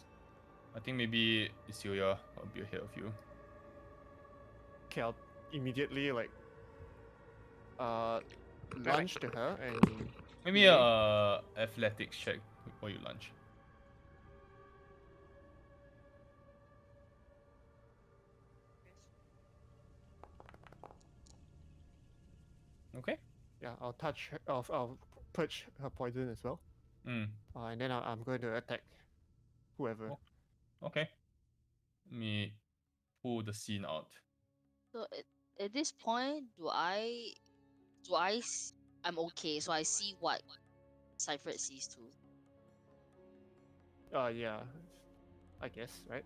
I think maybe Isilia will be ahead of you. Okay, I'll immediately like lunge to her and Maybe Yeah. athletics check before you lunge. Okay. yeah, I'll touch her. I'll purge her poison as well. Mm. And then I'm going to attack whoever. Oh. Okay. Let me pull the scene out. So at this point, I'm okay. So I see what Cypher sees too. Yeah, I guess, right?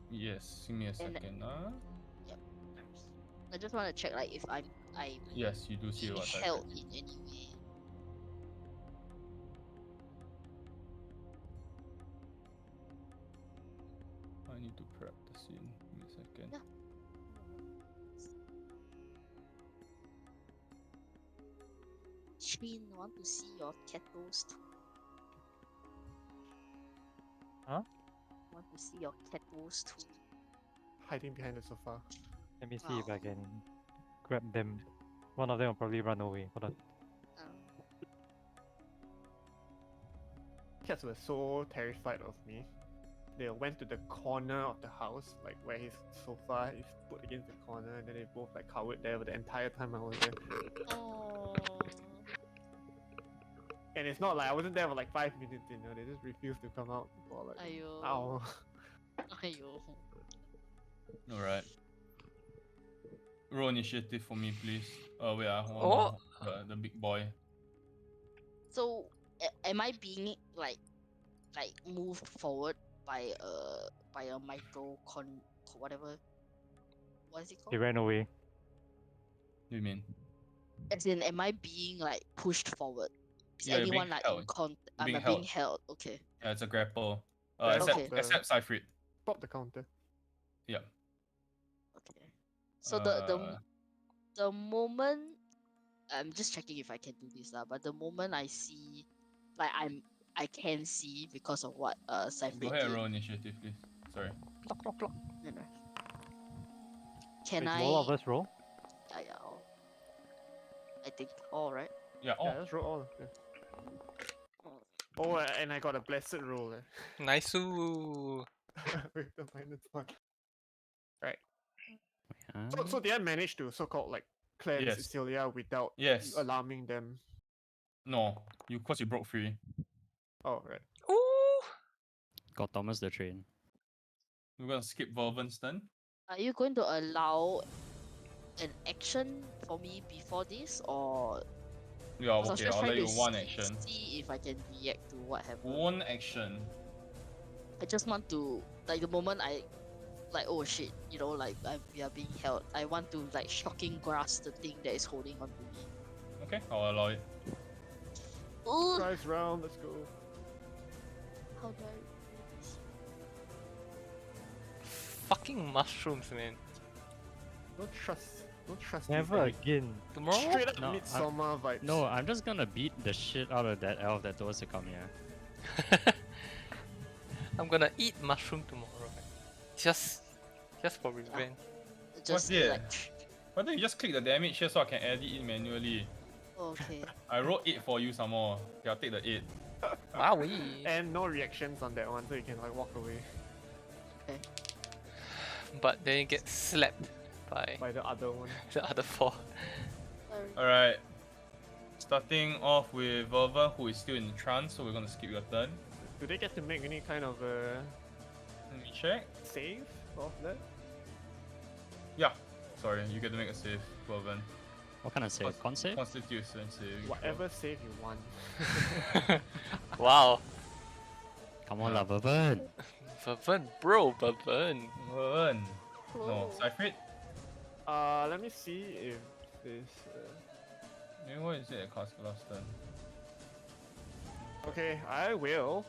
Yes, give me a And second. yep. I just want to check like if I'm Yes, you do see being what I held said. in any way. I need to prep the scene. Give me a second. Yeah. Shin, want to see your kettles too. Huh? Want to see your kettles too. Hiding behind the sofa. Let me see if I Oh. can grab them. One of them will probably run away. Hold on. Cats were so terrified of me. They went to the corner of the house, like where his sofa is put against the corner, and then they both like cowered there for the entire time I was there. Oh. And it's not like I wasn't there for like 5 minutes, you know, they just refused to come out for like Ayo. an hour. Ayo. Alright. Roll initiative for me, please. Wait, one Oh. more. The big boy. So am I being like moved forward by a micro whatever, what is it They called? ran away. What do you mean? As in, am I being like pushed forward? Is Yeah, you're being anyone like held. in con? You're being I'm being held. held. Okay. Yeah, it's a grapple. Yeah, Except okay. except Cyfrid. Pop the counter. Yeah. Okay. So the moment, I'm just checking if I can do this lah. But the moment I see, like I can see because of what Cypher Go ahead and did. roll initiative, please. Sorry. You know. Can Wait, I? do all of us roll? Yeah. I think all right. Yeah. Yeah, let's roll all. Yeah. Oh, and I got a blessed roll Nice. with the -1. Right. Huh? So did I manage to so-called like cleanse Yes. Cecilia without Yes. alarming them? No. Cause you broke free. Oh, right. Ooh. Got Thomas the Train. We're gonna skip Vervin's turn. Are you going to allow an action for me before this, or Yeah, 'cause I was okay, just I'll let trying you to one action. see if I can react to what happened. One action. I just want to, like, the moment I like, oh shit, you know, like we are being held, I want to like shocking grasp the thing that is holding on to me. Okay, I'll allow it. Ooh, Prize round, let's go. how do I do this? Fucking mushrooms, man. Don't trust these Never enemies. again. Tomorrow? Straight up No, Midsommar vibes. No, I'm just gonna beat the shit out of that elf that told us to come here. I'm gonna eat mushroom tomorrow. Man. Just for revenge. Just it? like, Why don't you just click the damage here so I can add it in manually? okay. I rolled 8 for you some more. Okay, I'll take the 8. Wowie. And no reactions on that one, so you can like walk away But then you get slapped by by the other one. the other 4. Sorry. Alright. Starting off with Verva, who is still in trance, so we're gonna skip your turn. Do they get to make any kind of Let me check. save of that? Yeah. Sorry, you get to make a save, Vervan. What kind of save? Con save? Constitution save. Whatever save you want. Wow. Come on, love Vervan. Vervan, bro, Vervan. Vervan. No, Oh. Cyprid. Let me see if this. What is it at cast last turn? Okay, I will.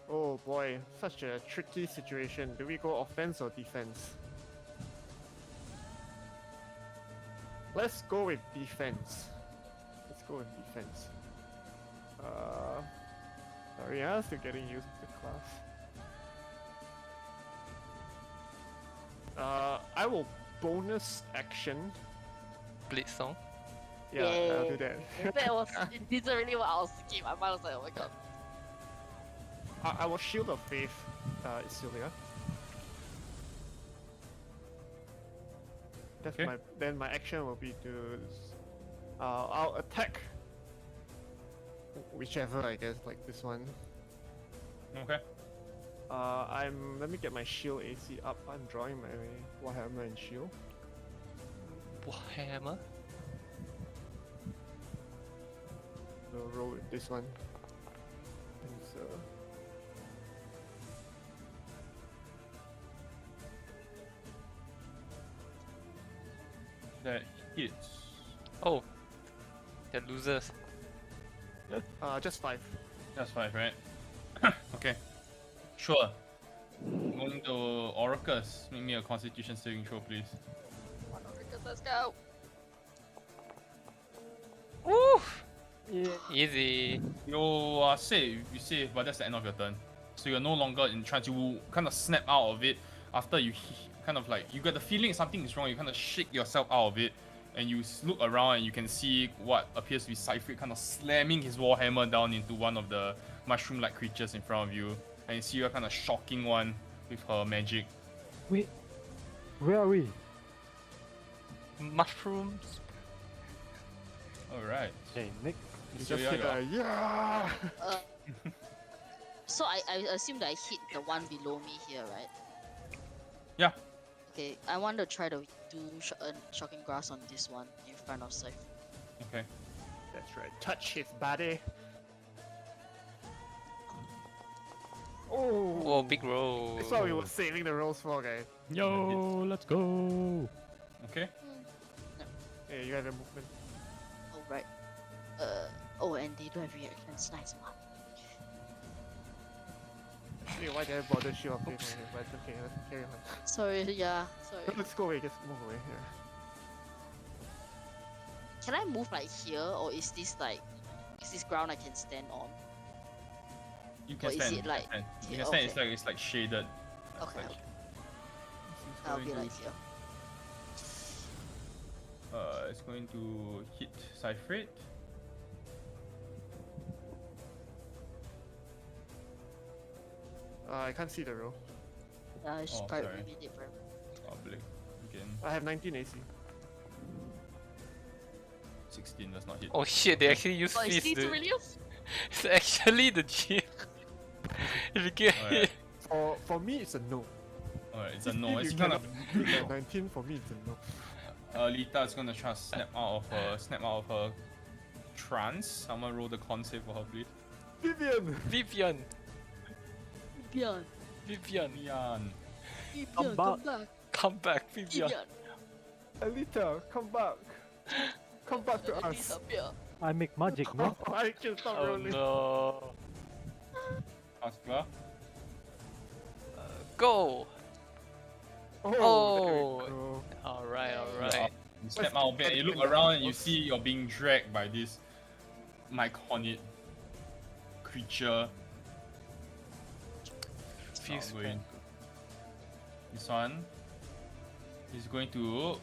Oh boy, such a tricky situation. Do we go offense or defense? Let's go with defense. Let's go with defense. Sorry, I'm still getting used to the class. I will bonus action. Blitz song. Yeah, I'll do that. That was literally what I was thinking. My mind was like, oh my god. I will shield of faith, Isilia. That's Okay. then my action will be to I'll attack whichever, I guess, like this one. Okay. Let me get my shield AC up. I'm drawing my Warhammer and shield. Hammer. So roll with this one. And so That hits. Oh, they're losers. just 5. That's 5, right? Okay. Sure. Going to Orcus. Make me a Constitution saving throw, please. Let's go. Woo! Yeah. Easy. You are safe. You save, but that's the end of your turn. So you're no longer in trance. You will kind of snap out of it after you kind of like you get the feeling something is wrong. You kind of shake yourself out of it, and you look around and you can see what appears to be Cypher kind of slamming his warhammer down into one of the mushroom-like creatures in front of you, and you see her kind of shocking one with her magic. Wait, where are we? Mushrooms. All right. Hey, Nick. You So just yeah, hit you are- a yeah. So I assume that I hit the one below me here, right? Yeah. Okay, I want to try to do shocking grass on this one in front of Cypher. Okay. That's right. Touch his body. Oh. Oh, big roll. That's what we were saving the rolls for, guys. Yo, let's go. Okay. Hey, you have a movement. Oh right. Oh, and they don't have reactions. Nice one. Hey, why did I bother shield update on it? But it's okay, let's carry on. Sorry, yeah, sorry. Let's go away, just move away here. Can I move like here, or is this ground I can stand on? You can Or is stand. it like- you yeah, can stand. okay. It's like shaded. Okay, Like, okay. it's I'll going be to- like here. It's going to hit Cypher. I can't see the roll. It's Oh, probably sorry. maybe different. Public again. I have 19 AC. 16 does not hit. Oh shit, they actually use Oh, is fist, this dude. really? It's actually the G. If you get Alright. For me, it's a no. Alright, it's a 16 no. It's you kind of. cannot beat that 19 for me, it's a no. Lita is gonna try to snap out of her trance. Someone roll the con save for her, please. Vivian! Vivian. Vivian, Vivian. Yan. Vivian, back. come back. Come back, Vivian. Vivian, Alita, come back! Come back to us! disappear. I make magic, no? I can stop Oh rolling. no. Askla. Go. Oh, Oh. there we go. Alright, You're alright. up. You step out of bed, you look around and you see you're being dragged by this myconid creature. Feels Going bad. This one is going to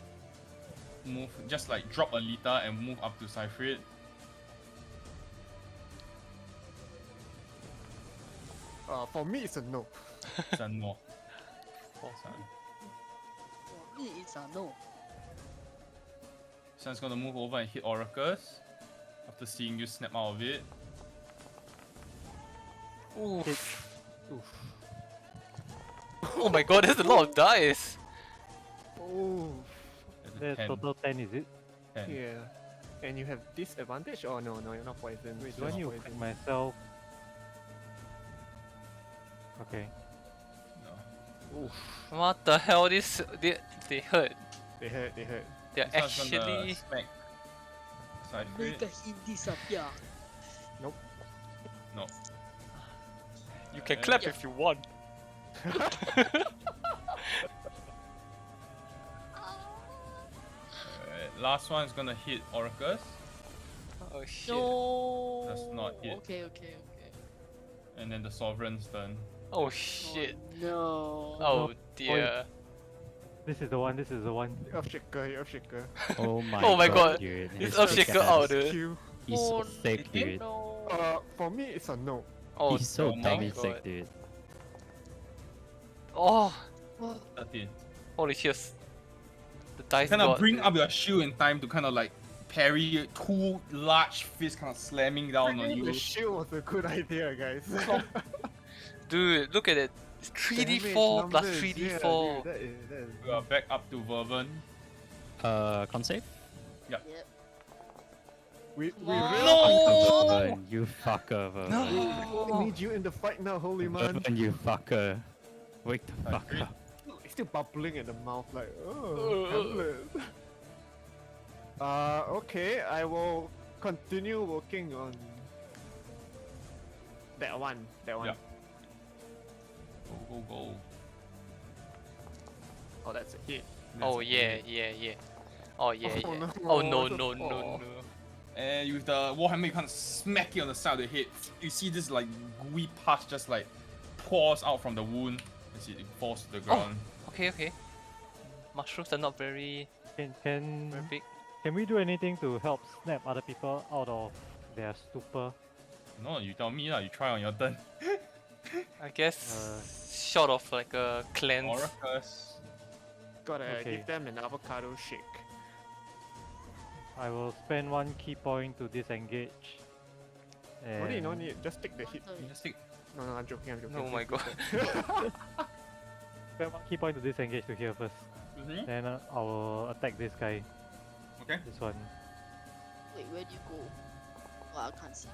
move, just like drop a Lita and move up to Cypher. For me, it's a no. It's a no. Oh. For me, it's a no. Sun's gonna move over and hit Oracus after seeing you snap out of it. Oof. Oof. Oh my god, there's a lot of dice. Oh, That's a There's 10. total 10, is it? 10. yeah. And you have disadvantage? Oh no, you're not poisoned. Wait, do You're I not need to poisoned. click myself? Okay. No. Oof. What the hell? They hurt. They hurt, they hurt. They're This one's gonna actually. smack Cypher. Make him disappear. No. You can clap Yeah. if you want. Alright, last one is gonna hit Oracus. Oh shit. No. Does not hit. Okay, okay, okay. And then the Sovereign's turn. Oh shit. Oh, no. Oh dear. This is the one, this is the one. Earthshaker, Earthshaker. Oh my, Oh my god. dude. It's He's Earthshaker so out, bad. dude. Q. He's so Oh, sick, dude. No. For me, it's a no. Oh, He's so oh my dummy god. sick, dude. Oh, 13. holy shit. The dice Kind of god. bring up your shield in time to kind of like parry, two large fists kind of slamming down on Bringing you. the shield was a good idea, guys. Dude, look at it. It's 3d4 plus 3d4. Yeah, dude, that is You are back up to Vervin. Con save? Yep. we No! really Vervin, you fucker, Vervin. No! need you in the fight now, holy man. Vervin, you fucker. Wake the I fuck agree. up. It's still bubbling at the mouth like, oh, Hamlet. Okay, I will continue working on that one. Yeah. Go, go, go. Oh, that's a hit. Oh That's yeah, it. yeah. Oh yeah, Oh, yeah. no. Oh no, What no, the no, fuck? no. And with the Warhammer, you kind of smack it on the side of the head. You see this like gooey pus just like pours out from the wound as it falls to the ground. Okay. Mushrooms are not very Can big. can we do anything to help snap other people out of their stupor? No, you tell me lah. You try on your turn. I guess short of like a cleanse. Aura curse. Gotta Okay. give them an avocado shake. I will spend 1 key point to disengage. No need, no and- need. Just take the hit. Sorry. Just take. No, I'm joking. Oh my god. Spend 1 key point to disengage to here first. Mm-hmm. Then I will attack this guy. Okay. This one. Wait, where do you go? Oh, I can't see.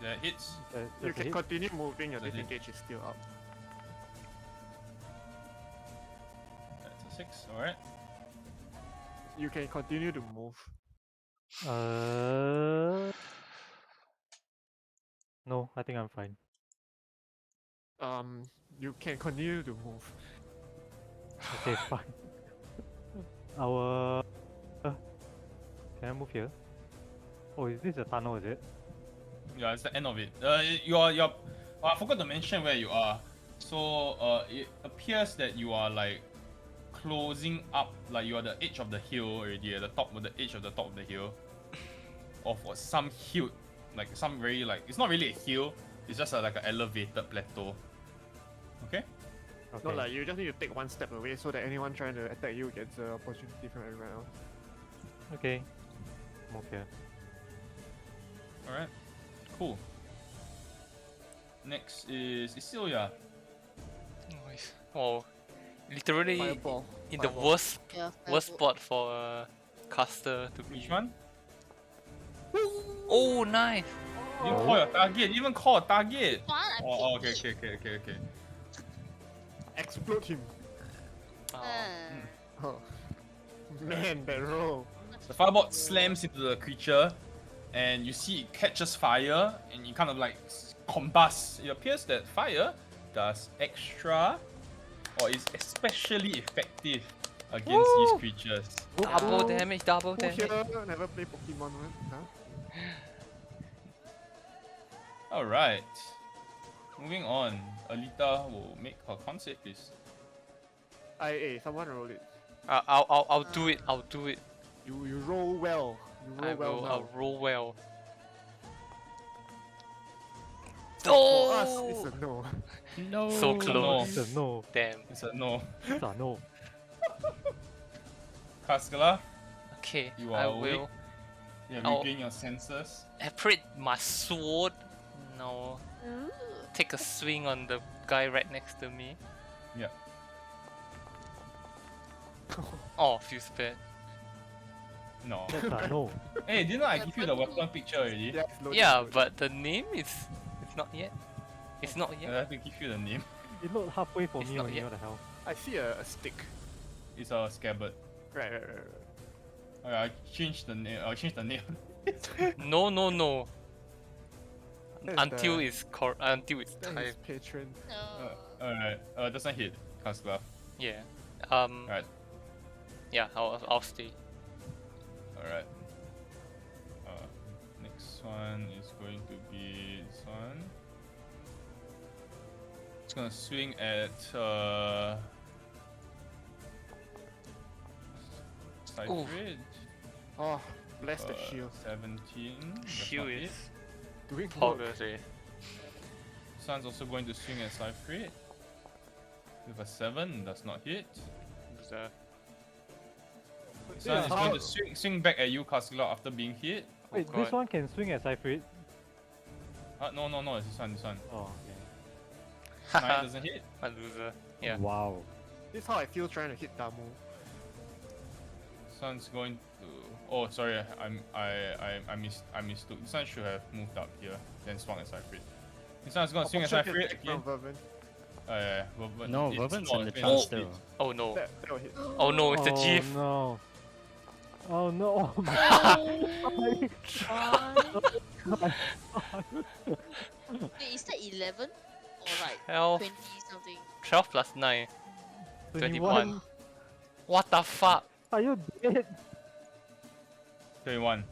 That hits. You That's a can hit. continue moving. Your Does it- disengage is still up. That's a 6. Alright. You can continue to move. No, I think I'm fine. You can continue to move. Okay, fine. I will. Can I move here? Oh, is this a tunnel? Is it? Yeah, it's the end of it. I forgot to mention where you are. So it appears that you are like closing up, like you are the edge of the hill already, at the top of the edge of the top of the hill, of some hill, like some very like it's not really a hill. It's just like an elevated plateau. Okay. Okay. No, like you just need to take one step away so that anyone trying to attack you gets an opportunity from everyone else. Okay. Move here. Alright. Cool. Next is Isilia. Nice. Oh, literally Fireball. in the Fireball. worst Yeah, worst fireball. spot for a caster to be. Which one? Oh, nice. You didn't call your target. You even call a target. One, I Oh, picked okay. Explode him. Oh. Oh. Man, that roll. The firebolt slams into the creature, and you see it catches fire, and it kind of like combusts. It appears that fire does extra, or is especially effective against these creatures. Double damage, double Who damage. here never play Pokemon one? Huh? Alright. Moving on. Alita will make her con save, please. Hey, someone roll it. I'll do it. I'll do it. You roll well. You roll I well will. now. I'll roll well. For us, Oh! it's a no. No. So no. close. It's a no. Damn. It's a no. It's a no. Kaskala, Okay, You I are awake. will. you Oh. regain your senses. Operate my sword. No. Ooh. Take a swing on the guy right next to me. Yeah. Oh, feels bad. No. That's a no. Hey, didn't I give you the weapon picture already? Yeah, it's loading, Yeah, loading. but the name is. It's not yet. It's not I yet. have to give you the name. It looked halfway for It's me not only. yet. What the hell? I see a stick. It's a scabbard. Right. Alright, I changed the name. I'll change the name. No, no, no. That's Until the- it's That time. is patron. No. Alright, doesn't hit. Kaskala. Yeah. Alright, Yeah. I'll stay. alright. Next one is going to be this one. It's gonna swing at Cyprid. Oh, bless the shield. 17. That's Shield not it. is Doing work. poggers, eh? This one's also going to swing at Cyprid. With a 7, does not hit. It's, Sun is Yeah. going to swing back at you, Cascula, after being hit. Wait, God. this one can swing at Cypher. No, it's this one. Oh, 9 doesn't hit. A loser. Yeah. Wow. This is how I feel trying to hit Damu. Sun's going to. Oh, sorry, I mistook. Sun should have moved up here, then swung at Cypher. This one's going to swing at Option Cypher can take again. from Vervin. Yeah, Vervin. No, it's Vervin's not- in the it's chance not still. hit. Oh no. That will hit. Oh no, it's a oh, GIF. no. Oh no. Oh my god. Wait, is that 11 or like 12, 20 something? 12 plus 9. 21. 21. What the fuck? Are you dead? 31.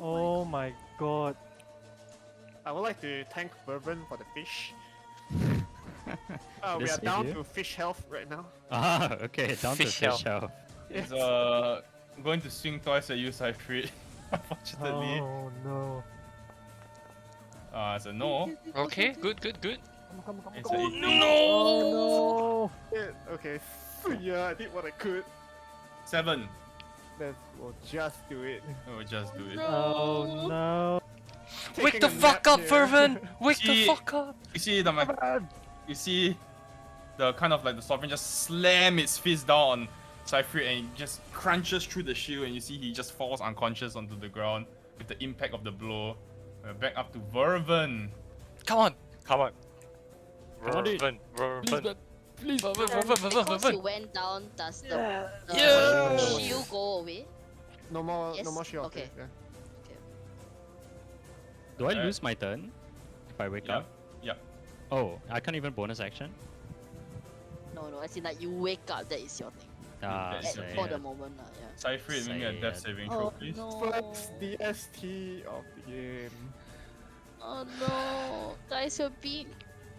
Oh my god. I would like to thank Vervin for the fish. We This are down idiot. to fish health right now. Ah, okay, down to Fish fish health. It's going to swing twice at you, Cypher. Unfortunately. Oh no. It's a no. Okay, good. Come on. It's a 18. Oh Yeah, okay. Yeah, I did what I could. 7. That will just do it. We'll just do it. no. Oh no. Wake Taking the a fuck nap up, here. Fervin! Wake the See- fuck up! You see you see the kind of like the sovereign just slam its fist down on Cypher and it just crunches through the shield and you see he just falls unconscious onto the ground with the impact of the blow. We're back up to Vervin. Come on! on, dude. Vervin. Please, Because you went down, does the Yes! shield go away? No more Yes? shield. Okay. Yeah. Do I Alright. lose my turn if I wake Yeah. up? Yeah. Oh, I can't even bonus action? No, as in like you wake up, that is your thing. Ah, That's At, okay. for the moment, yeah. Cypher, make me a death Sad. saving throw, Oh please. Flex no! the ST of the game. Oh no! Guys, you're being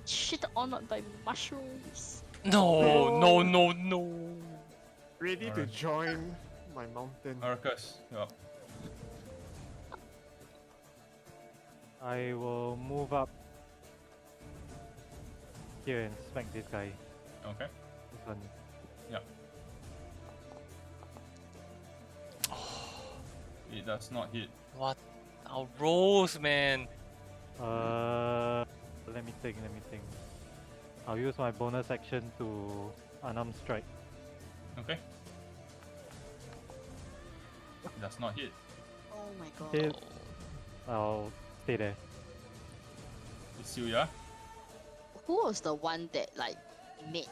shit on by mushrooms. No. Ready to Alright. join my mountain. Arcus, you're up. I will move up here and smack this guy. Okay. This one. It does not hit. What? Our rolls, man. Let me think. I'll use my bonus action to unarmed strike. Okay. It does not hit. Oh my god. Hit. I'll stay there. It's you, yeah? Who was the one that like made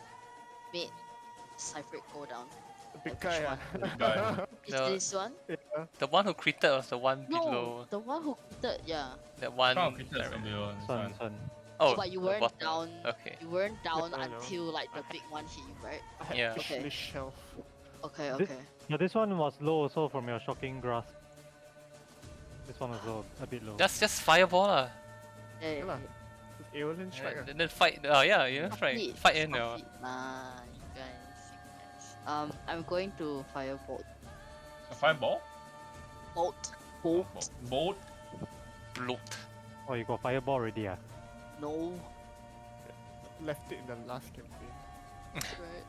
Cypher go down? The big Which guy. one? Big guy. Is The- this one? Yeah. The one who critted was the one No, below. the one who quitted, yeah. That one. Crown of Critters from below. This one. Oh, But you the weren't bottom. down. Okay. You weren't down I know. until like the big one hit you, right? I had Yeah. fish Okay. leash health. Okay, Thi- okay. Yeah, this one was low also from your shocking grasp. This one was low, a bit low. Just fireball lah. Yeah, Yeah lah. Alien strike. And then fight. Yeah, that's right. Stop it, Fight in stop now. it. Nah, you guys. I'm going to firebolt. A fireball? Bolt. Oh, Bolt. Bolt. Bloat. Oh, you got fireball already, ah? No. Left it in the last campaign. Right.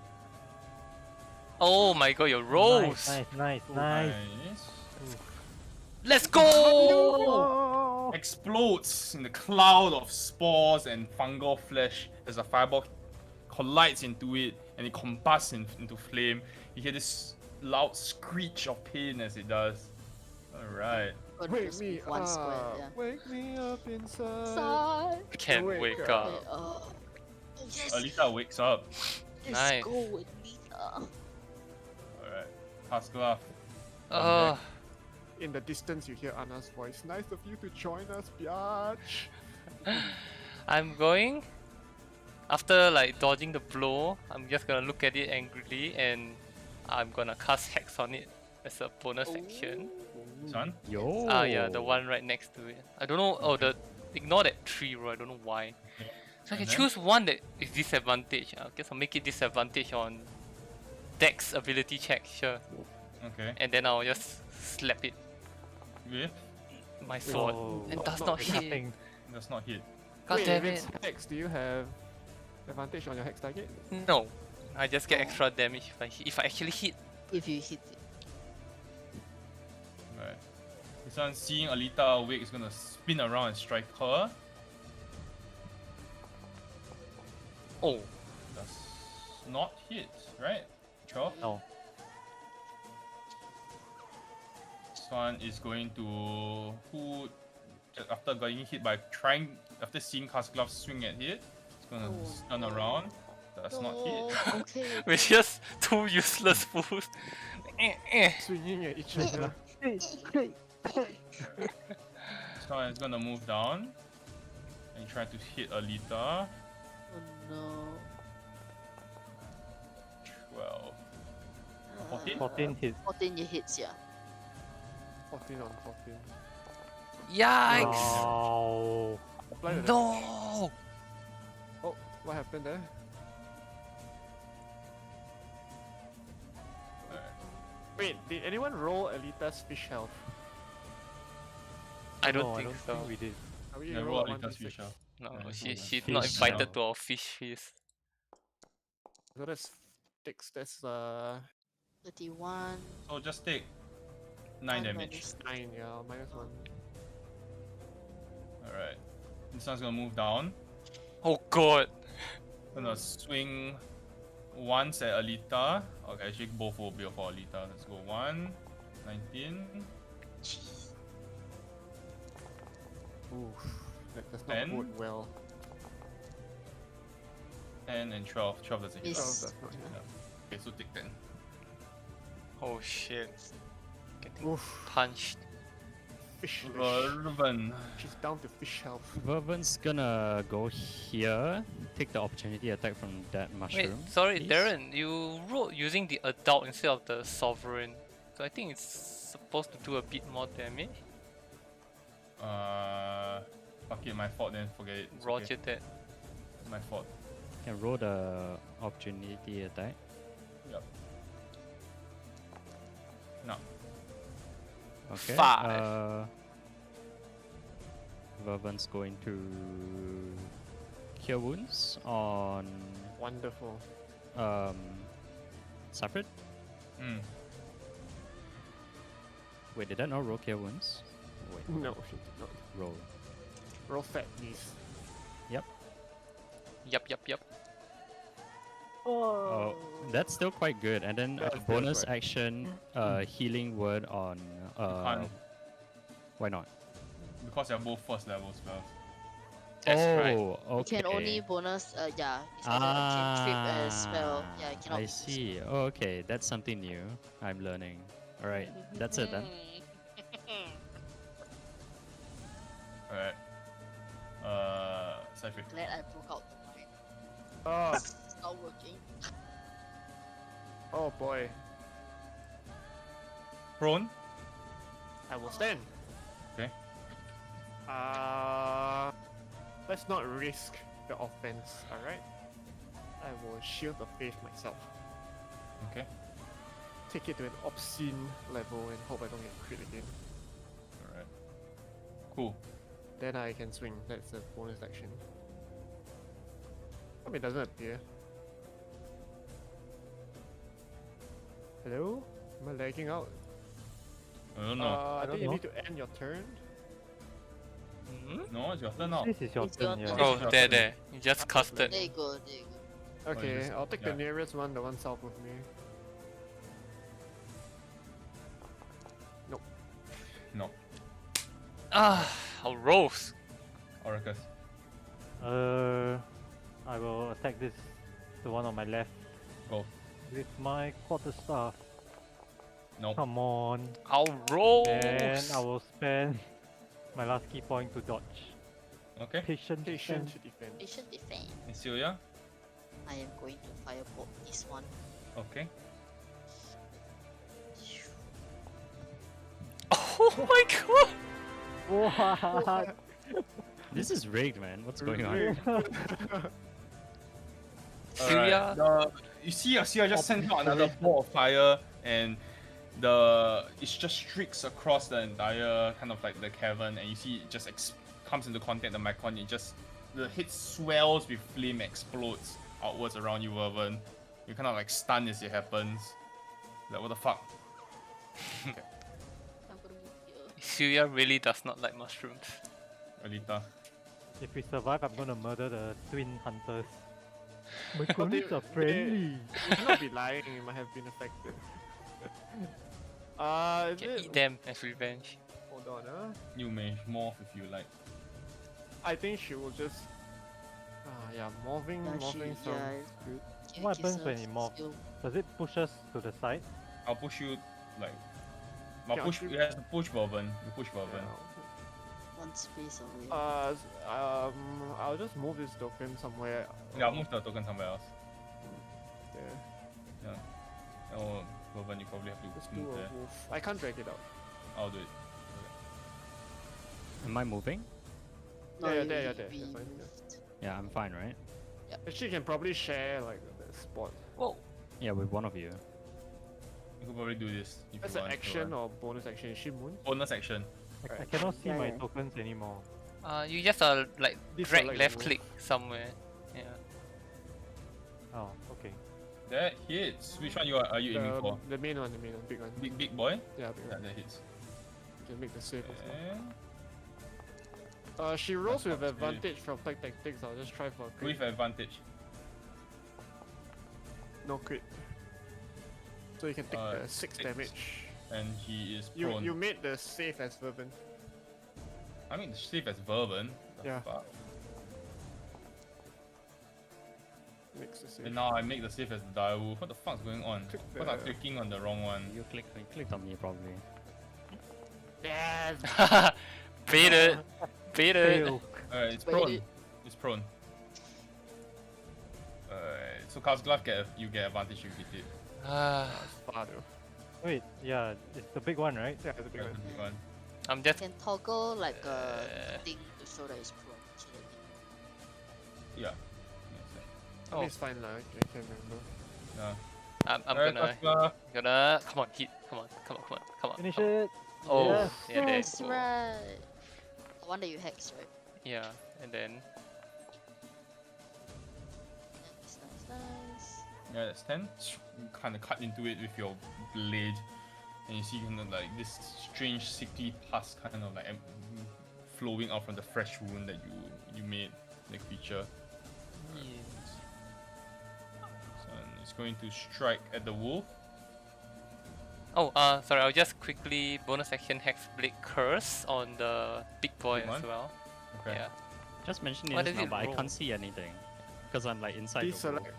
Oh my god, your rolls. Nice. Nice. Let's go. Oh! Explodes in the cloud of spores and fungal flesh as a fireball collides into it and it combusts into flame. You hear this loud screech of pain as it does. Alright. But Wake just me with one square, up. yeah. Wake me up inside. Side. Can't Wake wake up. up. Okay, yes. Alita wakes up. Let's Nice. go with Lita. Alright. Haskelaf. In the distance, you hear Anna's voice. Nice of you to join us, biatch. I'm going. After like dodging the blow, I'm just gonna look at it angrily and I'm gonna cast Hex on it as a bonus action. Son? Yo. Ah, yeah, the one right next to it. I don't know. Oh, ignore that tree row. I don't know why. So I can And then? choose one that is disadvantage. I guess I'll make it disadvantage on Dex ability check, sure. Okay. And then I'll just slap it. With? My sword. Oh, It does not not with hit. Nothing. Does not hit. God Wait, damn if it. it's hex, do you have advantage on your hex target? No. I just get Oh. extra damage if I actually hit. If you hit it. Alright. This one, seeing Alita awake, is gonna spin around and strike her. Oh, Does not hit, right? 12. No. This one is going to after getting hit by after seeing Casclove swing at it, it's gonna turn around. Does not hit. Oh, okay. we're just two useless fools. Swinging at each other. This one is gonna move down and try to hit Alita. Oh no. 12. 14? 14 hits. 14 hits, yeah. 14 on 14. Yikes! Wow. Apply the damage. No! Oh, what happened there? Alright. Wait, did anyone roll Alita's fish health? I don't No, think so. we did. Are we Yeah, roll roll a Alita's 1d6? fish out. No, Yeah, she's fish not invited health. to our fish feast. So that's 6, that's 31. So just take 9 damage. minus 9, yeah, minus 1. Alright. This one's gonna move down. Oh god! Gonna swing once at Alita. Okay, actually both will be for Alita. Let's go 1, 19, Oof, that does not 10. bode well. 10, and 12. 12 doesn't hit. Miss. 12 does not hit. Okay, so take 10. Oh shit. Getting Oof, punched. fish. Irwin. She's down to fish health. Vervin's gonna go here, take the opportunity attack from that Wait, mushroom. sorry, please. Darren, you rolled using the adult instead of the sovereign. So I think it's supposed to do a bit more damage. Fuck it, my fault then, forget it. It's Roger okay. that. My fault. Can roll the opportunity attack. Yep. No. Okay. 5. Vervin's going to cure wounds on Wonderful. Suffered. Mm. Wait, did that not roll cure wounds? Wait, No, she did not. roll. Roll fat, please. Yup. Oh, that's still quite good. And then That is bonus right. action, healing word on. Can't. Why not? Because they're both first level spells. That's oh, right. okay. You can only bonus, yeah, it's either a cantrip as spell. Yeah, it cannot I be see. Oh, okay, that's something new. I'm learning. All right, that's it then. Alright. Cypher. Glad I broke out the mind. Oh, It's not working. oh boy. Prone. I will stand. Okay. Let's not risk the offense, alright? I will shield the faith myself. Okay. Take it to an obscene level and hope I don't get crit again. Alright. Cool. Then I can swing. That's a bonus action. I mean, it doesn't appear. Hello? Am I lagging out? I don't know. I I don't think you know. need to end your turn. Hmm? No, it's your turn now. This is your It's your turn, yeah. turn. Oh, there. You just casted. There you go, there you go. Okay, just- I'll take yeah. the nearest one, the one south of me. No. Ah, how roast. Oracus. I will attack this, the one on my left, Go. with my quarterstaff. No. Come on. How roast. And I will spend my last key point to dodge. Okay. Patient Patient defense. to defend. Patient defense. And Celia? I am going to firebolt this one. Okay. Oh my god. What? This is rigged, man. What's going on? Rigged. Celia. Alright, you see just sent out another ball of fire, and it just streaks across the entire kind of like the cavern, and you see it just comes into contact with the Mycon. The head swells with flame, explodes outwards around you, Vervin. You kind of like stunned as it happens. Like, what the fuck? I'm gonna move Syria really does not like mushrooms. Alita. If we survive, I'm gonna murder the twin hunters. My Oh, they- colleagues are they- friendly. You might not be lying, you might have been affected. Is Can it? eat them as revenge. Hold on, huh? You may morph if you like. I think she will just. Yeah, morphing sounds good. What happens when it morphs? Does it push us to the side? I'll push you like. I'll Yeah, push. I'll It has to push Vervin. You push Vervin. One space away. I'll just move this token somewhere. Yeah, I'll move the token somewhere else. There. Oh, Vervin, you probably have Just to do move a there. wolf. I can't drag it out. I'll do it. Am I moving? Yeah, you- you're there, you you're there. You're be fine, yeah. moved. Yeah, I'm fine, right? Actually, you can probably share like that spot. Whoa. Yeah, with one of you. You could probably do this if That's you an want. action or bonus action. Is she moon? Bonus action. I cannot see my Yeah. tokens anymore. You just like Deselect drag the left move. click somewhere. Yeah. Oh, okay. That hits. Which one are you aiming for? The main one, big one. Big boy? Yeah, big Yeah, one. that hits. You can make the save also. And She rolls with That's not really- advantage from Plague Tactics. I'll just try for a crit. with advantage. No crit. So you can take the 6 six. damage. And he is You prone. you made the save as Vervin. I mean, the save as Vervin. The Yeah. fuck? Makes the save. And now I make the save as the direwolf. What the fuck's going on? Click What I'm the- clicking on the wrong one. You clicked on me probably. Yes! Baited. Baited. Fail. It's Wait, prone. it- It's prone. So Cast Glove you get advantage if you hit it. It's far though. Wait, yeah, it's the big one, right? Yeah, it's a big That's one. the big one. I'm You just can toggle like a Uh, thing to show that it's prone. So that Yeah. I mean, it's fine lah. I can't remember. Yeah. I'm Alright, gonna Cast Glove. come on, hit. Come on. Finish come on. it. Oh, Yes. yeah, there That's you go. right. The one that you hex, right? Yeah, and then Nice. Yeah, that's 10. You kind of cut into it with your blade, and you see kind of like this strange sickly pus kind of like flowing out from the fresh wound that you made the creature. So it's going to strike at the wolf. oh, sorry, I'll just quickly bonus action hex blade curse on the big boy Big as one? well. Okay. Yeah. Just mentioning What this does now, it but I roll? can't see anything because I'm like inside the Deselect. wolf.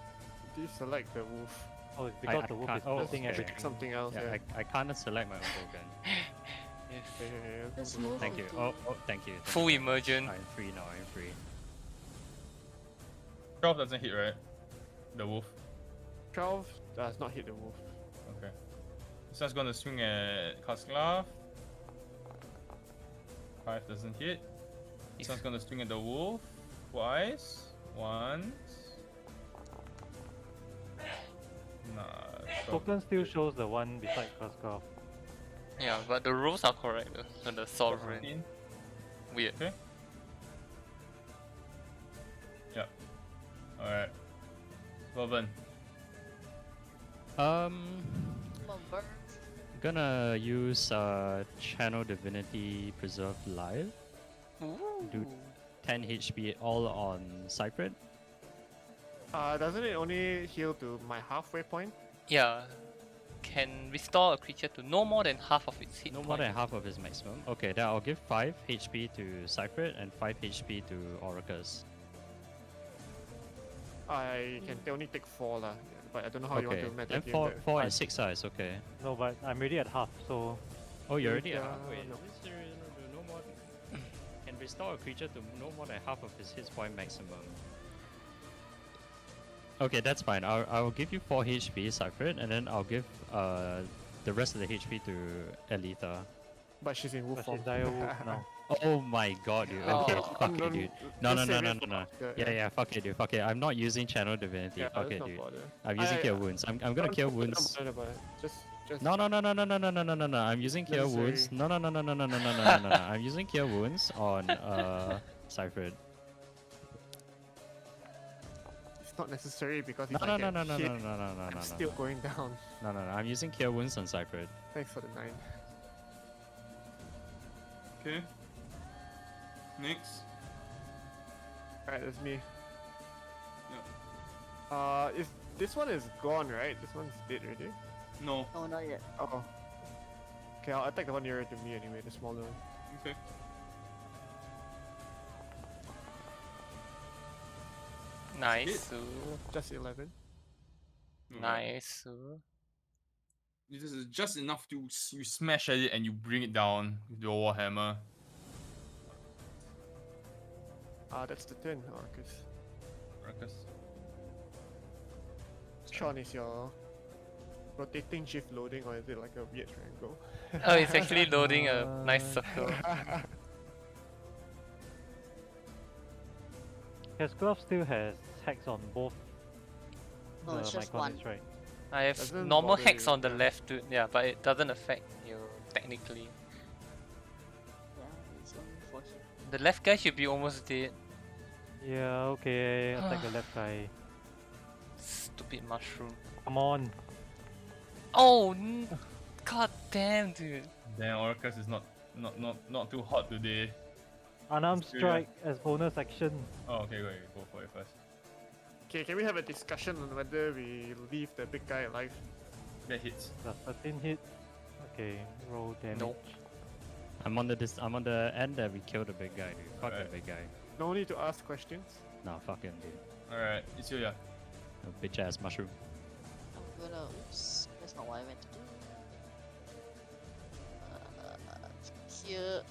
Deselect the wolf. Oh, it's because I the wolf can't- is oh, pressing okay. everything. Pick something else. Yeah, Yeah. I can't select my own token. Yes. Yeah. Let's move Thank you. into- Oh, thank you. Full immersion. I'm free now. I'm free. 12 doesn't hit, right? The wolf. 12 does not hit the wolf. Okay. This one's gonna swing at Castglove. 5 doesn't hit. This one's gonna swing at the wolf twice. Once. Nah. Token still shows the one beside Kraskov. Yeah, but the rules are correct though. So the sovereign. 14. Weird. Okay. Yep. Alright. Vervin. Um, Come on, bird. gonna use Channel Divinity Preserve Life. Do 10 HP all on Cyprid. Doesn't it only heal to my halfway point? Yeah. Can restore a creature to no more than half of its hit No point. more than half of his maximum. Okay, then I'll give 5 HP to Cyprid and 5 HP to Oracus. I can only take 4 lah, but I don't know how you want Okay, to meta then game 4, that. 4 and 6 is okay. No, but I'm already at half, so Oh, you're already at Yeah, half. Wait, no. no more. Can restore a creature to no more than half of his hit point maximum. Okay, that's fine. I'll give you 4 HP, Cyprid, and then I'll give the rest of the HP to Elitha. But she's in wolf but form. she's dire wolf now. Oh my god, dude. Okay, Oh. fuck it, dude. No, no, Just no, save no, it no, for no. after, Yeah, fuck it, dude. Fuck it. I'm not using Channel Divinity. Yeah, Fuck let's it, not dude. bother. I'm using I- Cure Wounds. I'm gonna Cure Wounds. Don't bother about it. Just No, no, no, no, no, no, no, no, no, no, no. I'm using Cure Wounds. Necessary. No, no, no, no, no, no, no, no, no, no, no. I'm using Cure Wounds on Cyprid. It's not necessary because No, if no, I no, get no, no, hit, no, no, no, no, I'm no, still no. going down. No, no, no. I'm using Cure Wounds on Cyprid. Thanks for the 9. Okay. Next. Alright, that's me. Yep. If this one is gone, right? This one's dead already. No. No, not yet. Oh. Okay, I'll attack the one nearer to me anyway, the smaller one. Okay. Nice. Just 11. Alright. Nice. This is just enough to you smash at it and you bring it down with your warhammer. That's the 10, Arcus. Ruckus. Which one is your rotating shift loading, or is it like a weird triangle? Oh, it's actually loading a nice circle. His glove still has hex on both No, the it's just Myconids, one. right? I have Doesn't normal bother hex you, on the yeah. left, dude. Yeah, but it doesn't affect you technically. Yeah, it's only for him. The left guy should be almost dead. Yeah, okay, attack the left guy. Stupid mushroom. Come on. Oh, god damn, dude. Then Orcus is not too hot today. Unarmed It's good, strike as bonus action. Oh, okay, go for it first. Okay, can we have a discussion on whether we leave the big guy alive? That hits. Does 13 hit? Okay, roll damage. Nope. I'm on the end that we killed the big guy, dude. Fuck Alright. the big guy. No need to ask questions. Nah, fuck him, dude. Alright, it's you, yeah. A bitch ass mushroom. I'm gonna. Oops, that's not what I meant to do. Here.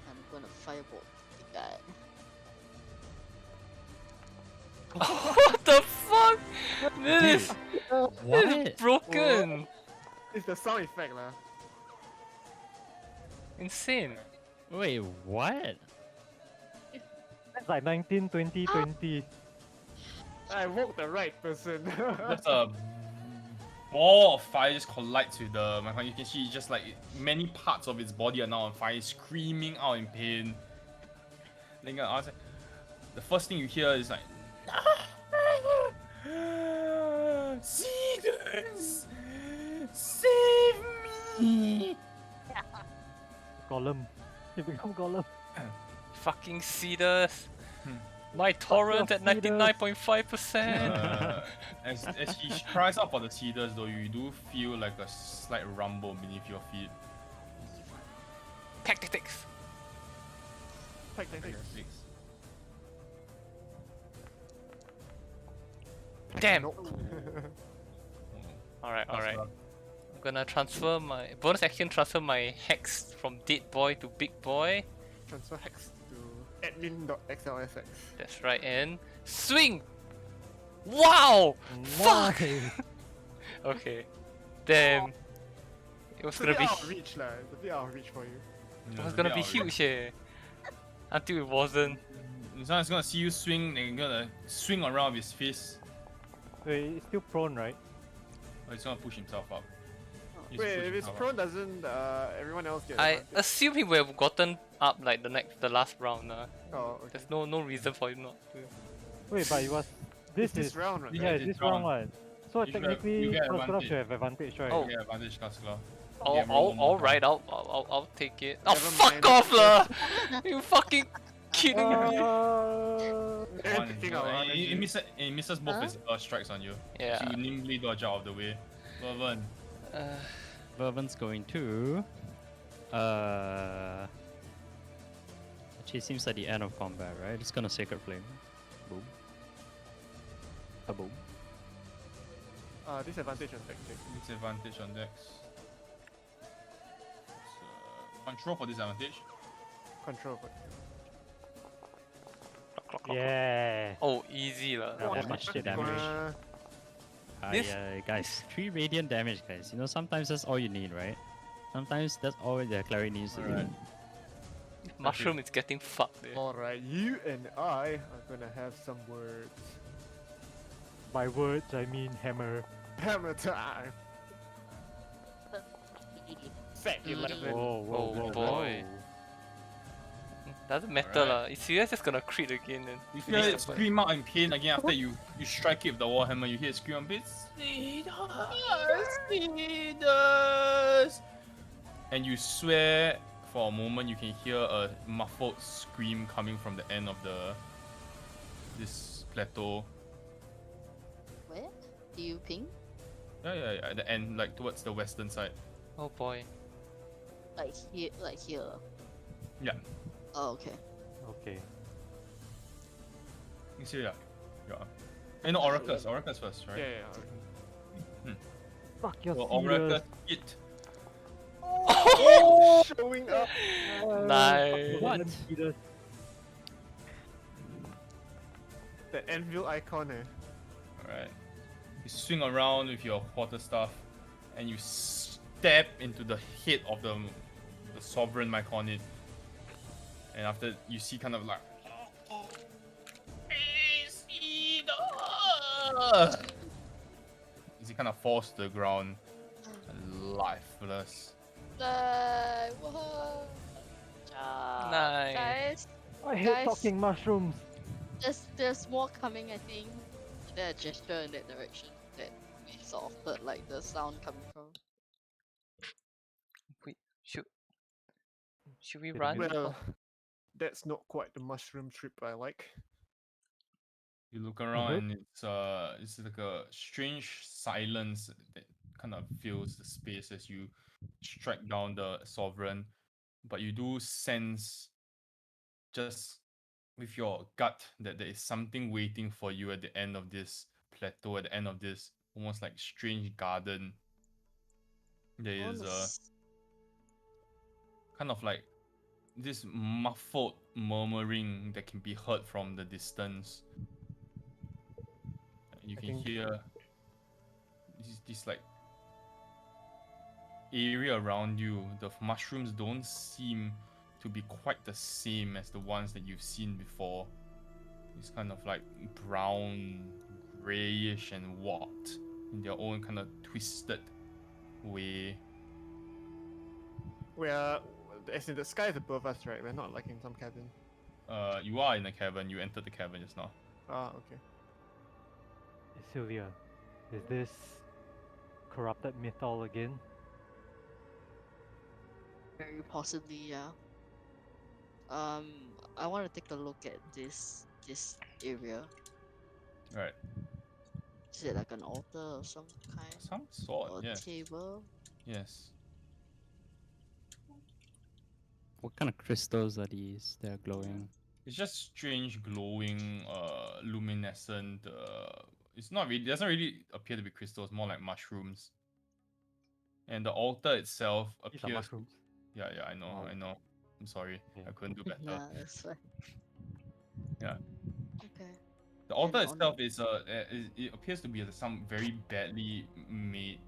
I'm gonna firebolt the guy. What the fuck? This is What? broken. It's the sound effect, lah. Insane. Wait, what? It's like 19, 20, 20. I woke the right person. Just a ball of fire just collides with the Mycon. You can see just like many parts of its body are now on fire, screaming out in pain. Then the first thing you hear is like, Cedars, save me! Golem. You become Golem. Fucking Cedars. Hmm. My torrent off, at Cedars. 99.5%. As he cries out for the Cedars, though, you do feel like a slight rumble beneath your feet. Tactics. Damn. Nope. Alright, alright. I'm gonna transfer my bonus action. Transfer my hex from dead boy to big boy. Transfer hex to admin.xlsx. That's right, and swing. Wow. Fuck. Okay. Damn. It was It's a gonna bit be. out of reach, lah. It's a bit out of reach for you. It was gonna be huge, eh. Until it wasn't. This one is gonna see you swing, and you're gonna swing around with his fist. Wait, it's still prone, right? Or he's gonna push himself up. He's Wait, pushing if it's himself prone, doesn't everyone else get I advantage? assume he would have gotten up like the last round. Oh, okay. There's no reason for him not to. Wait, but it was. This This is is. round, right? Yeah, this this round. round one. So You should have- technically, you get Crosscraft advantage. should have advantage, right? Oh. Yeah, advantage Cascla. All right, I'll take it. Oh, Never fuck mind. off, lah! You fucking kidding me? And picking our energy. It misses both his strikes on you. Yeah. So you nimbly dodge out of the way. Vervin. Vervin's going to. Actually, it seems like the end of combat, right? It's gonna Sacred Flame. Boom. A boom. Disadvantage on tech check. Disadvantage on Dex. Control for disadvantage. Control. Yeah. Oh, easy lah. Yeah, that much damage. This- Guys, 3 radiant damage, guys. You know, sometimes that's all you need, right? Sometimes that's all the cleric needs to do. Alright. Mushroom is getting fucked there. Alright, you and I are gonna have some words. By words, I mean hammer. Hammer time! Fat 11. Whoa, whoa, Oh, whoa, boy. Doesn't matter Alright. lah. It's serious just gonna crit again and You feel finish it the fight. scream out in pain again after you strike it with the warhammer. You hear it scream a bit. Cedars, Cedars! And you swear for a moment you can hear a muffled scream coming from the end of this plateau. Where? Do you ping? Yeah, at the end, like towards the western side. Oh boy. Like here, like here. Yeah. Oh, okay. Okay. You see, yeah. No, Oracus first, right? Yeah. Fuck your So Oracus Cedars. hit. Oh, showing up. Nice. What? Cedars. The anvil icon, eh? Alright. You swing around with your quarterstaff and you stab into the head of the sovereign Myconid. And after you see kind of like as he kind of falls to the ground, lifeless. Whoa. Nice. Guys, I hate Guys. talking mushrooms. there's more coming, I think. There a gesture in that direction that we sort of heard like the sound coming from. We should we Did run? we- Well, that's not quite the mushroom trip I like. You look around and it's like a strange silence that kind of fills the space as you strike down the sovereign. But you do sense just with your gut that there is something waiting for you at the end of this plateau, at the end of this almost like strange garden. There is a kind of like this muffled murmuring that can be heard from the distance. You I can think- hear this like area around you. The mushrooms don't seem to be quite the same as the ones that you've seen before. It's kind of like brown, grayish, and warped in their own kind of twisted way. We're, as in the sky is above us, right? We're not like in some cabin. You are in the cavern. You entered the cavern just now. Ah, okay. Sylvia, is this corrupted mythol again? Very possibly, yeah. I want to take a look at this area. Right. Is it like an altar of some kind? Some sort. Or a Yes. table? Yes. What kind of crystals are these? They're glowing. It's just strange, glowing, luminescent. It's not really. It doesn't really appear to be crystals. More like mushrooms. And the altar itself These are appears. mushrooms. Yeah, I know. Wow. I know. I'm sorry. Yeah. I couldn't do better. Nah, that's fine. Yeah. Okay. The altar And on- itself is it appears to be some very badly made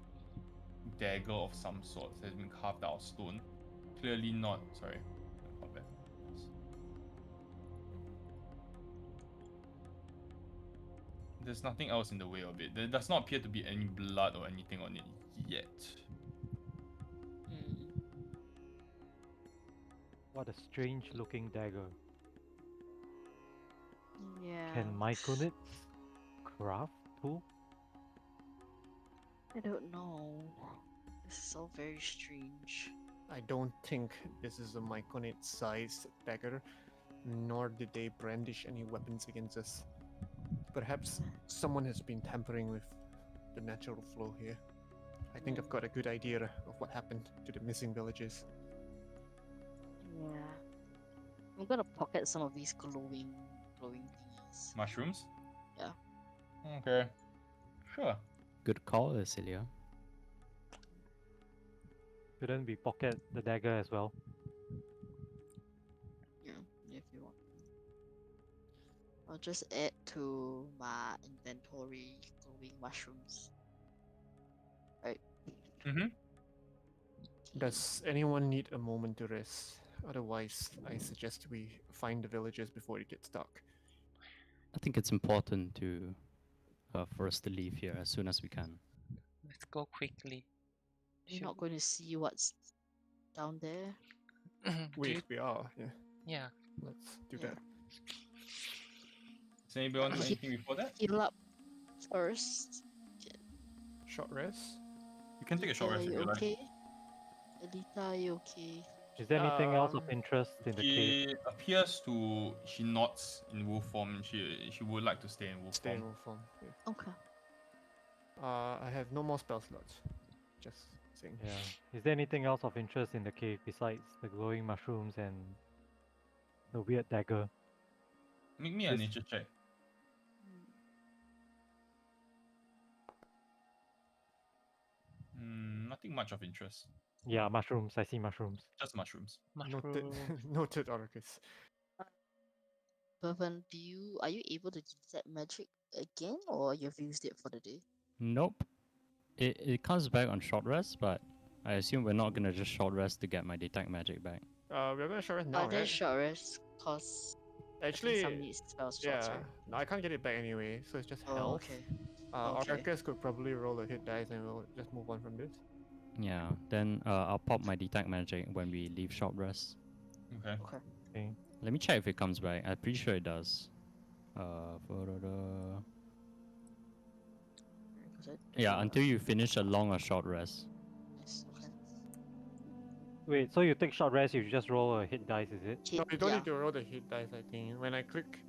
dagger of some sort that has been carved out of stone. Clearly not. Sorry. Not bad. Yes. There's nothing else in the way of it. There does not appear to be any blood or anything on it yet. Hmm. What a strange looking dagger. Yeah. Can Myconids craft too? I don't know. This is all very strange. I don't think this is a Myconid-sized dagger, nor did they brandish any weapons against us. Perhaps someone has been tampering with the natural flow here. I think I've got a good idea of what happened to the missing villagers. Yeah. I'm gonna pocket some of these glowing thingies. Mushrooms? Yeah. Okay. Sure. Good call, Celia. Shouldn't we pocket the dagger as well? Yeah, if you want. I'll just add to my inventory glowing mushrooms. Right. Mm-hmm. Does anyone need a moment to rest? Otherwise, I suggest we find the villagers before it gets dark. I think it's important to for us to leave here as soon as we can. Let's go quickly. You're Should- not going to see what's down there. Do We you- are, yeah. yeah. Let's do Yeah. that. Does anybody want to do He- anything before that? Heal up first. Short rest? You can take a short Alita, rest if you you like. okay? Alita, are you okay? Is there anything else of Um, interest in the cave? She nods in wolf form. She would like to stay in wolf Stay in form. wolf form. Okay. Okay. I have no more spell slots. Just saying. Yeah. Is there anything else of interest in the cave besides the glowing mushrooms and the weird dagger? Make me a This- nature check. Nothing much of interest. Yeah, mushrooms. I see mushrooms. Just mushrooms. Noted. Mushroom. Noted, Orcus. Bevan, are you able to detect magic again, or you've used it for the day? Nope. It comes back on short rest, but I assume we're not gonna just short rest to get my detect magic back. We're gonna short rest now, I did right? short rest cause I think Actually, some needs spell slots, yeah. right? No, I can't get it back anyway, so it's just Oh, health. okay. Okay. Orcus could probably roll a hit dice and we'll just move on from this. Yeah. Then I'll pop my detect magic when we leave short rest. Okay. Okay. Okay. Let me check if it comes back. I'm pretty sure it does. For the... Yeah, until you finish a long or short rest. Yes, okay. Wait, so you take short rest, you just roll a hit dice, is it? No, you don't yeah. need to roll the hit dice, I think. When I click,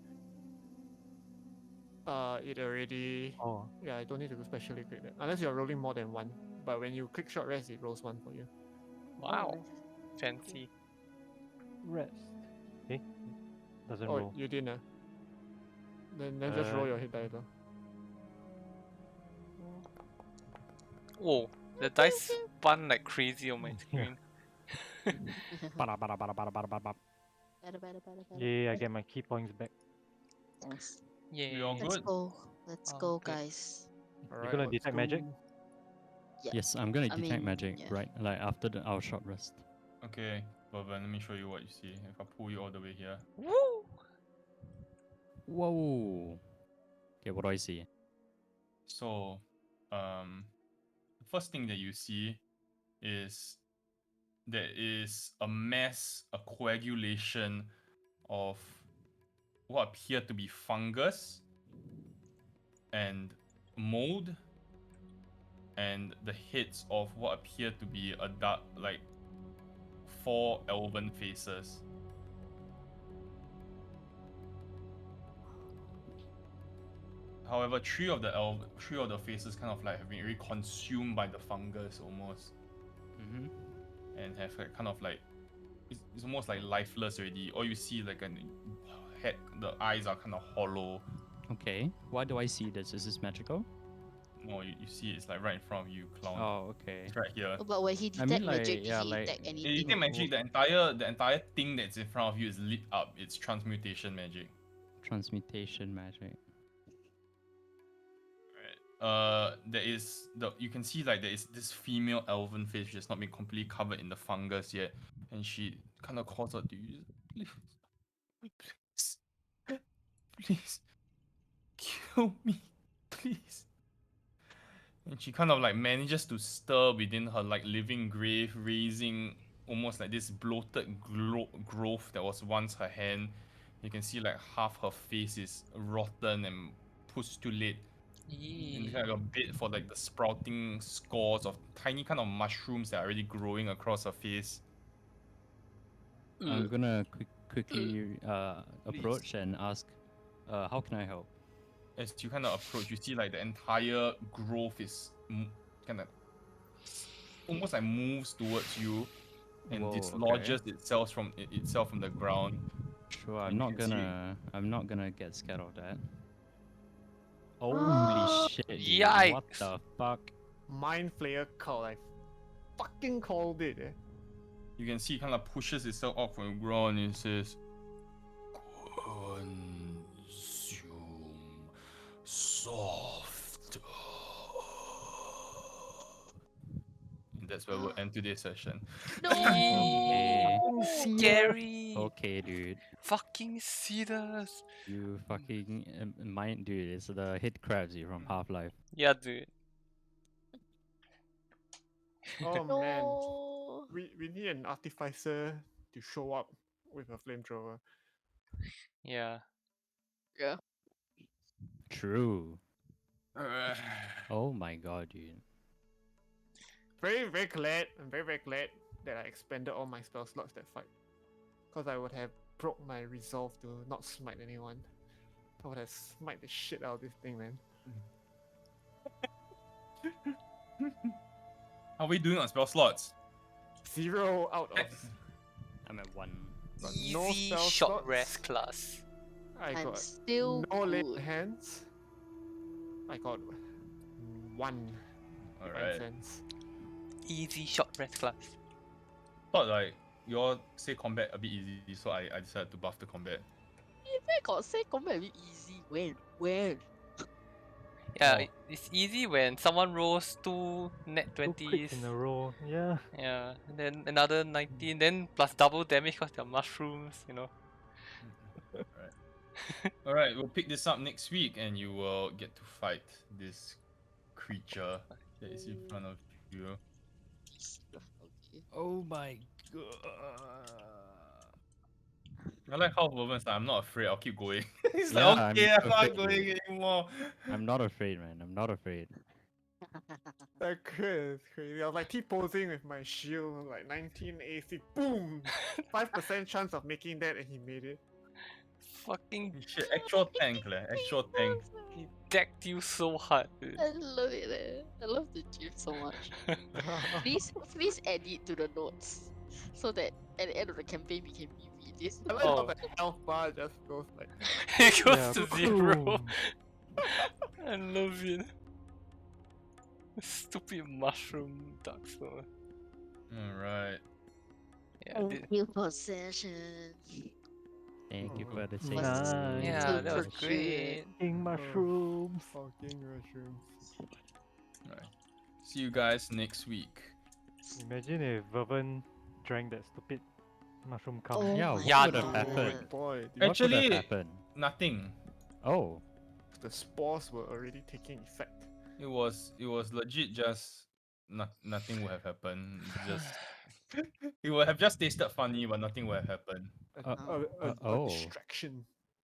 it already. Oh. Yeah, I don't need to specially click that. Unless you're rolling more than one. But when you click short rest, it rolls one for you. Wow. nice. Fancy. Rest. Okay. Doesn't Oh, roll. you didn't. Then just roll your hit dice. Though. Whoa. The dice spun like crazy on my screen. Bada, bada, bada, bada, bada, bada. Better. Yeah, I get my key points back. Nice. We all Yay. Let's good? go. Let's Oh, go, good. guys. Alright, gonna let's detect magic? go. Yeah. Yes, I'm gonna I detect mean, magic yeah. right like after our short rest. Okay, Boban, let me show you what you see. If I pull you all the way here. Woo! Whoa. Okay, what do I see? So, the first thing that you see is there is a mass, a coagulation of what appear to be fungus and mold, and the heads of what appear to be a dark, like 4 elven faces. However, three of the faces kind of like have been really consumed by the fungus almost, Mm-hmm. and have like kind of like it's almost like lifeless already. All you see like an head, the eyes are kind of hollow. Okay. Why do I see this? Is this magical? No, you see it's like right in front of you, clown. Oh, okay. It's right here. Oh, but when he I detect mean, magic, like, did yeah, he like, detect You anything? take magic, the entire thing that's in front of you is lit up. It's transmutation magic. transmutation magic. There is you can see like there is this female elven face which has not been completely covered in the fungus yet, and she kind of calls out to you, please, please, kill me, please. And she kind of like manages to stir within her like living grave, raising almost like this bloated growth that was once her hand. You can see like half her face is rotten and pustulate. And kind of a bit for like the sprouting scores of tiny kind of mushrooms that are already growing across her face. I'm gonna quickly approach and ask, how can I help? As you kind of approach, you see like the entire growth is kind of almost like moves towards you and Whoa, dislodges itself from the ground. Sure, And you can see I'm not gonna get scared of that. Holy shit, dude. What Yikes. the fuck? Mind Flayer cult. I fucking called it. You can see it kind of pushes itself off from the ground and it says, "Consume soft." And that's where we'll end today's session. Okay. Scary. Okay, dude. Fucking Cedars. You fucking mind, dude. It's the hit crabs from Half-Life. Yeah, dude. Oh man, No. we need an artificer to show up with a flamethrower. Yeah. Yeah. True. Oh my god, dude. Very glad. I'm very glad that I expended all my spell slots that fight. Because I would have broke my resolve to not smite anyone. I would have smite the shit out of this thing, man. How are we doing on spell slots? 0 out of. I'm at 1. Got no Easy spell short slots. rest class. I I'm got still no lay good. hands. I got 1 divine Alright. sense. Easy short rest class. Thought like you all say combat a bit easy, so I decided to buff the combat. If I got say combat a bit easy, when? Yeah, Oh. it's easy when someone rolls 2 net 2 20s. crits in a row. Yeah. Yeah, and then another 19, then plus double damage because they're mushrooms, you know. Alright, we'll pick this up next week and you will get to fight this creature that is in front of you. Okay. Oh my god. I like how Woven's like, I'm not afraid, I'll keep going. He's Yeah, like, okay, I'm not afraid. going anymore. I'm not afraid, man. I'm not afraid. That crit is crazy. I was like T-posing with my shield, like 19 AC, boom! 5% chance of making that, and he made it. Fucking Shit, actual tank, actual tank. he decked you so hard, dude. I love it. I love the gif so much. Please add it to the notes so that at the end of the campaign we can reread this. I like how Oh. the health bar just goes like. It goes Yeah, to 0. boom. I love it. Stupid mushroom dark soul. Alright. Yeah, Thank you for session. Thank you Oh, for the was save. yeah, that was super great. King mushrooms. Fucking mushrooms. Alright. See you guys next week. Imagine if Vervin drank that stupid mushroom cum. Oh Yeah, my Yeah, what would have God. happened? Boy, What could have Actually- happened? Nothing. Oh, the spores were already taking effect. It was legit just nothing would have happened. Just it would have just tasted funny, but nothing would have happened. A, Uh, a oh. distraction.